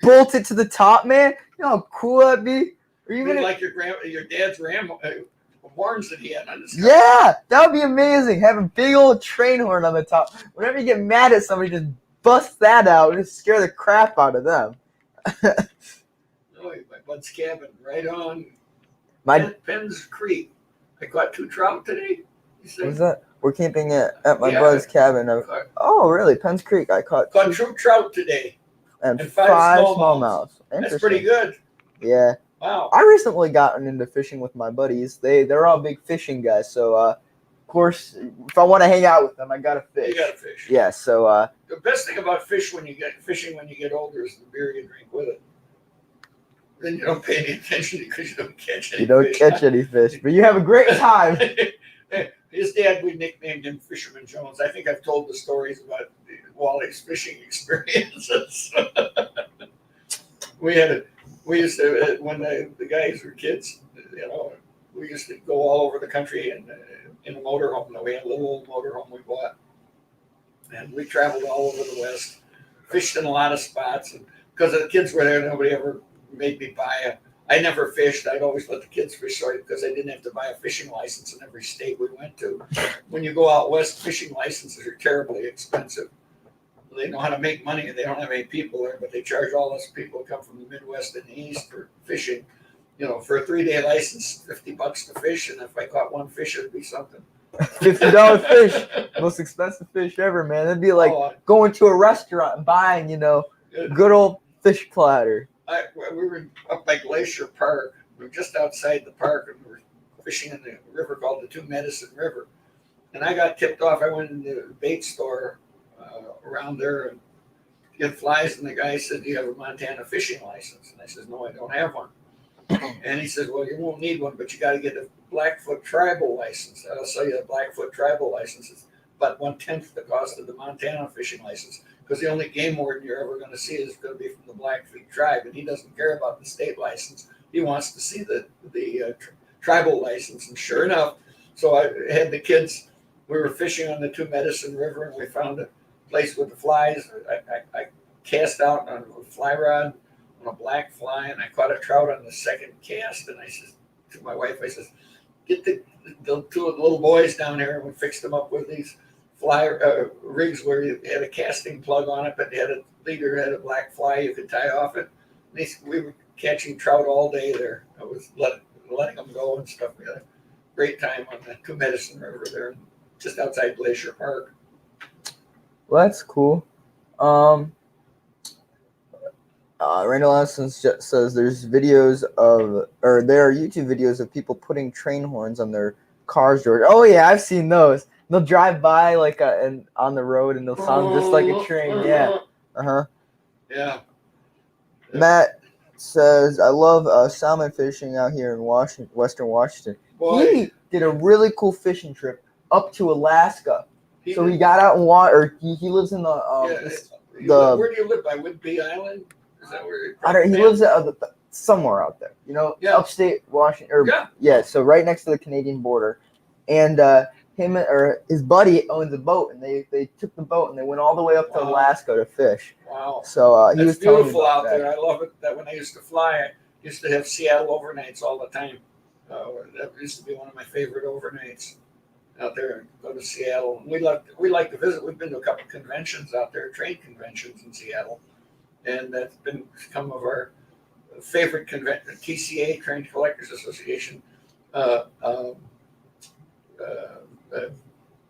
Bolt it to the top, man. You know how cool that'd be? Or even like your dad's Ram horns that he had on his car. yeah, that would be amazing. Have a big old train horn on the top. Whenever you get mad at somebody, just bust that out and just scare the crap out of them. Oh, my bud's cabin, right on My Penn's Creek. I caught 2 trout today. what was that? We're camping at my Yeah. bud's cabin. Oh, really? Penn's Creek. I caught 2 trout today. and and 5 5 smallmouths. That's pretty good. Yeah. Wow. I recently gotten into fishing with my buddies. They're all big fishing guys. So of course, if I want to hang out with them, I gotta fish. You gotta fish. Yeah. So The best thing about fishing when you get older is the beer you drink with it. Then you don't pay any attention because you don't catch any you don't fish. catch any fish, but you have a great time. His dad, we nicknamed him Fisherman Jones. I think I've told the stories about Wally's fishing experiences. We used to, when the guys were kids, we used to go all over the country in a motorhome. We had a little old motorhome we bought. And we traveled all over the West, fished in a lot of spots. And because the kids were there, nobody ever made me buy I never fished. I'd always let the kids fish because I didn't have to buy a fishing license in every state we went to. When you go out west, fishing licenses are terribly expensive. They know how to make money, and they don't have any people there, but they charge all us people who come from the Midwest and the East for fishing. For a 3-day license, $50 to fish, and if I caught one fish, it'd be something. $50 fish, most expensive fish ever, man. It'd be like going to a restaurant and buying, good old fish platter. We were up by Glacier Park. We were just outside the park, and we were fishing in the river called the Two Medicine River. And I got tipped off. I went in the bait store around there and get flies, and the guy said, "Do you have a Montana fishing license?" And I said, "No, I don't have one." And he said, "Well, you won't need one, but you got to get a Blackfoot tribal license. I'll sell you a Blackfoot tribal license. It's about 1/10 the cost of the Montana fishing license, because the only game warden you're ever going to see is going to be from the Blackfeet tribe, and he doesn't care about the state license. He wants to see the tribal license." And sure enough, so I had the kids. We were fishing on the Two Medicine River, and we found a place with the flies. I cast out on a fly rod on a black fly, and I caught a trout on the second cast. And I said to my wife, I said, "Get the 2 little boys down here," and we fixed them up with these fly rigs where you had a casting plug on it, but they had a leader had a black fly you could tie off it. And we were catching trout all day there. I was letting them go and stuff. We had a great time on the Two Medicine River there, just outside Glacier Park. Well, that's cool. Randall Allison says there's videos there are YouTube videos of people putting train horns on their cars, George. Oh yeah, I've seen those. They'll drive by on the road and they'll sound just like a train. Yeah, Uh-huh. Yeah. Matt says, I love salmon fishing out here in Western Washington. Boy, He did a really cool fishing trip up to Alaska. he So he did- got out and water. He lives in the where do you live? By Whidbey Island? Is that where? I don't. He lives at somewhere out there. Yeah. Upstate Washington. Or, Yeah. So right next to the Canadian border, and him or his buddy owns a boat, and they took the boat and they went all the way up to Wow. Alaska to fish. Wow. So he It's was telling me beautiful about out that. there. I love it. That when I used to fly, I used to have Seattle overnights all the time. That used to be one of my favorite overnights out there. Go to Seattle. We like to visit. We've been to a couple conventions out there, trade conventions in Seattle, and that's become of our favorite convention. TCA, Train Collectors Association,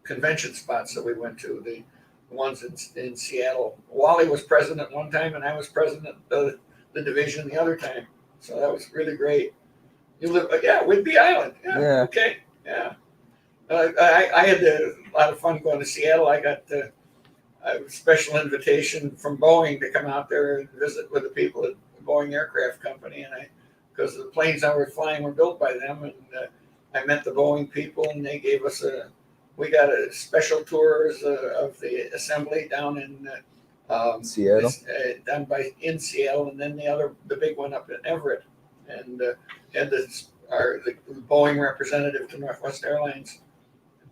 convention spots that we went to. The ones in Seattle. Wally was president one time, and I was president of the division the other time. So that was really great. You live, Whidbey Island. Yeah. Okay. Yeah. I had a lot of fun going to Seattle. I got a special invitation from Boeing to come out there and visit with the people at the Boeing Aircraft Company, and because the planes I was flying were built by them, and I met the Boeing people, and they gave us we got a special tours of the assembly down in Seattle. in Seattle, and then the big one up in Everett, and had the Boeing representative to Northwest Airlines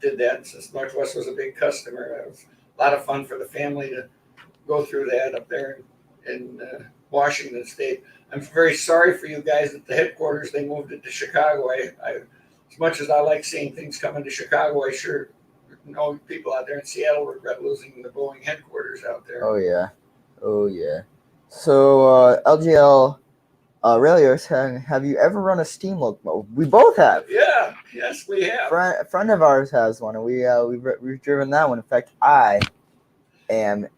did that. Since Northwest was a big customer, it was a lot of fun for the family to go through that up there in Washington State. I'm very sorry for you guys at the headquarters. They moved it to Chicago. As much as I like seeing things coming to Chicago, I sure know people out there in Seattle regret losing the Boeing headquarters out there. Oh yeah. So LGL Railio is saying, have you ever run a steam locomotive? We both have. Yeah. Yes, we have. A friend of ours has one, and we've driven that one. In fact,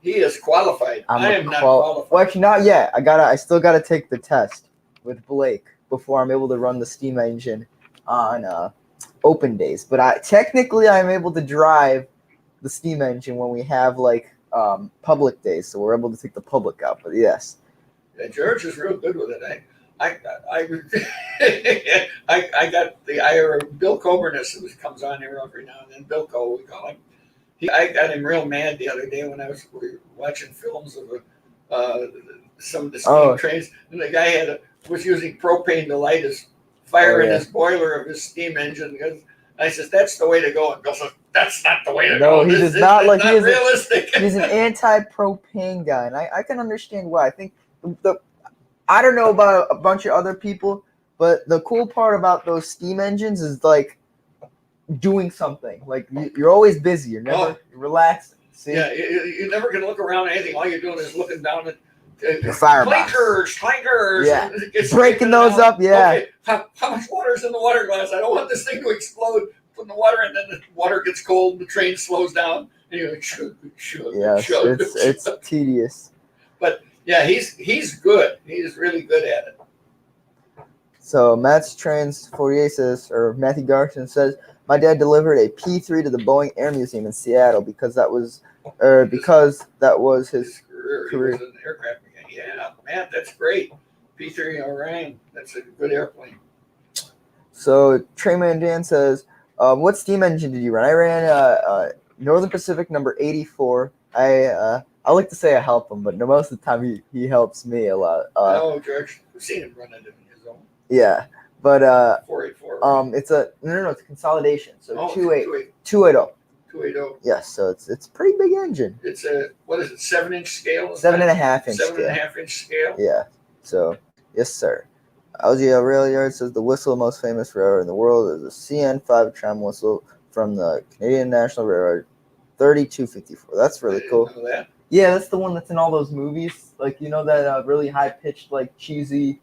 He is qualified. I am not qualified. Well, actually, not yet. I still gotta take the test with Blake before I'm able to run the steam engine on open days. But I'm able to drive the steam engine when we have public days, so we're able to take the public out. But yes. Yeah, George is real good with it. I got the ire of Bill Coburness, who comes on here every now and then. Bill Co, we call him. I got him real mad the other day when we were watching films of some of the steam trains, and the guy was using propane to light his fire in his boiler of his steam engine. I says, that's the way to go. And Bill says, that's not the way to go. No, he does not. Like, not realistic. He's an anti-propane guy, and I can understand why. I think I don't know about a bunch of other people, but the cool part about those steam engines is doing something. Like you're always busy. You're never relaxing. See? Yeah, you're never gonna look around at anything. All you're doing is looking down at clankers. Yeah, breaking those up. Yeah. Okay, how much water is in the water glass? I don't want this thing to explode. Put the water in, then the water gets cold. The train slows down, and you're like, shoot. Yes, it's tedious. But yeah, he's good. He's really good at it. So Matt's Trains 48 says, or Matthew Garson says, my dad delivered a P3 to the Boeing Air Museum in Seattle because that was his career. career. He was an aircraft mechanic. Yeah, Matt, that's great. P3 Orion, that's a good airplane. So Trayman Dan says, what steam engine did you run? I ran Northern Pacific number 84. I like to say I help him, but most of the time he helps me a lot. George, I've seen him run it in his own. Yeah, but 484. it's a consolidation. So 280. 280. Yes, so it's a pretty big engine. It's a 7-inch scale. 7.5 inch. 7.5-inch scale. Yeah. So yes, sir. LGL Rail Yard says the whistle most famous railroad in the world is the CN5 tram whistle from the Canadian National Railroad 3254. That's really cool. Know that. Yeah, that's the one that's in all those movies. Like, that really high pitched, cheesy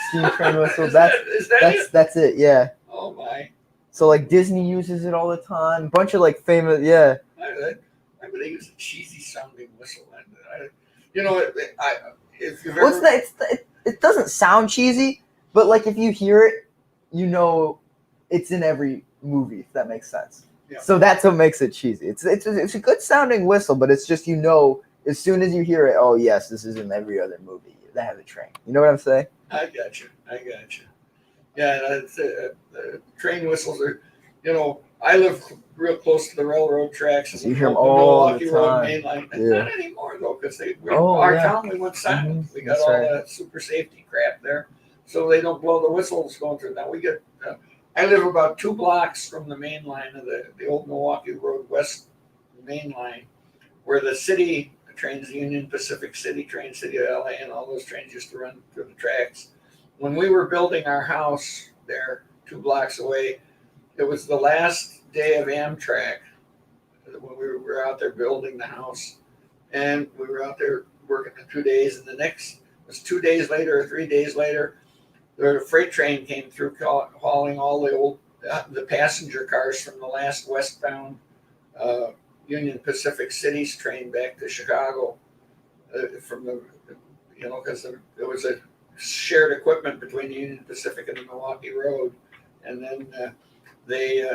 steam train whistle. That's it. Yeah. Oh my. So Disney uses it all the time. Bunch of famous. Yeah. I would use a cheesy sounding whistle. If you've What's ever, that? It doesn't sound cheesy, but if you hear it, it's in every movie. If that makes sense. Yeah. So that's what makes it cheesy. It's a good sounding whistle, but it's just as soon as you hear it, oh yes, this is in every other movie that has a train. You know what I'm saying? I got you. Yeah, train whistles are, I live real close to the railroad tracks and So you the hear 'em all the Milwaukee Road time. main line. Yeah. Not anymore though, because Oh, our yeah. town we went silent. We got That's all right. that super safety crap there, so they don't blow the whistles going through. Now we get. I live about 2 blocks from the main line of the old Milwaukee Road West main line, where the city trains, the Union Pacific City train, City of LA, and all those trains used to run through the tracks. When we were building our house there, 2 blocks away, it was the last day of Amtrak when we were out there building the house, and we were out there working the 2 days, and the next was 2 days later or 3 days later, the freight train came through hauling all the passenger cars from the last westbound Union Pacific Cities train back to Chicago from because there was a shared equipment between the Union Pacific and the Milwaukee Road, and then they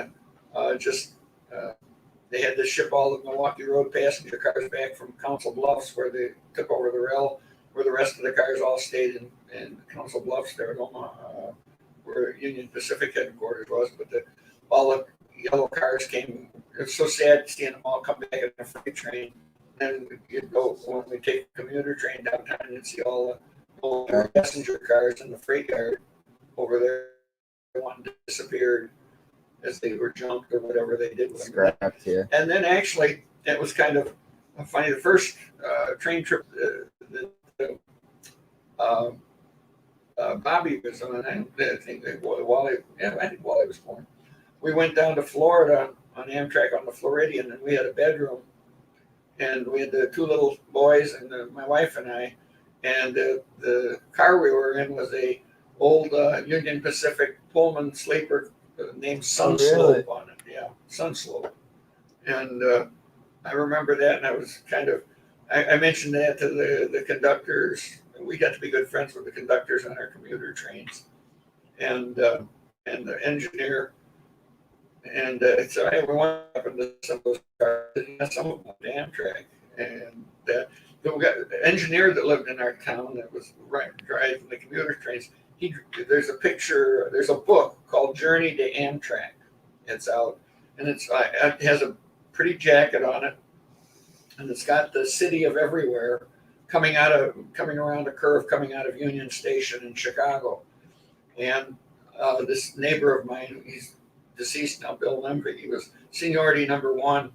they had to ship all the Milwaukee Road passenger cars back from Council Bluffs, where they took over the rail, where the rest of the cars all stayed in Council Bluffs there in Omaha, where Union Pacific headquarters was. But all the yellow cars came. It's so sad seeing them all come back in a freight train. Then you'd go when we take a commuter train downtown, and you'd see all the passenger cars in the freight yard over there. One disappeared as they were junked or whatever they did with them. Scrapped here. And then actually, it was kind of funny. The first train trip that Bobby was on, I think Wally was born. We went down to Florida on Amtrak on the Floridian, and we had a bedroom, and we had the 2 little boys and my wife and I, and the car we were in was a old Union Pacific Pullman sleeper named Sunslope on it. Yeah, Sunslope. And I remember that, and I was I mentioned that to the conductors. We got to be good friends with the conductors on our commuter trains, and the engineer. And so I went up into some of those cars, and some of them went to Amtrak. And we got an engineer that lived in our town that was driving the commuter trains. There's a book called Journey to Amtrak. It's out, and it has a pretty jacket on it, and it's got the city of everywhere coming around a curve coming out of Union Station in Chicago. And this neighbor of mine, he's deceased now, Bill Lemvig, he was seniority number 1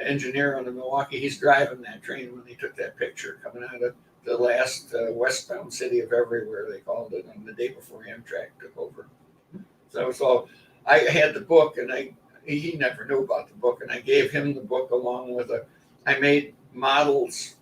engineer on the Milwaukee. He's driving that train when they took that picture coming out of the last westbound city of everywhere, they called it, on the day before Amtrak took over. So I had the book, and he never knew about the book, and I gave him the book along with I made models,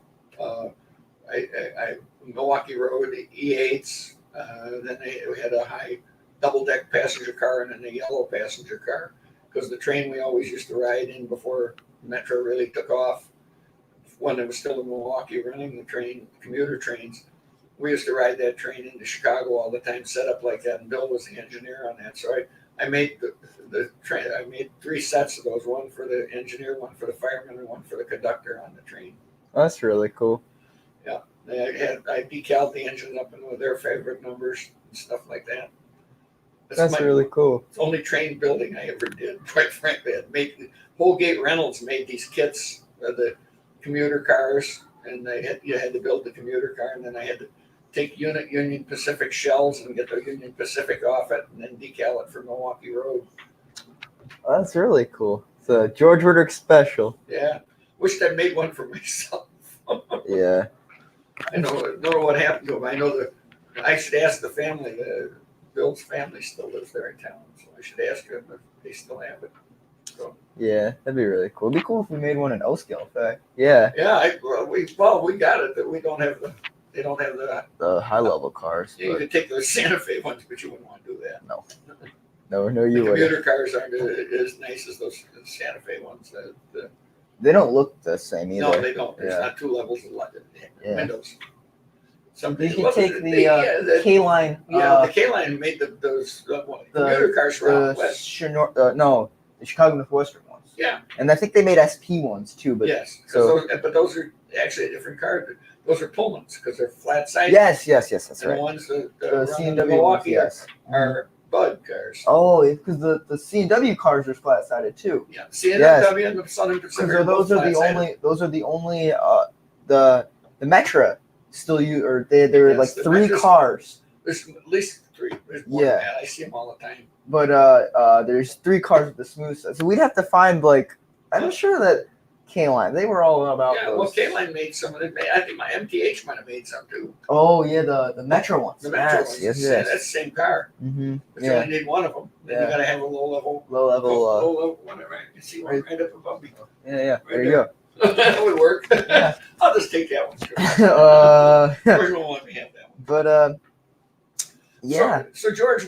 Milwaukee Road E8s, then we had a high double-deck passenger car and then a yellow passenger car, because the train we always used to ride in before Metro really took off, when it was still in Milwaukee running the commuter trains, we used to ride that train into Chicago all the time, set up like that, and Bill was the engineer on that. So I made the train. I made 3 sets of those: one for the engineer, one for the fireman, and one for the conductor on the train. Oh, that's really cool. Yeah, I decaled the engine up with their favorite numbers and stuff like that. That's really cool. It's the only train building I ever did, quite frankly. Holgate Reynolds made these kits of the commuter cars, and you had to build the commuter car, and then I had to take Union Pacific shells and get the Union Pacific off it, and then decal it for Milwaukee Road. Oh, that's really cool. It's a George Woodrick special. Yeah, wished I made one for myself. Yeah. I don't know what happened to them. I know I should ask the family. Bill's family still lives there in town, so I should ask them if they still have it. So. Yeah, that'd be really cool. It'd be cool if we made one in O-scale, in fact. Yeah. Yeah, we got it, but we don't have they don't have the high level cars. You could take those Santa Fe ones, but you wouldn't want to do that. No, The you wouldn't. commuter cars aren't as nice as those Santa Fe ones. They don't look the same either. No, they don't. There's Yeah. not 2 levels of windows. You can take the K-line. The K-line made those commuter cars for out west. The Chicago Northwestern ones. Yeah. And I think they made SP ones too. But yes. so but those are actually a different car. Those are Pullmans because they're flat sided. Yes, that's And the right. ones that The run in C&W Milwaukee ones, yes. are Bud cars. Oh, because the C&W cars are flat sided too. Yeah, C&W and the Southern Pacific. Because those are the only the Metra still use, or there are Yes, like the 3 Metras- cars. There's at least 3. There's more Yeah. than that. I see them all the time. But there's 3 cars with the smooth side. So we'd have to find like, I'm sure that K-Line, they were all about Yeah, those. well, K-Line made some of it. I think my MTH might have made some too. Oh yeah, the Metro ones. The Metro ones. Yes. That's the same car. Mm-hmm. But you Yeah. only need one of them. Then Yeah. you got to have a low level Low level. one. Right? You see one right up above me. Yeah. There you there. That would work. Yeah. I'll just take that one. Sure. go. George won't let me have that one. But yeah. So George,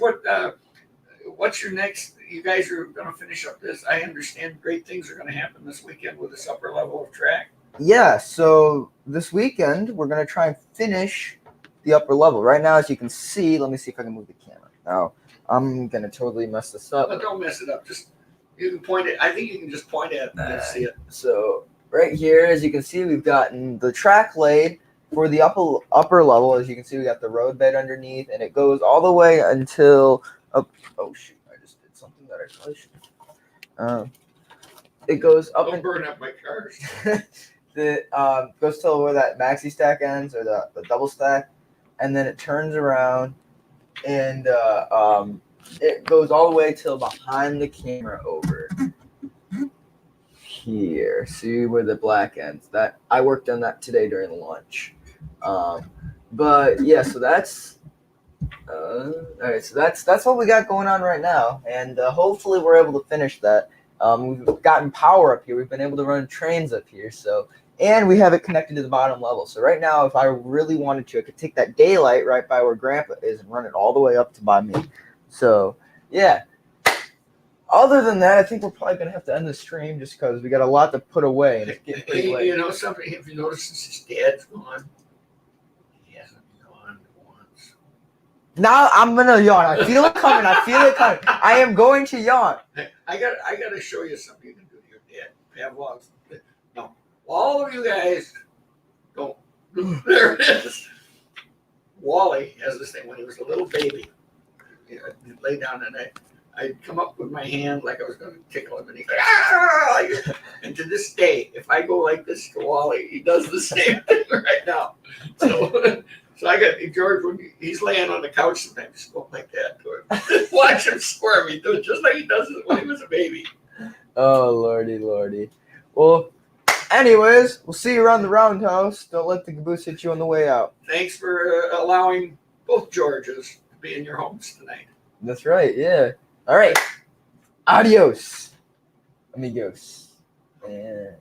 what's your next? You guys are going to finish up this. I understand great things are going to happen this weekend with this upper level of track. Yeah, so this weekend we're gonna try and finish the upper level. Right now, as you can see, let me see if I can move the camera. Now I'm gonna totally mess this up. But don't mess it up. Just you can point it. I think you can just point at it and see it. So right here, as you can see, we've gotten the track laid for the upper level. As you can see, we got the road bed underneath, and it goes all the way until oh shoot, I just did something that I probably shouldn't. It goes up Don't burn up my cars. It goes till where that maxi stack ends, or the double stack, and then it turns around and it goes all the way till behind the camera over here. See where the black ends? That I worked on that today during lunch. But yeah, so that's all right. So that's what we got going on right now, and hopefully we're able to finish that. We've gotten power up here. We've been able to run trains up here. And we have it connected to the bottom level. So right now, if I really wanted to, I could take that daylight right by where Grandpa is and run it all the way up to by me. So yeah. Other than that, I think we're probably gonna have to end the stream just because we got a lot to put away and it's getting pretty late. You know something? Have you noticed since his dad's gone, he hasn't yawned once. Now I'm gonna yawn. I feel it coming. I am going to yawn. I got to show you something you can do to your dad. Pavlov's. No, all of you guys don't. There it is. Wally has this thing when he was a little baby. He'd lay down and I'd come up with my hand like I was going to tickle him, and he'd go, ah! And to this day, if I go like this to Wally, he does the same thing right now. So I got George when he's laying on the couch sometimes, just go like that to him. Watch him squirm. He does just like he does it when he was a baby. Oh lordy. Well, anyways, we'll see you around the roundhouse. Don't let the caboose hit you on the way out. Thanks for allowing both Georges to be in your homes tonight. That's right. Yeah. All right. Adios, amigos. And